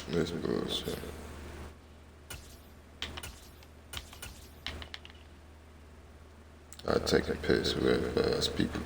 This bullshit. I take a piss with people.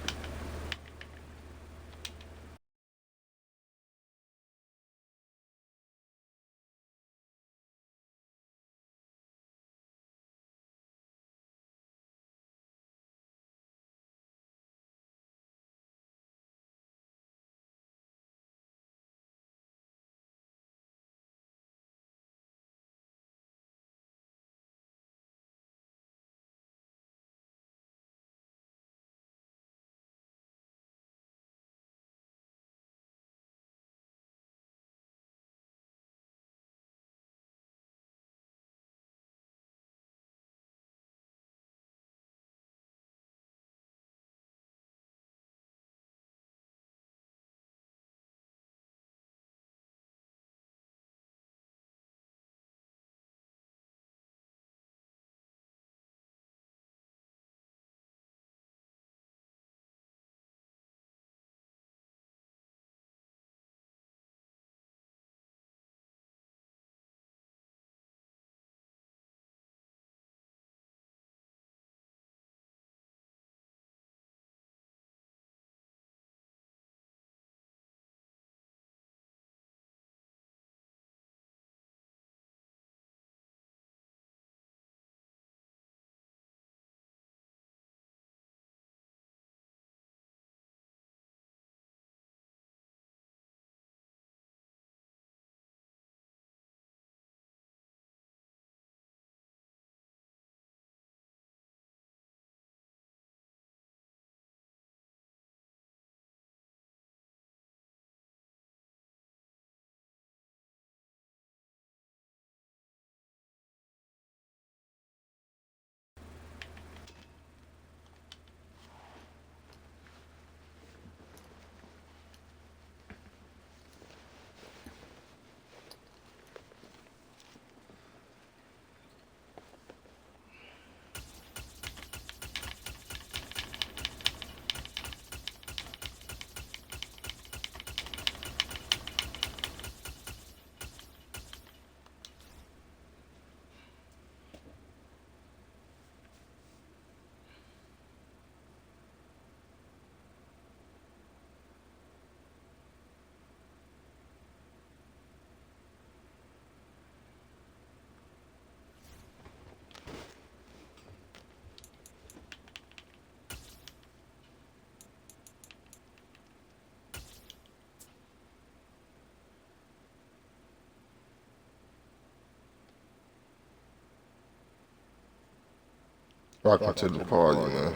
Welcome to the party, man.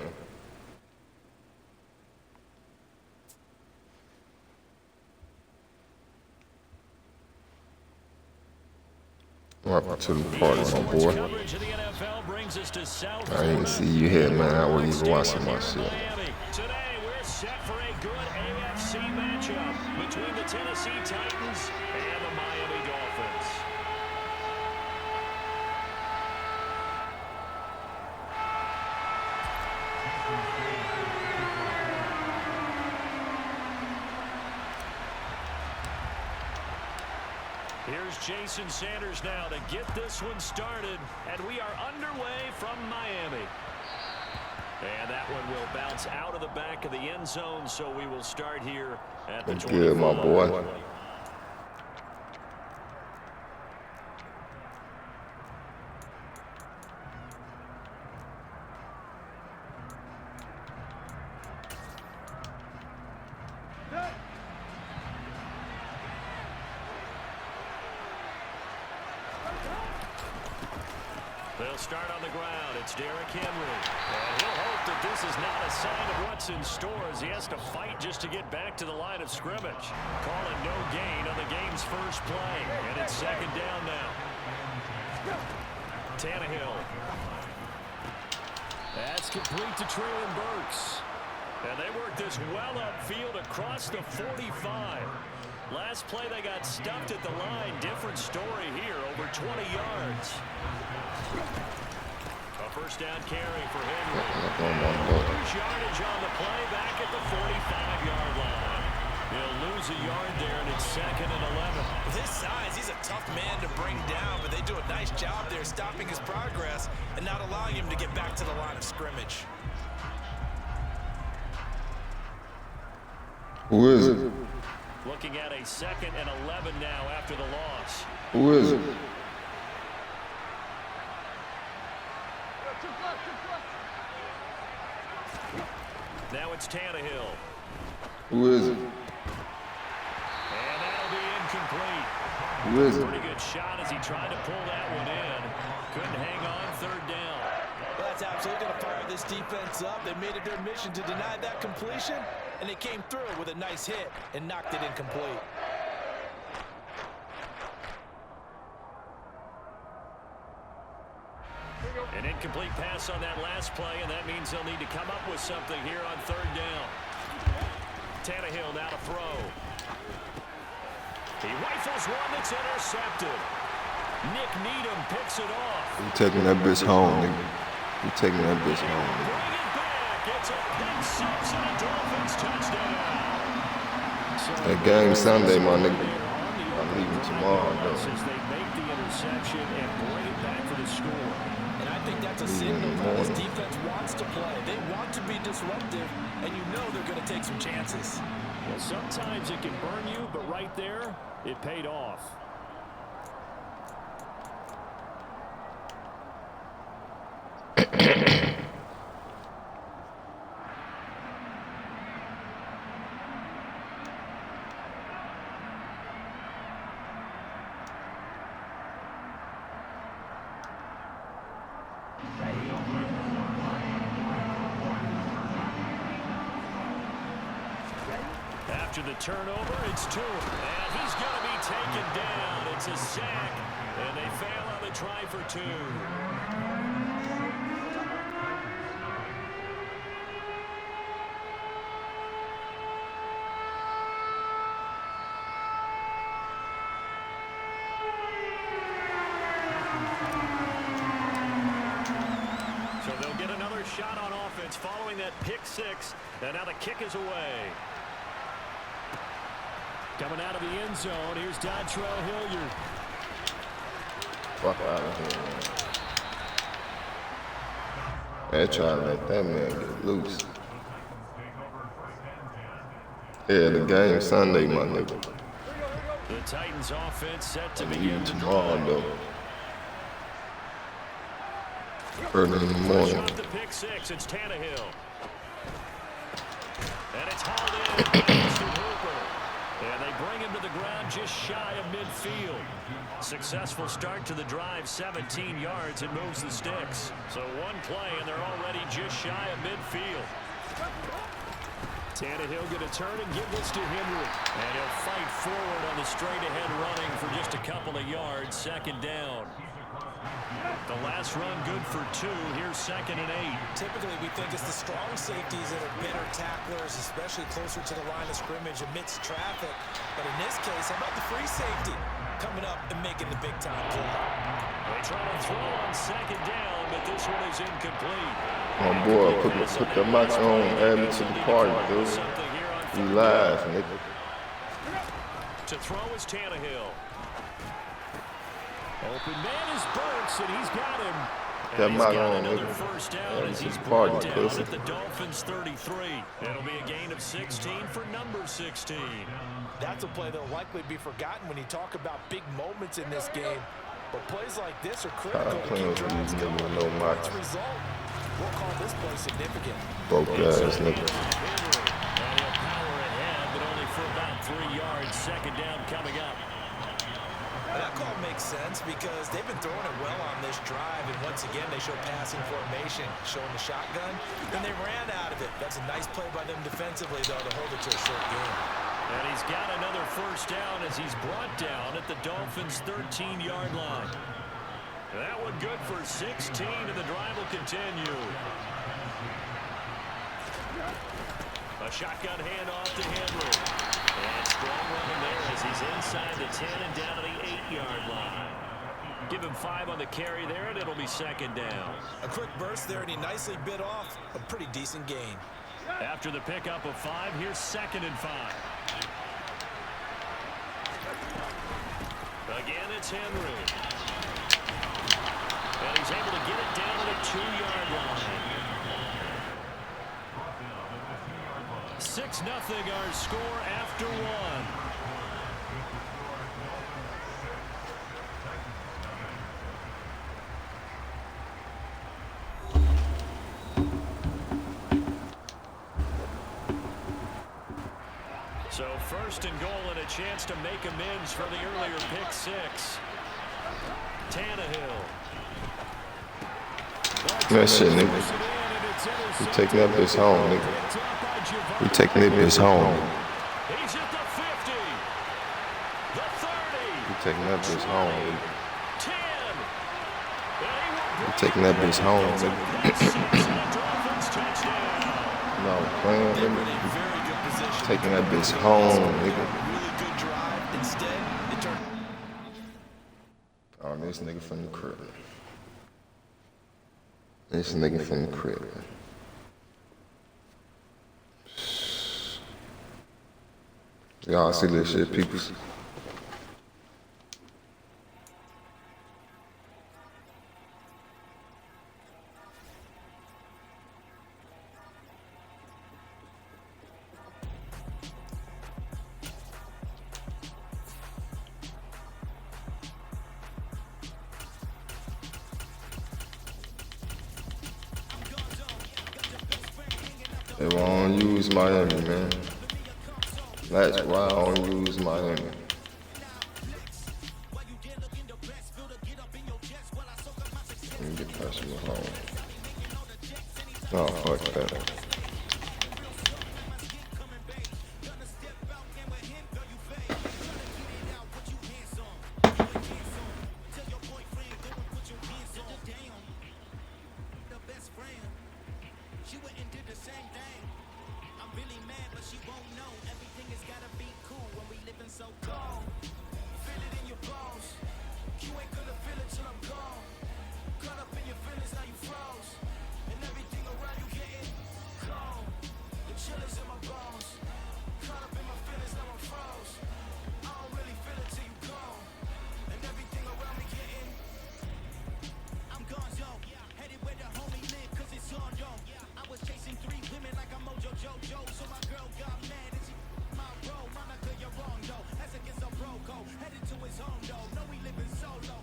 Welcome to the party, my boy. I didn't see you here, man. I wasn't even watching my shit. Today we're set for a good AFC matchup between the Tennessee Titans and the Miami Dolphins. Here's Jason Sanders now to get this one started, and we are underway from Miami. And that one will bounce out of the back of the end zone, so we will start here at the 24. Good, my boy. They'll start on the ground. It's Derrick Henry. And he'll hope that this is not a sign of what's in store as he has to fight just to get back to the line of scrimmage. Calling no gain on the game's first play. And it's second down now. Tannehill. That's complete to Treylon Burks. And they work this well upfield across the 45. Last play they got stuffed at the line. Different story here, over 20 yards. A first down carry for Henry. Lose yardage on the play back at the 45-yard line. He'll lose a yard there, and it's second and 11. With his size, he's a tough man to bring down, but they do a nice job there stopping his progress and not allowing him to get back to the line of scrimmage. Who is it? Looking at a second and 11 now after the loss. Who is it? Now it's Tannehill. Who is it? And that'll be incomplete. Who is it? Pretty good shot as he tried to pull that one in. Couldn't hang on, third down. Well, that's absolutely going to fire this defense up. They made it their mission to deny that completion, and they came through with a nice hit and knocked it incomplete. An incomplete pass on that last play, and that means they'll need to come up with something here on third down. Tannehill now to throw. He rifles one that's intercepted. Nick Needham picks it off. You taking that bitch home, nigga. You taking that bitch home, nigga. Bring it back. It's a pick six and a Dolphins touchdown. That game Sunday, my nigga. I'm leaving tomorrow, though. As they make the interception and bring it back for the score. And I think that's a signal that this defense wants to play. They want to be disruptive, and you know they're going to take some chances. Well, sometimes it can burn you, but right there, it paid off. After the turnover, it's two. And he's going to be taken down. It's a sack. And they fail on the try for two. So they'll get another shot on offense following that pick six. And now the kick is away. Coming out of the end zone, here's Dontrell Hilliard. Fuck out of here, man. They trying to let that man get loose. Yeah, the game Sunday, my nigga. The Titans offense set to I'm begin leaving tomorrow, though. Early in the morning. Off the pick six, it's Tannehill. And it's hauled in by Mr. Hooper. And they bring him to the ground just shy of midfield. Successful start to the drive, 17 yards, and moves the sticks. So one play, and they're already just shy of midfield. Tannehill going to turn and give this to Henry. And he'll fight forward on the straight-ahead running for just a couple of yards, second down. The last run good for two. Here's second and 8. Typically, we think it's the strong safeties that are better tacklers, especially closer to the line of scrimmage amidst traffic. But in this case, how about the free safety coming up and making the big-time play? They try to throw on second down, but this one is incomplete. My boy, put the match on, add me to the party, dude. Relax, nigga. To throw is Tannehill. Open man is Burks, and he's got him. That And he's mic got on, another nigga. first down Add me as to he's the brought party, down pussy. at the Dolphins 33. It'll be a gain of 16 for number 16. That's a play that'll likely be forgotten when you talk about big moments in this game. But plays like this are critical to playing keep with drives these going. niggas with no mic. As a result, we'll call this play significant. Broke ass nigga. And he'll power ahead, but only for about 3 yards. Second down coming up. That call makes sense because they've been throwing it well on this drive, and once again, they show passing formation, showing the shotgun, and they ran out of it. That's a nice play by them defensively, though, to hold it to a short game. And he's got another first down as he's brought down at the Dolphins' 13-yard line. That one good for 16, and the drive will continue. A shotgun handoff to Henry. And strong running there as he's inside the 10 and down to the 8-yard line. Give him 5 on the carry there, and it'll be second down. A quick burst there, and he nicely bit off a pretty decent gain. After the pickup of 5, here's 2nd and 5. Again, it's Henry. And he's able to get it down to the 2-yard line. 6-0 our score after 1. So 1st and goal and a chance to make amends for the earlier pick 6. Tannehill. That shit, nigga. We taking that bitch home, nigga. We taking that bitch home. He's at the 50. The 30. We taking that bitch home, nigga. 10. We taking that bitch home, nigga. No, playing, nigga. Taking that bitch home, nigga. Oh, this nigga from the crib. This nigga from the crib. Y'all see this shit, peoples? They won't use Miami, man. That's why I don't use Miami. Let me get past my home. Oh, fuck that.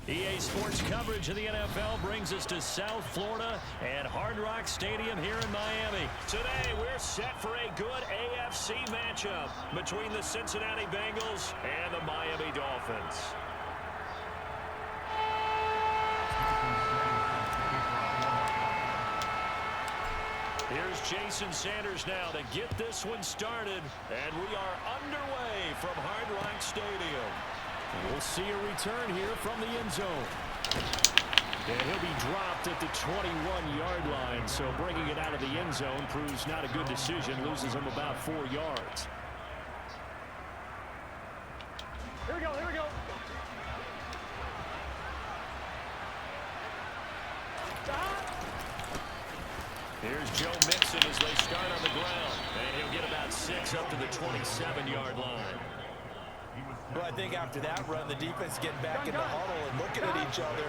EA Sports coverage of the NFL brings us to South Florida at Hard Rock Stadium here in Miami. Today, we're set for a good AFC matchup between the Cincinnati Bengals and the Miami Dolphins. Here's Jason Sanders now to get this one started, and we are underway from Hard Rock Stadium. We'll see a return here from the end zone. And he'll be dropped at the 21-yard line, so bringing it out of the end zone proves not a good decision, loses him about 4 yards. Here we go, here we go. Here's Joe Mixon as they start on the ground. And he'll get about 6 up to the 27-yard line. Well, I think after that run, the defense getting back in the huddle and looking at each other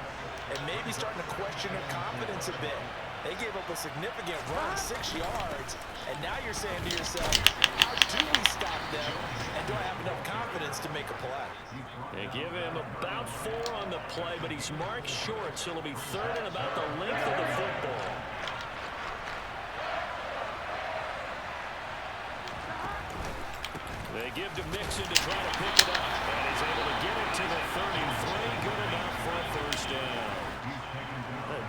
and maybe starting to question their confidence a bit. They gave up a significant run, 6 yards, and now you're saying to yourself, how do we stop them, and do I have enough confidence to make a play? They give him about 4 on the play, but he's marked short, so it'll be 3rd and about the length of the football. They give to Mixon to try to pick it up. And he's He's able to get it to the 33. Good enough for a first down.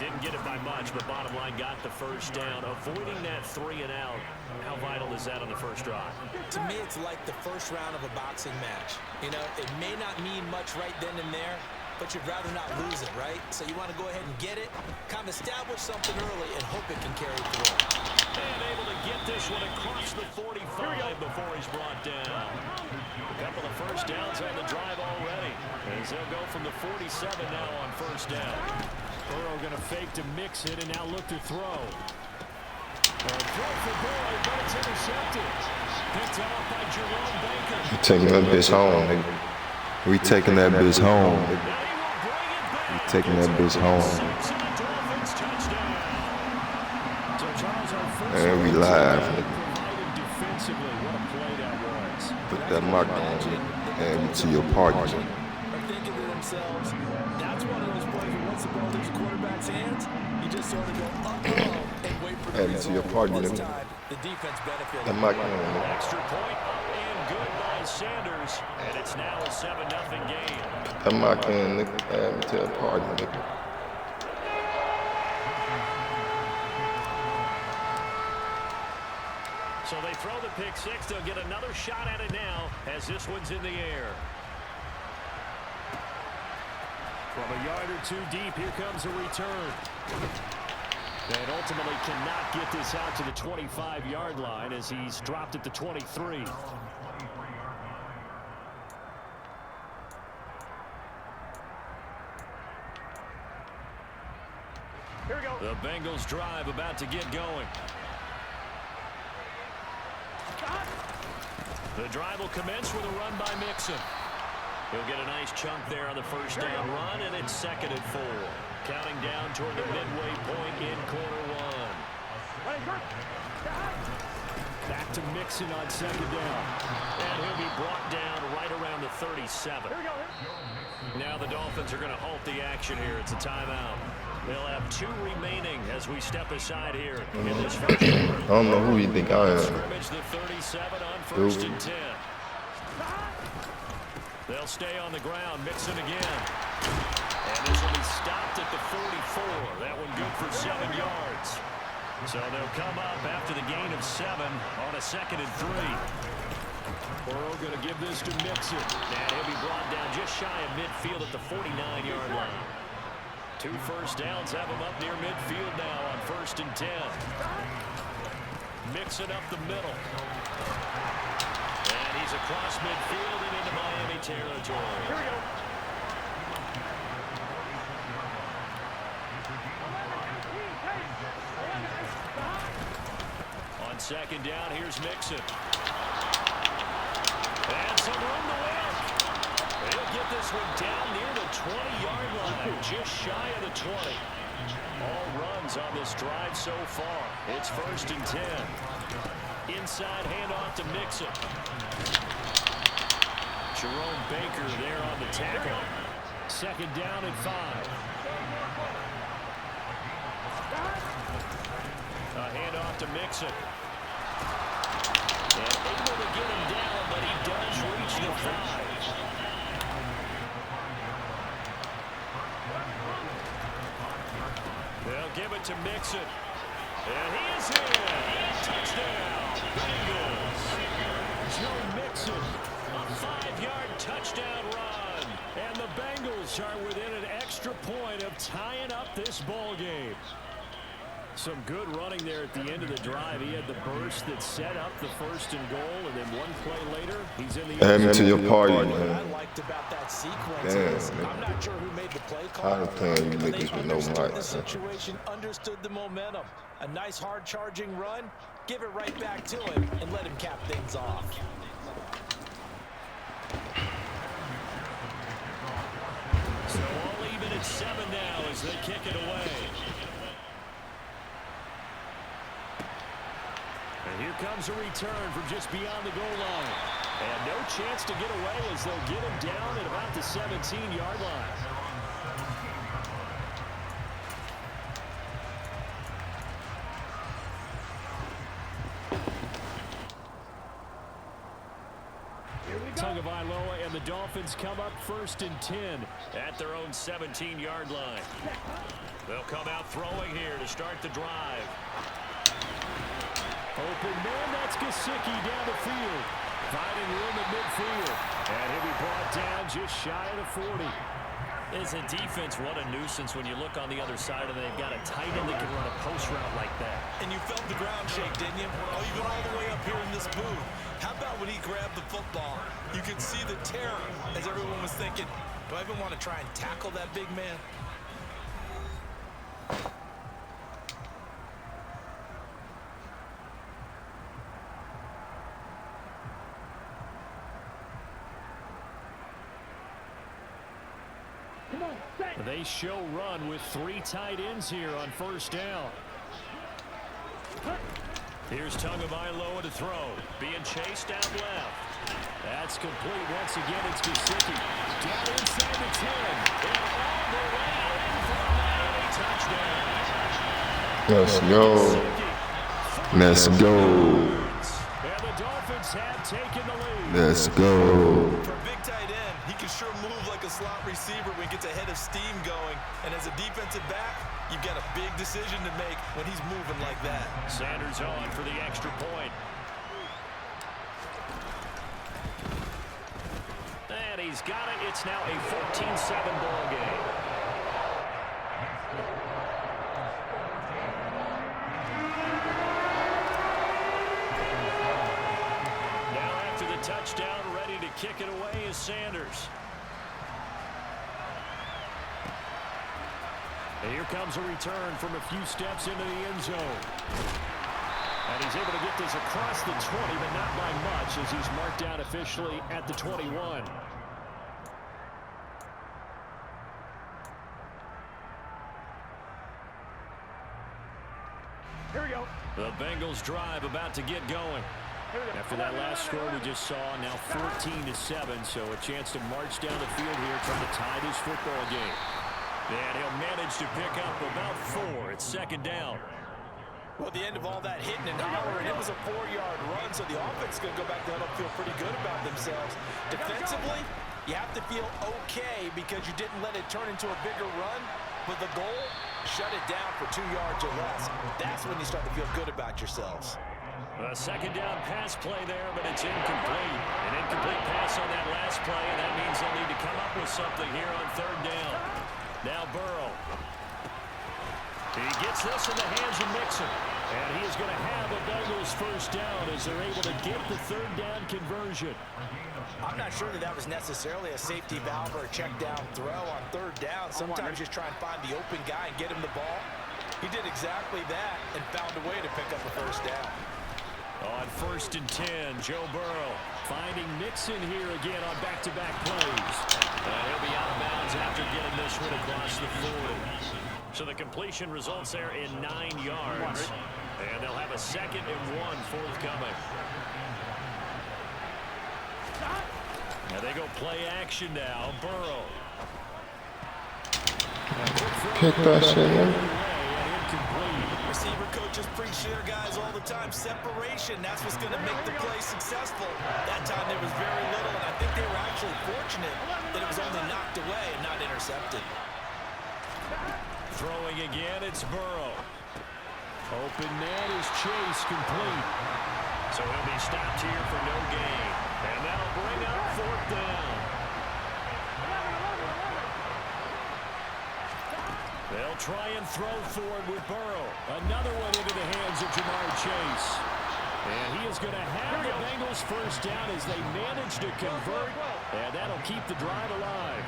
Didn't get it by much, but bottom line got the first down. Avoiding that 3 and out. How vital is that on the first drive? To me, it's like the first round of a boxing match. You know, it may not mean much right then and there, but you'd rather not lose it, right? So you want to go ahead and get it, kind of establish something early, and hope it can carry through. And able to get this one across the 45 before he's brought down. A couple of first downs on the drive already, as they'll go from the 47 now on first down. Burrow going to fake to mix it and now look to throw. Throw for Boyd, but it's intercepted. Picked off by Jerome Baker. Taking that bitch home, nigga. We taking that bitch home, nigga. We taking that bitch home. And we live, nigga. Put that mark on you and to your party. Are thinking to themselves, that's one of those plays where once the ball leaves the quarterback's hands, you just sort of go uh-oh and wait for the Add it to your party, this nigga. time, the defense benefited. That mark on, nigga. Extra point up and good by Sanders, and it's now a 7-0 game. That mark on, nigga. Add me to the party, nigga. So they throw the pick six. They'll get another shot at it now as this one's in the air. From a yard or two deep, here comes a return. And ultimately cannot get this out to the 25-yard line as he's dropped at the 23. Here we go. The Bengals drive about to get going. The drive will commence with a run by Mixon. He'll get a nice chunk there on the first down run, and it's 2nd and 4. Counting down toward the midway point in quarter one. Back to Mixon on 2nd down. And he'll be brought down right around the 37. Now the Dolphins are going to halt the action here. It's a timeout. They'll have 2 remaining as we step aside here in this first quarter. I don't know who you think I am. Scrimmage the 37 on 1st and 10. They'll stay on the ground. Mixon again. And this will be stopped at the 44. That one good for 7 yards. So they'll come up after the gain of 7 on a 2nd and 3. Burrow going to give this to Mixon. And he'll be brought down just shy of midfield at the 49-yard line. 2 first downs have him up near midfield now on 1st and 10. Mixon up the middle. And he's across midfield and into Miami territory. Here we go. On 2nd down, here's Mixon. And some room to work. He'll get this one down near the 20-yard line, just shy of the 20. All runs on this drive so far. It's 1st and 10. Inside handoff to Mixon. Jerome Baker there on the tackle. 2nd down and 5. A handoff to Mixon. And able to get him down, but he does reach the 5. They'll give it to Mixon. And he is in. Touchdown, Bengals. Joe Mixon, a 5-yard touchdown run. And the Bengals are within an extra point of tying up this ball game. Some good running there at the end of the drive. He had the burst that set up the 1st and goal, and then one play later, he's in the Add me to your party, What man. I liked about that sequence Damn, is, man. I'm not sure who made the play call. I was playing you but they niggas with no understood mic. the situation, understood the momentum. A nice hard-charging run. Give it right back to him and let him cap things off. So all even at 7 now as they kick it away. And here comes a return from just beyond the goal line. And no chance to get away as they'll get him down at about the 17-yard line. Tagovailoa, and the Dolphins come up 1st and 10 at their own 17-yard line. They'll come out throwing here to start the drive. Open man, that's Gesicki down the field. Finding room at midfield. And he'll be brought down just shy of the 40. As a defense, what a nuisance when you look on the other side and they've got a tight end that can run a post route like that. And you felt the ground shake, didn't you? Oh, you've been all the way up here in this booth. How about when he grabbed the football? You could see the terror as everyone was thinking, do I even want to try and tackle that big man? They show run with 3 tight ends here on 1st down. Here's Tagovailoa to throw. Being chased out left. That's complete. Once again, it's Gesicki. Down inside the 10. And all the way in for a Miami touchdown. Let's go. Let's go. And the Dolphins have taken the lead. Let's go. For a big tight end, he can sure move like a slot receiver when he gets a head of steam going. And as a defensive back, you've got a big decision to make when he's moving like that. Sanders on for the extra point. And he's got it. It's now a 14-7 ball game. Now after the touchdown, ready to kick it away is Sanders. And here comes a return from a few steps into the end zone. And he's able to get this across the 20, but not by much as he's marked down officially at the 21. Here we go. The Bengals drive about to get going. After that last score we just saw, now 14-7, so a chance to march down the field here trying to tie this football game. And he'll manage to pick up about 4. It's 2nd down. Well, at the end of all that hitting and hollering, it was a 4-yard run, so the offense is going to go back to huddle, feel pretty good about themselves. Defensively, you have to feel okay because you didn't let it turn into a bigger run, but the goal, shut it down for 2 yards or less. That's when you start to feel good about yourselves. A 2nd down pass play there, but it's incomplete. An incomplete pass on that last play, and that means they'll need to come up with something here on 3rd down. Now Burrow. He gets this in the hands of Mixon. And he is going to have a Bengals 1st down as they're able to get the 3rd down conversion. I'm not sure that was necessarily a safety valve or a check down throw on 3rd down. Sometimes just try and find the open guy and get him the ball. He did exactly that and found a way to pick up a 1st down. On 1st and 10, Joe Burrow finding Mixon here again on back-to-back plays. And he'll be out of bounds after getting this one across the 40. So the completion results there in 9 yards. And they'll have a 2nd and 1 forthcoming. And they go play action now. Burrow. Pick that shit up. Receiver coaches preach to their guys all the time. Separation, that's what's going to make the play successful. That time there was very little, and I think they were actually fortunate that it was only knocked away and not intercepted. Throwing again, it's Burrow. Open man is Chase, complete. So he'll be stopped here for no gain. And that'll bring up 4th down. They'll try and throw forward with Burrow. Another one into the hands of Jamar Chase. And he is going to have the Bengals 1st down as they manage to convert. And that'll keep the drive alive.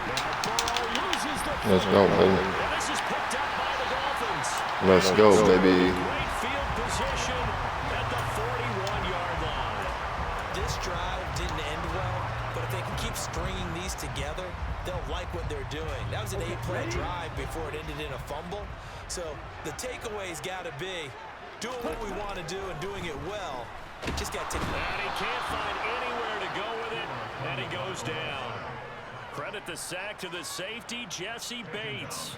Now Burrow loses the Let's go, baby. And this is picked up by the Dolphins. Let's go, baby. Great field position at the 41-yard line. This drive didn't end well, but if they can keep stringing these together, they'll like what they're doing. That was an 8-play drive before it ended in a fumble. So the takeaway's got to be doing what we want to do and doing it well. Just got to. And he can't find anywhere to go with it, and he goes down. Credit the sack to the safety, Jesse Bates.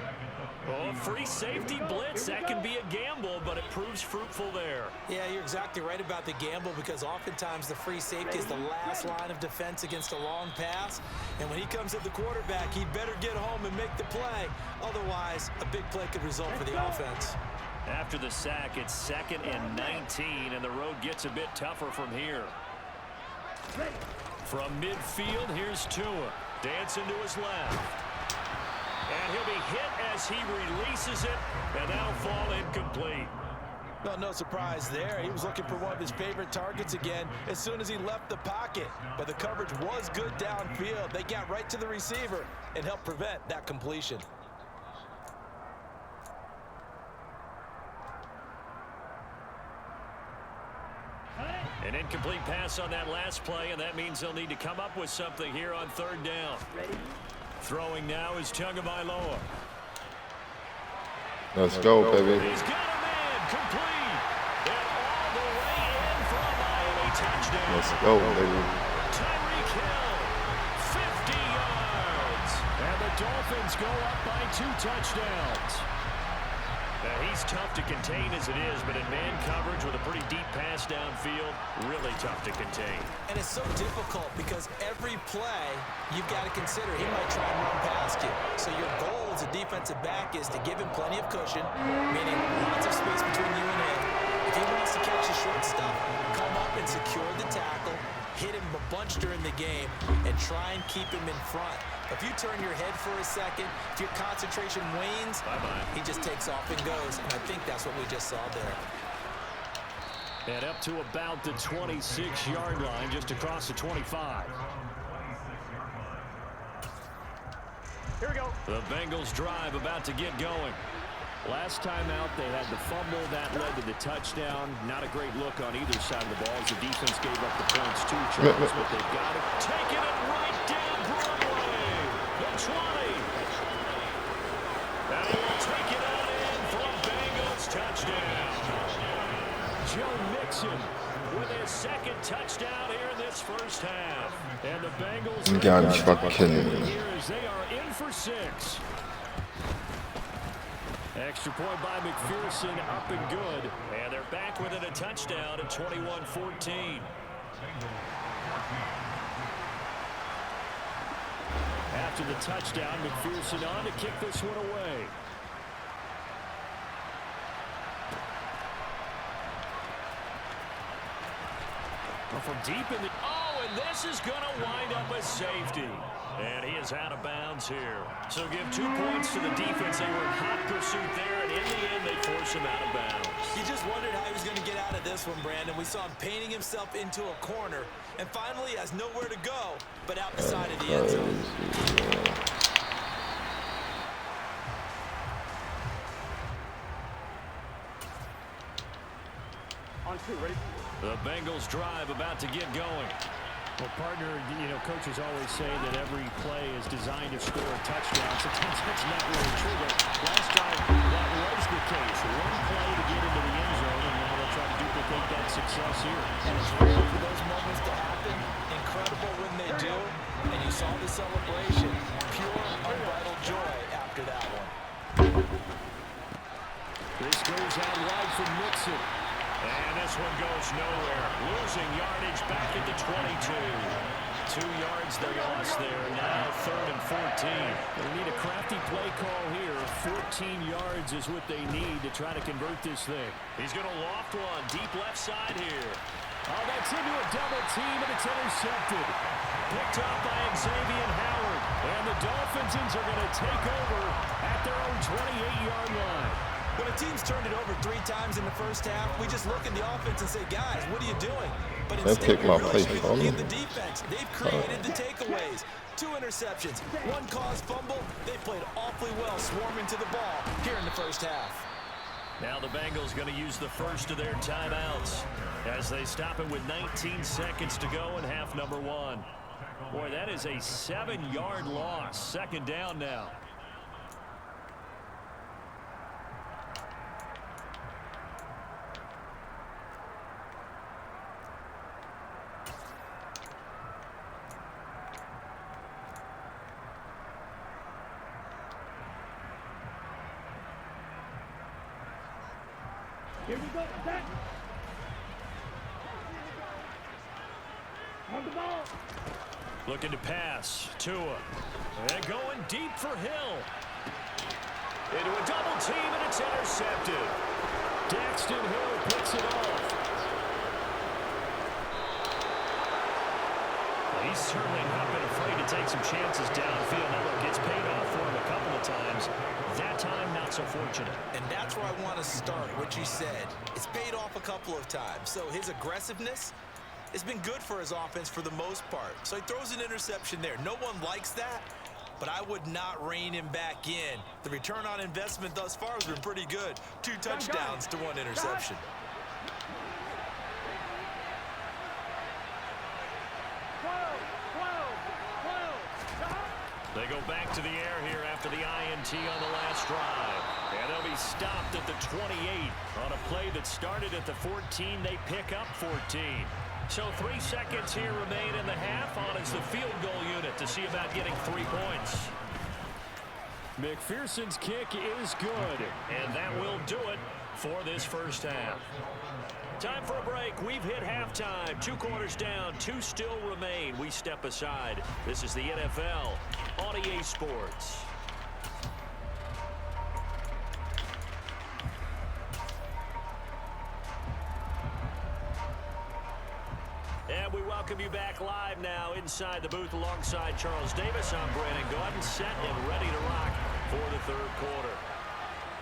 Oh, free safety blitz. That can be a gamble, but it proves fruitful there. Yeah, you're exactly right about the gamble because oftentimes the free safety is the last line of defense against a long pass. And when he comes at the quarterback, he'd better get home and make the play. Otherwise, a big play could result for the offense. After the sack, it's 2nd and 19, and the road gets a bit tougher from here. From midfield, here's Tua. Dancing to his left. And he'll be hit as he releases it, and that'll fall incomplete. Well, no surprise there. He was looking for one of his favorite targets again as soon as he left the pocket. But the coverage was good downfield. They got right to the receiver and helped prevent that completion. An incomplete pass on that last play, and that means they'll need to come up with something here on 3rd down. Throwing now is Tagovailoa. Let's go, baby. He's got a man complete. And all the way in for a Miami touchdown. Let's go, baby. Tyreek Hill, 50 yards. And the Dolphins go up by 2 touchdowns. Now, he's tough to contain as it is, but in man coverage with a pretty deep pass downfield, really tough to contain. And it's so difficult because every play you've got to consider he might try and run past you. So your goal as a defensive back is to give him plenty of cushion, meaning lots of space between you and him. If he wants to catch the short stuff, come up and secure the tackle, hit him a bunch during the game, and try and keep him in front. If you turn your head for a second, if your concentration wanes, he just takes off and goes. And I think that's what we just saw there. And up to about the 26-yard line, just across the 25. Here we go. The Bengals drive about to get going. Last time out, they had the fumble. That led to the touchdown. Not a great look on either side of the ball as the defense gave up the points too, Charles, but they've got it. Taking it right down Broadway. The 20. And he will take it out in for a Bengals touchdown. Joe Mixon with his 2nd touchdown here in this first half. And the Bengals got fucking here as they are in for 6. Extra point by McPherson, up and good. And they're back within a touchdown at 21-14. After the touchdown, McPherson on to kick this one away. Well, from deep in the... Oh, and this is going to wind up a safety. And he is out of bounds here. So give 2 points to the defense. They were in hot pursuit there, and in the end, they force him out of bounds. You just wondered how he was going to get out of this one, Brandon. We saw him painting himself into a corner, and finally has nowhere to go but out the side of the end zone. On 2, ready? The Bengals drive about to get going. Well, partner, you know, coaches always say that every play is designed to score a touchdown. Sometimes that's not really true, but last drive, that was the case. One play to get into the end zone, and now they'll try to duplicate that success here. And it's rare for those moments to happen. Incredible when they do. And you saw the celebration. Pure, unbridled joy after that one. This goes out wide from Mixon. And this one goes nowhere. Losing yardage back at the 22. 2 yards they lost there. Now 3rd and 14. They need a crafty play call here. 14 yards is what they need to try to convert this thing. He's going to loft one deep left side here. Oh, that's into a double team, and it's intercepted. Picked up by Xavier Howard. And the Dolphins are going to take over at their own 28-yard line. When a team's turned it over 3 times in the first half, we just look at the offense and say, guys, what are you doing? But instead, we really should be looking at the defense. They've created the takeaways. 2 interceptions, 1 caused fumble. They played awfully well swarming to the ball here in the first half. Now the Bengals going to use the first of their timeouts as they stop it with 19 seconds to go in half number 1. Boy, that is a 7-yard loss. 2nd down now. Looking to pass. Tua. And going deep for Hill. Into a double team, and it's intercepted. Daxton Hill picks it off. He's certainly not been afraid to take some chances downfield. Now, look, it's paid off for him a couple of times. That time, not so fortunate. And that's where I want to start, what you said. It's paid off a couple of times. So his aggressiveness has been good for his offense for the most part. So he throws an interception there. No one likes that, but I would not rein him back in. The return on investment thus far has been pretty good. 2 touchdowns to 1 interception. They go back to the air here after the INT on the last drive. And they'll be stopped at the 28. On a play that started at the 14, they pick up 14. So 3 seconds here remain in the half. On is the field goal unit to see about getting 3 points. McPherson's kick is good. And that will do it for this first half. Time for a break. We've hit halftime. 2 quarters down. 2 still remain. We step aside. This is the NFL on EA Sports. And we welcome you back live now inside the booth alongside Charles Davis. I'm Brandon Gaudin, set and ready to rock for the 3rd quarter.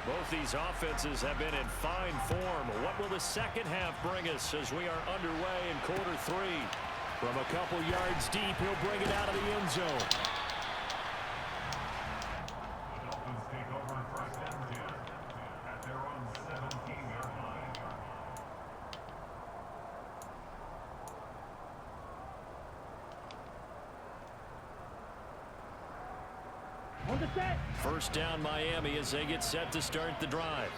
Both these offenses have been in fine form. What will the second half bring us as we are underway in quarter 3? From a couple yards deep, he'll bring it out of the end zone. First down Miami as they get set to start the drive.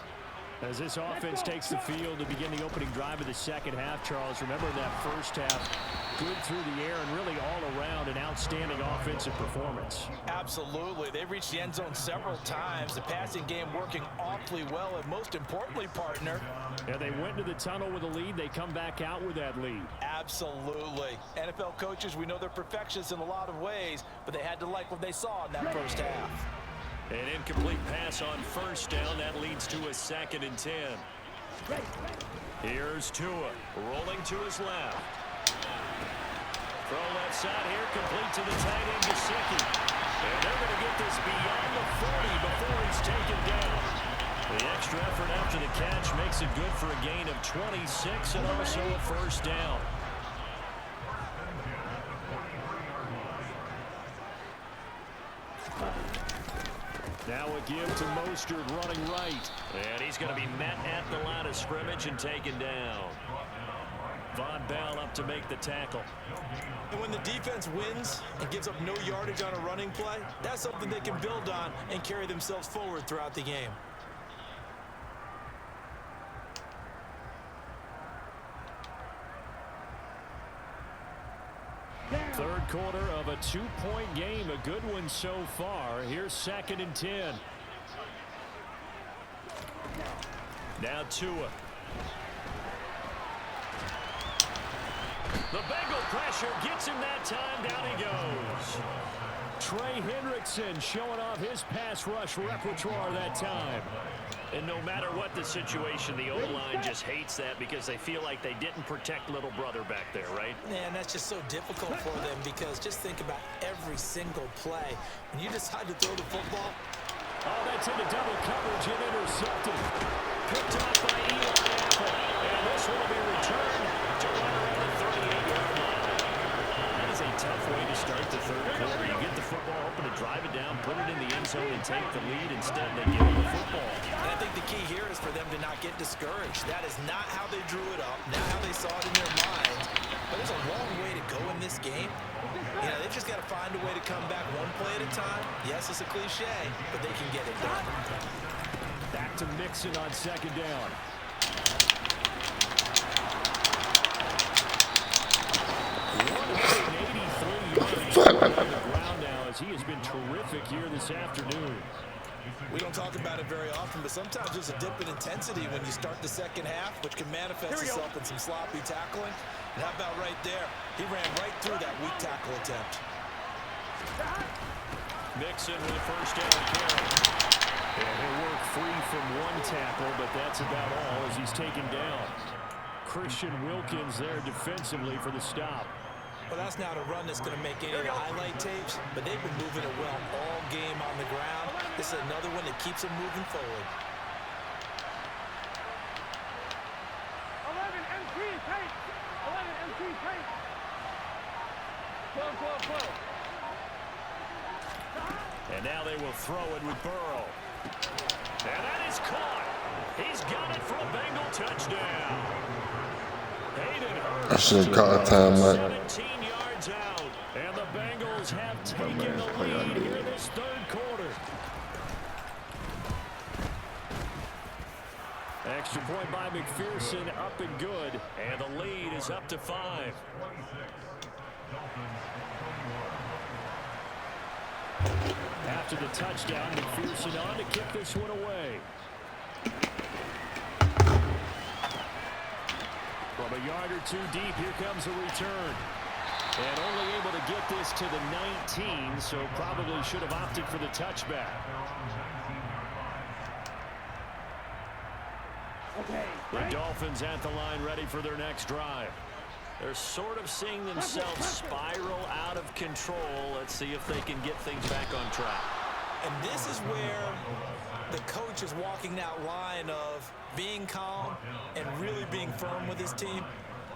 As this offense takes the field to begin the opening drive of the second half, Charles, remember that first half, good through the air and really all around an outstanding offensive performance. Absolutely. They reached the end zone several times. The passing game working awfully well, and most importantly, partner. Yeah, they went to the tunnel with a lead. They come back out with that lead. Absolutely. NFL coaches, we know they're perfectionists in a lot of ways, but they had to like what they saw in that first half. An incomplete pass on first down. That leads to a 2nd and 10. Here's Tua rolling to his left. Throw left side here, complete to the tight end, Gesicki. And they're going to get this beyond the 40 before he's taken down. The extra effort after the catch makes it good for a gain of 26 and also a first down. Now a give to Mostert running right. And he's going to be met at the line of scrimmage and taken down. Von Bell up to make the tackle. And when the defense wins and gives up no yardage on a running play, that's something they can build on and carry themselves forward throughout the game. Third quarter of a 2-point game. A good one so far. Here's 2nd and 10. Now Tua. The Bengal pressure gets him that time. Down he goes. Trey Hendrickson showing off his pass rush repertoire that time. And no matter what the situation, the O-line just hates that because they feel like they didn't protect little brother back there, right? Man, that's just so difficult for them because just think about every single play. When you decide to throw the football. Oh, that's into double coverage and intercepted. Picked up by Eli Apple. And this will be returned to right around the 38-yard line. That is a tough way to start the 3rd quarter. You get the football open to drive it down, put it in the end zone, and take the lead. Instead, they give them the football. And I think the key here is for them to not get discouraged. That is not how they drew it up, not how they saw it in their minds. But there's a long way to go in this game. You know, they've just got to find a way to come back one play at a time. Yes, it's a cliche, but they can get it done. Back to Mixon on 2nd down. On the ground now as he has been terrific here this afternoon. We don't talk about it very often, but sometimes there's a dip in intensity when you start the second half, which can manifest itself in some sloppy tackling. And how about right there? He ran right through that weak tackle attempt. Mixon with the first down carry. And he'll work free from one tackle, but that's about all as he's taken down. Christian Wilkins there defensively for the stop. Well, that's not a run that's going to make any of the highlight tapes, but they've been moving it well all game on the ground. This is another one that keeps them moving forward. 11 MT tape. 11 MT tape. 12, 12, 12. And now they will throw it with Burrow. And that is caught. He's got it for a Bengal touchdown. Hayden Hurst. I should have caught a timeout. 17 yards out. And the Bengals have taken the lead here in this third quarter. Extra point by McPherson, up and good. And the lead is up to 5. After the touchdown, McPherson on to kick this one away. From a yard or two deep, here comes a return. And only able to get this to the 19, so probably should have opted for the touchback. The Dolphins at the line ready for their next drive. They're sort of seeing themselves spiral out of control. Let's see if they can get things back on track. And this is where the coach is walking that line of being calm and really being firm with his team.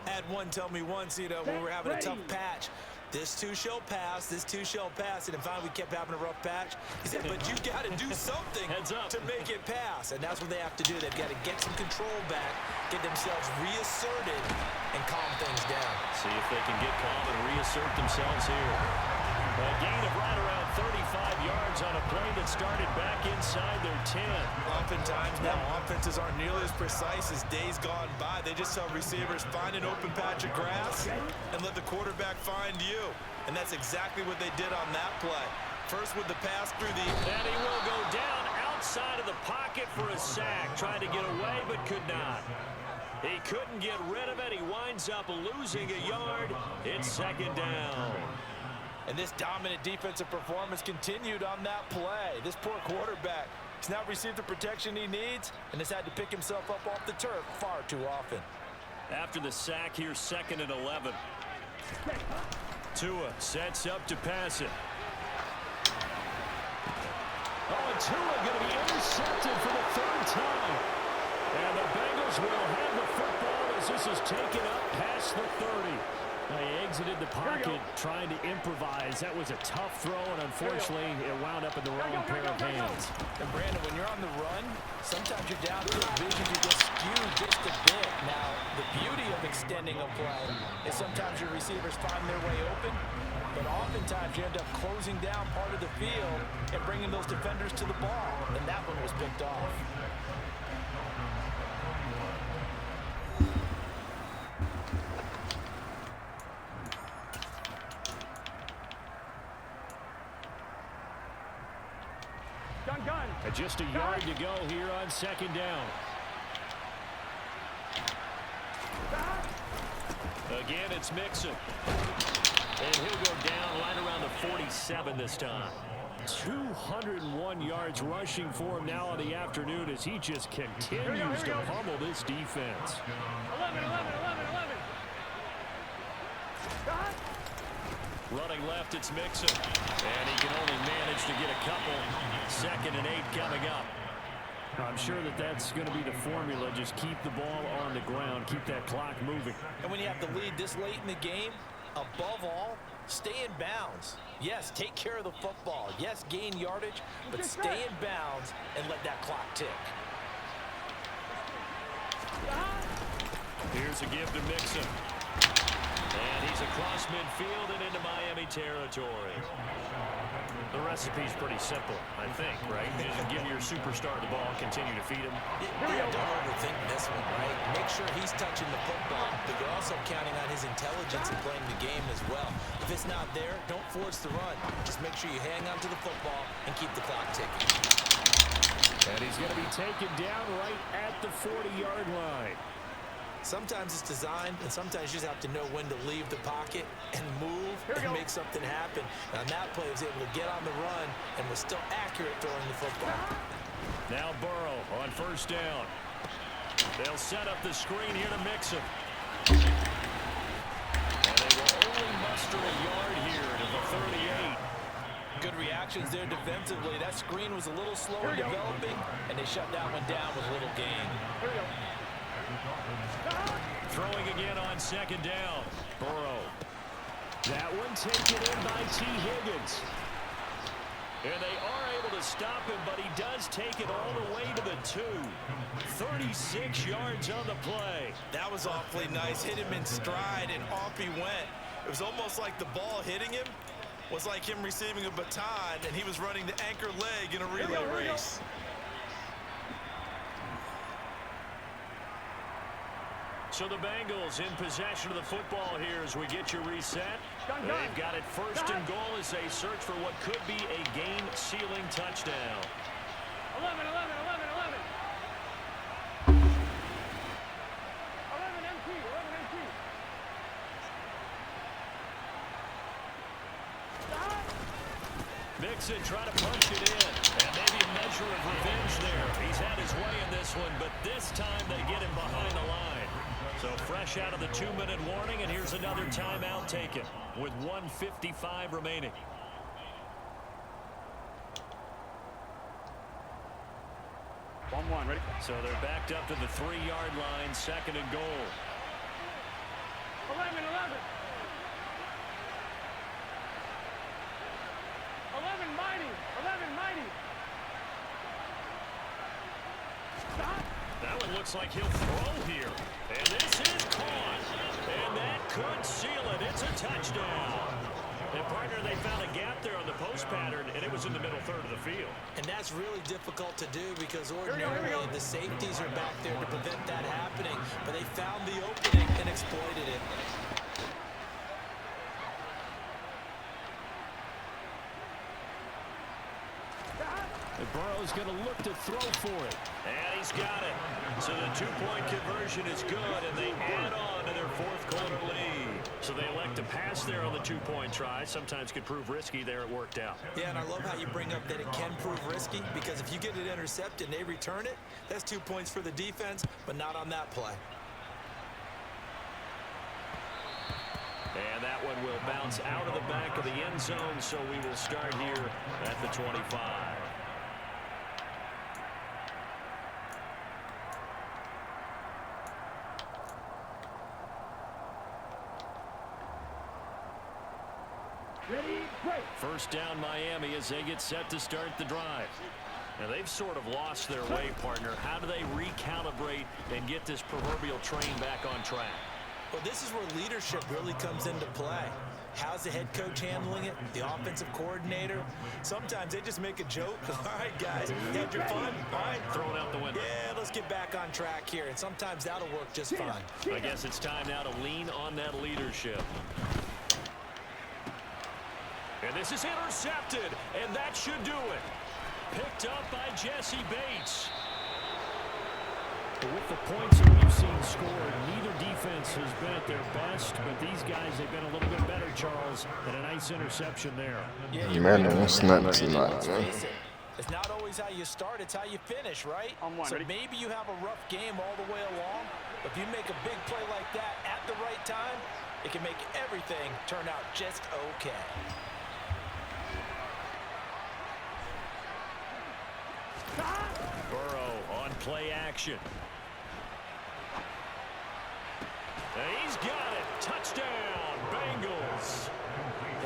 I had one tell me once, when we were having a tough patch, this too shall pass, this too shall pass. And finally we kept having a rough patch. He said, but you got to do something to make it pass. And that's what they have to do. They've got to get some control back, get themselves reasserted, and calm things down. See if they can get calm and reassert themselves here. A gain of right around 35 yards on a play that started back inside their 10. Oftentimes now offenses aren't nearly as precise as days gone by. They just tell receivers, find an open patch of grass and let the quarterback find you. And that's exactly what they did on that play. First with the pass through the... And he will go down outside of the pocket for a sack. Tried to get away but could not. He couldn't get rid of it. He winds up losing a yard. It's second down. And this dominant defensive performance continued on that play. This poor quarterback has not received the protection he needs and has had to pick himself up off the turf far too often. After the sack here, 2nd and 11. Tua sets up to pass it. Oh, and Tua going to be intercepted for the 3rd time. And the Bengals will have the football as this is taken up past the 30. He exited the pocket trying to improvise. That was a tough throw, and unfortunately, it wound up in the wrong pair of hands. And Brandon, when you're on the run, sometimes your downfield vision can get skewed just a bit. Now, the beauty of extending a play is sometimes your receivers find their way open, but oftentimes you end up closing down part of the field and bringing those defenders to the ball, and that one was picked off. Just a yard to go here on 2nd down. Again, it's Mixon. And he'll go down right around the 47 this time. 201 yards rushing for him now on the afternoon as he just continues to pummel this defense. 11. Running left, it's Mixon. And he can only manage to get a couple. 2nd and 8 coming up. I'm sure that that's going to be the formula. Just keep the ball on the ground. Keep that clock moving. And when you have the lead this late in the game, above all, stay in bounds. Yes, take care of the football. Yes, gain yardage, but stay in bounds and let that clock tick. Here's a give to Mixon. And he's across midfield and into Miami territory. The recipe's pretty simple, I think, right? You just give your superstar the ball, continue to feed him. Yeah, don't overthink this one, right? Make sure he's touching the football, but you're also counting on his intelligence in playing the game as well. If it's not there, don't force the run. Just make sure you hang on to the football and keep the clock ticking. And he's going to be taken down right at the 40-yard line. Sometimes it's designed, and sometimes you just have to know when to leave the pocket and move and make something happen. And on that play, he was able to get on the run and was still accurate throwing the football. Now Burrow on first down. They'll set up the screen here to mix him. And they will only muster a yard here to the 38. Good reactions there defensively. That screen was a little slower developing, and they shut that one down with little gain. Throwing again on second down. Burrow. That one taken in by T. Higgins. And they are able to stop him, but he does take it all the way to the 2. 36 yards on the play. That was awfully nice. Hit him in stride, and off he went. It was almost like the ball hitting him was like him receiving a baton, and he was running the anchor leg in a relay race. So the Bengals in possession of the football here as we get you reset. They've got it first and goal as they search for what could be a game-sealing touchdown. 11, 11, 11, 11. 11 MT, 11 MT. Mixon trying to punch it in. And maybe a measure of revenge there. He's had his way in this one, but this time they get him behind the line. So fresh out of the 2-minute warning, and here's another timeout taken with 1:55 remaining. Ready? So they're backed up to the 3-yard line, second and goal. 11, 11. 11 mighty, 11 mighty. Stop. That one looks like he'll throw here. And this is caught. And that could seal it. It's a touchdown. And, partner, they found a gap there on the post pattern, and it was in the middle third of the field. And that's really difficult to do because ordinarily the safeties are back there to prevent that happening. But they found the opening and exploited it. And Burrow's going to look to throw for it. And he's got it. So the 2-point conversion is good, and they add on to their fourth-quarter lead. So they elect to pass there on the 2-point try. Sometimes could prove risky. There it worked out. Yeah, and I love how you bring up that it can prove risky because if you get it intercepted and they return it, that's 2 points for the defense, but not on that play. And that one will bounce out of the back of the end zone, so we will start here at the 25. Ready, break. First down Miami as they get set to start the drive. Now they've sort of lost their way, partner. How do they recalibrate and get this proverbial train back on track? Well, this is where leadership really comes into play. How's the head coach handling it? The offensive coordinator? Sometimes they just make a joke. All right, guys, you had your fun? All right. Throw it out the window. Yeah, let's get back on track here. And sometimes that'll work just fine. I guess it's time now to lean on that leadership. And this is intercepted, and that should do it. Picked up by Jesse Bates. With the points that we've seen scored, neither defense has been at their best, but these guys have been a little bit better, Charles, and a nice interception there. Yeah, man, that's not tonight, man. It's not always how you start, it's how you finish, right? So maybe you have a rough game all the way along, but if you make a big play like that at the right time, it can make everything turn out just okay. Burrow on play action. And he's got it. Touchdown, Bengals.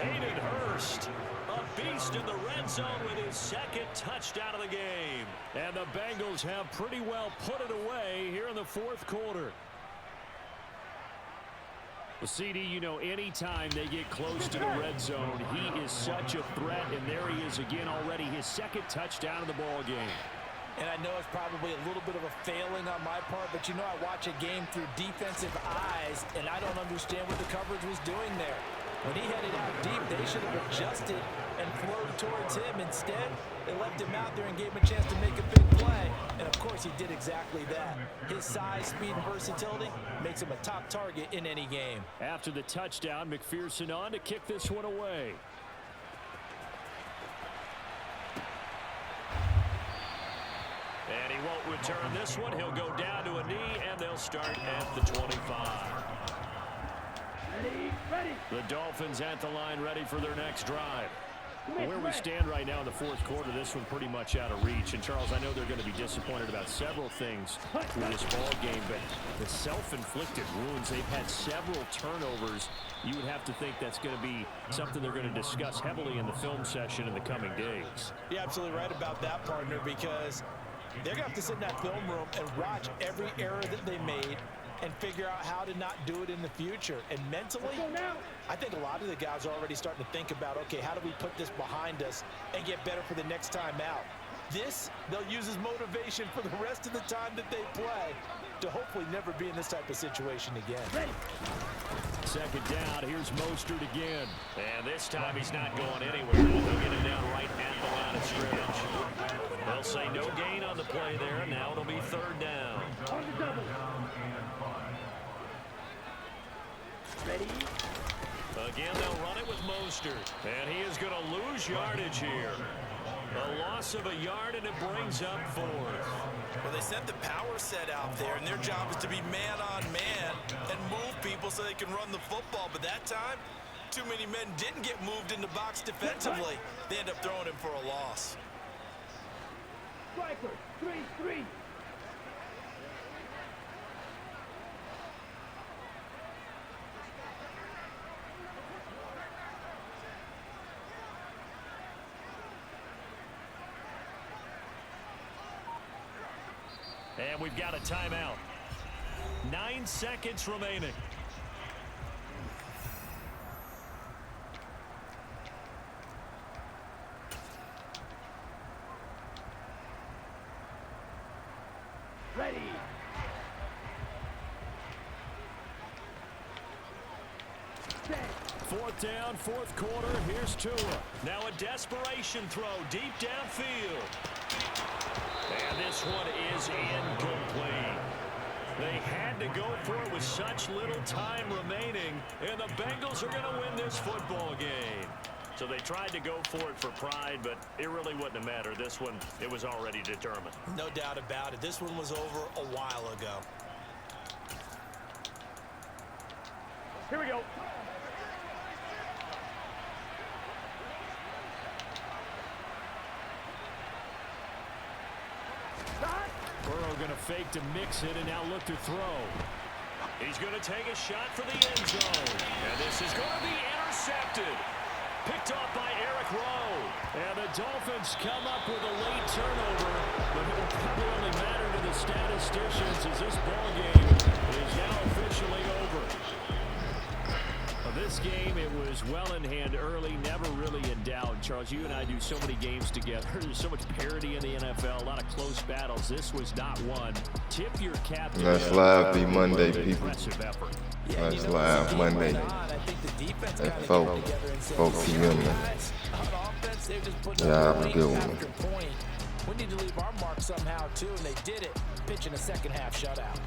Hayden Hurst, a beast in the red zone with his second touchdown of the game. And the Bengals have pretty well put it away here in the fourth quarter. Well, CD, you know, anytime they get close to the red zone, he is such a threat, and there he is again already, his second touchdown of the ball game. And I know it's probably a little bit of a failing on my part, but you know I watch a game through defensive eyes, and I don't understand what the coverage was doing there. When he headed out deep, they should have adjusted and flowed towards him. Instead, they left him out there and gave him a chance to make a big play. And, of course, he did exactly that. His size, speed, and versatility makes him a top target in any game. After the touchdown, McPherson on to kick this one away. And he won't return this one. He'll go down to a knee, and they'll start at the 25. The Dolphins at the line, ready for their next drive. Where we stand right now in the fourth quarter, this one pretty much out of reach. And, Charles, I know they're going to be disappointed about several things through this ball game, but the self-inflicted wounds, they've had several turnovers. You would have to think that's going to be something they're going to discuss heavily in the film session in the coming days. You're absolutely right about that, partner, because they're going to have to sit in that film room and watch every error that they made and figure out how to not do it in the future. And mentally, I think a lot of the guys are already starting to think about, okay, how do we put this behind us and get better for the next time out? This, they'll use as motivation for the rest of the time that they play to hopefully never be in this type of situation again. Second down, here's Mostert again. And this time he's not going anywhere. They'll get him down right at the line of scrimmage. They'll say no gain on the play there. Now it'll be third down. Again, they'll run it with Mostert. And he is going to lose yardage here. A loss of a yard, and it brings up fourth. Well, they sent the power set out there, and their job is to be man-on-man and move people so they can run the football. But that time, too many men didn't get moved in the box defensively. They end up throwing him for a loss. Striker, 3-3. And we've got a timeout. 9 seconds remaining. Ready. Fourth down, fourth quarter. Here's Tua. Now a desperation throw deep downfield. And this one is incomplete. They had to go for it with such little time remaining, and the Bengals are going to win this football game. So they tried to go for it for pride, but it really wouldn't have mattered. This one, it was already determined. No doubt about it. This one was over a while ago. Here we go. Burrow going to fake to mix it and now look to throw. He's going to take a shot for the end zone. And this is going to be intercepted. Picked off by Eric Rowe. And the Dolphins come up with a late turnover, but it will probably only matter to the statisticians as this ball game is now officially over. This game, it was well in hand early, never really in doubt. Charles, you and I do so many games together. There's so much parity in the NFL, a lot of close battles. This was not one. Tip your cap to Let's live be Monday, people. Impressive effort. Let's live Monday at 4 p.m. Yeah, have a good one. We need to leave our mark somehow, too, and they did it, pitching a second-half shutout.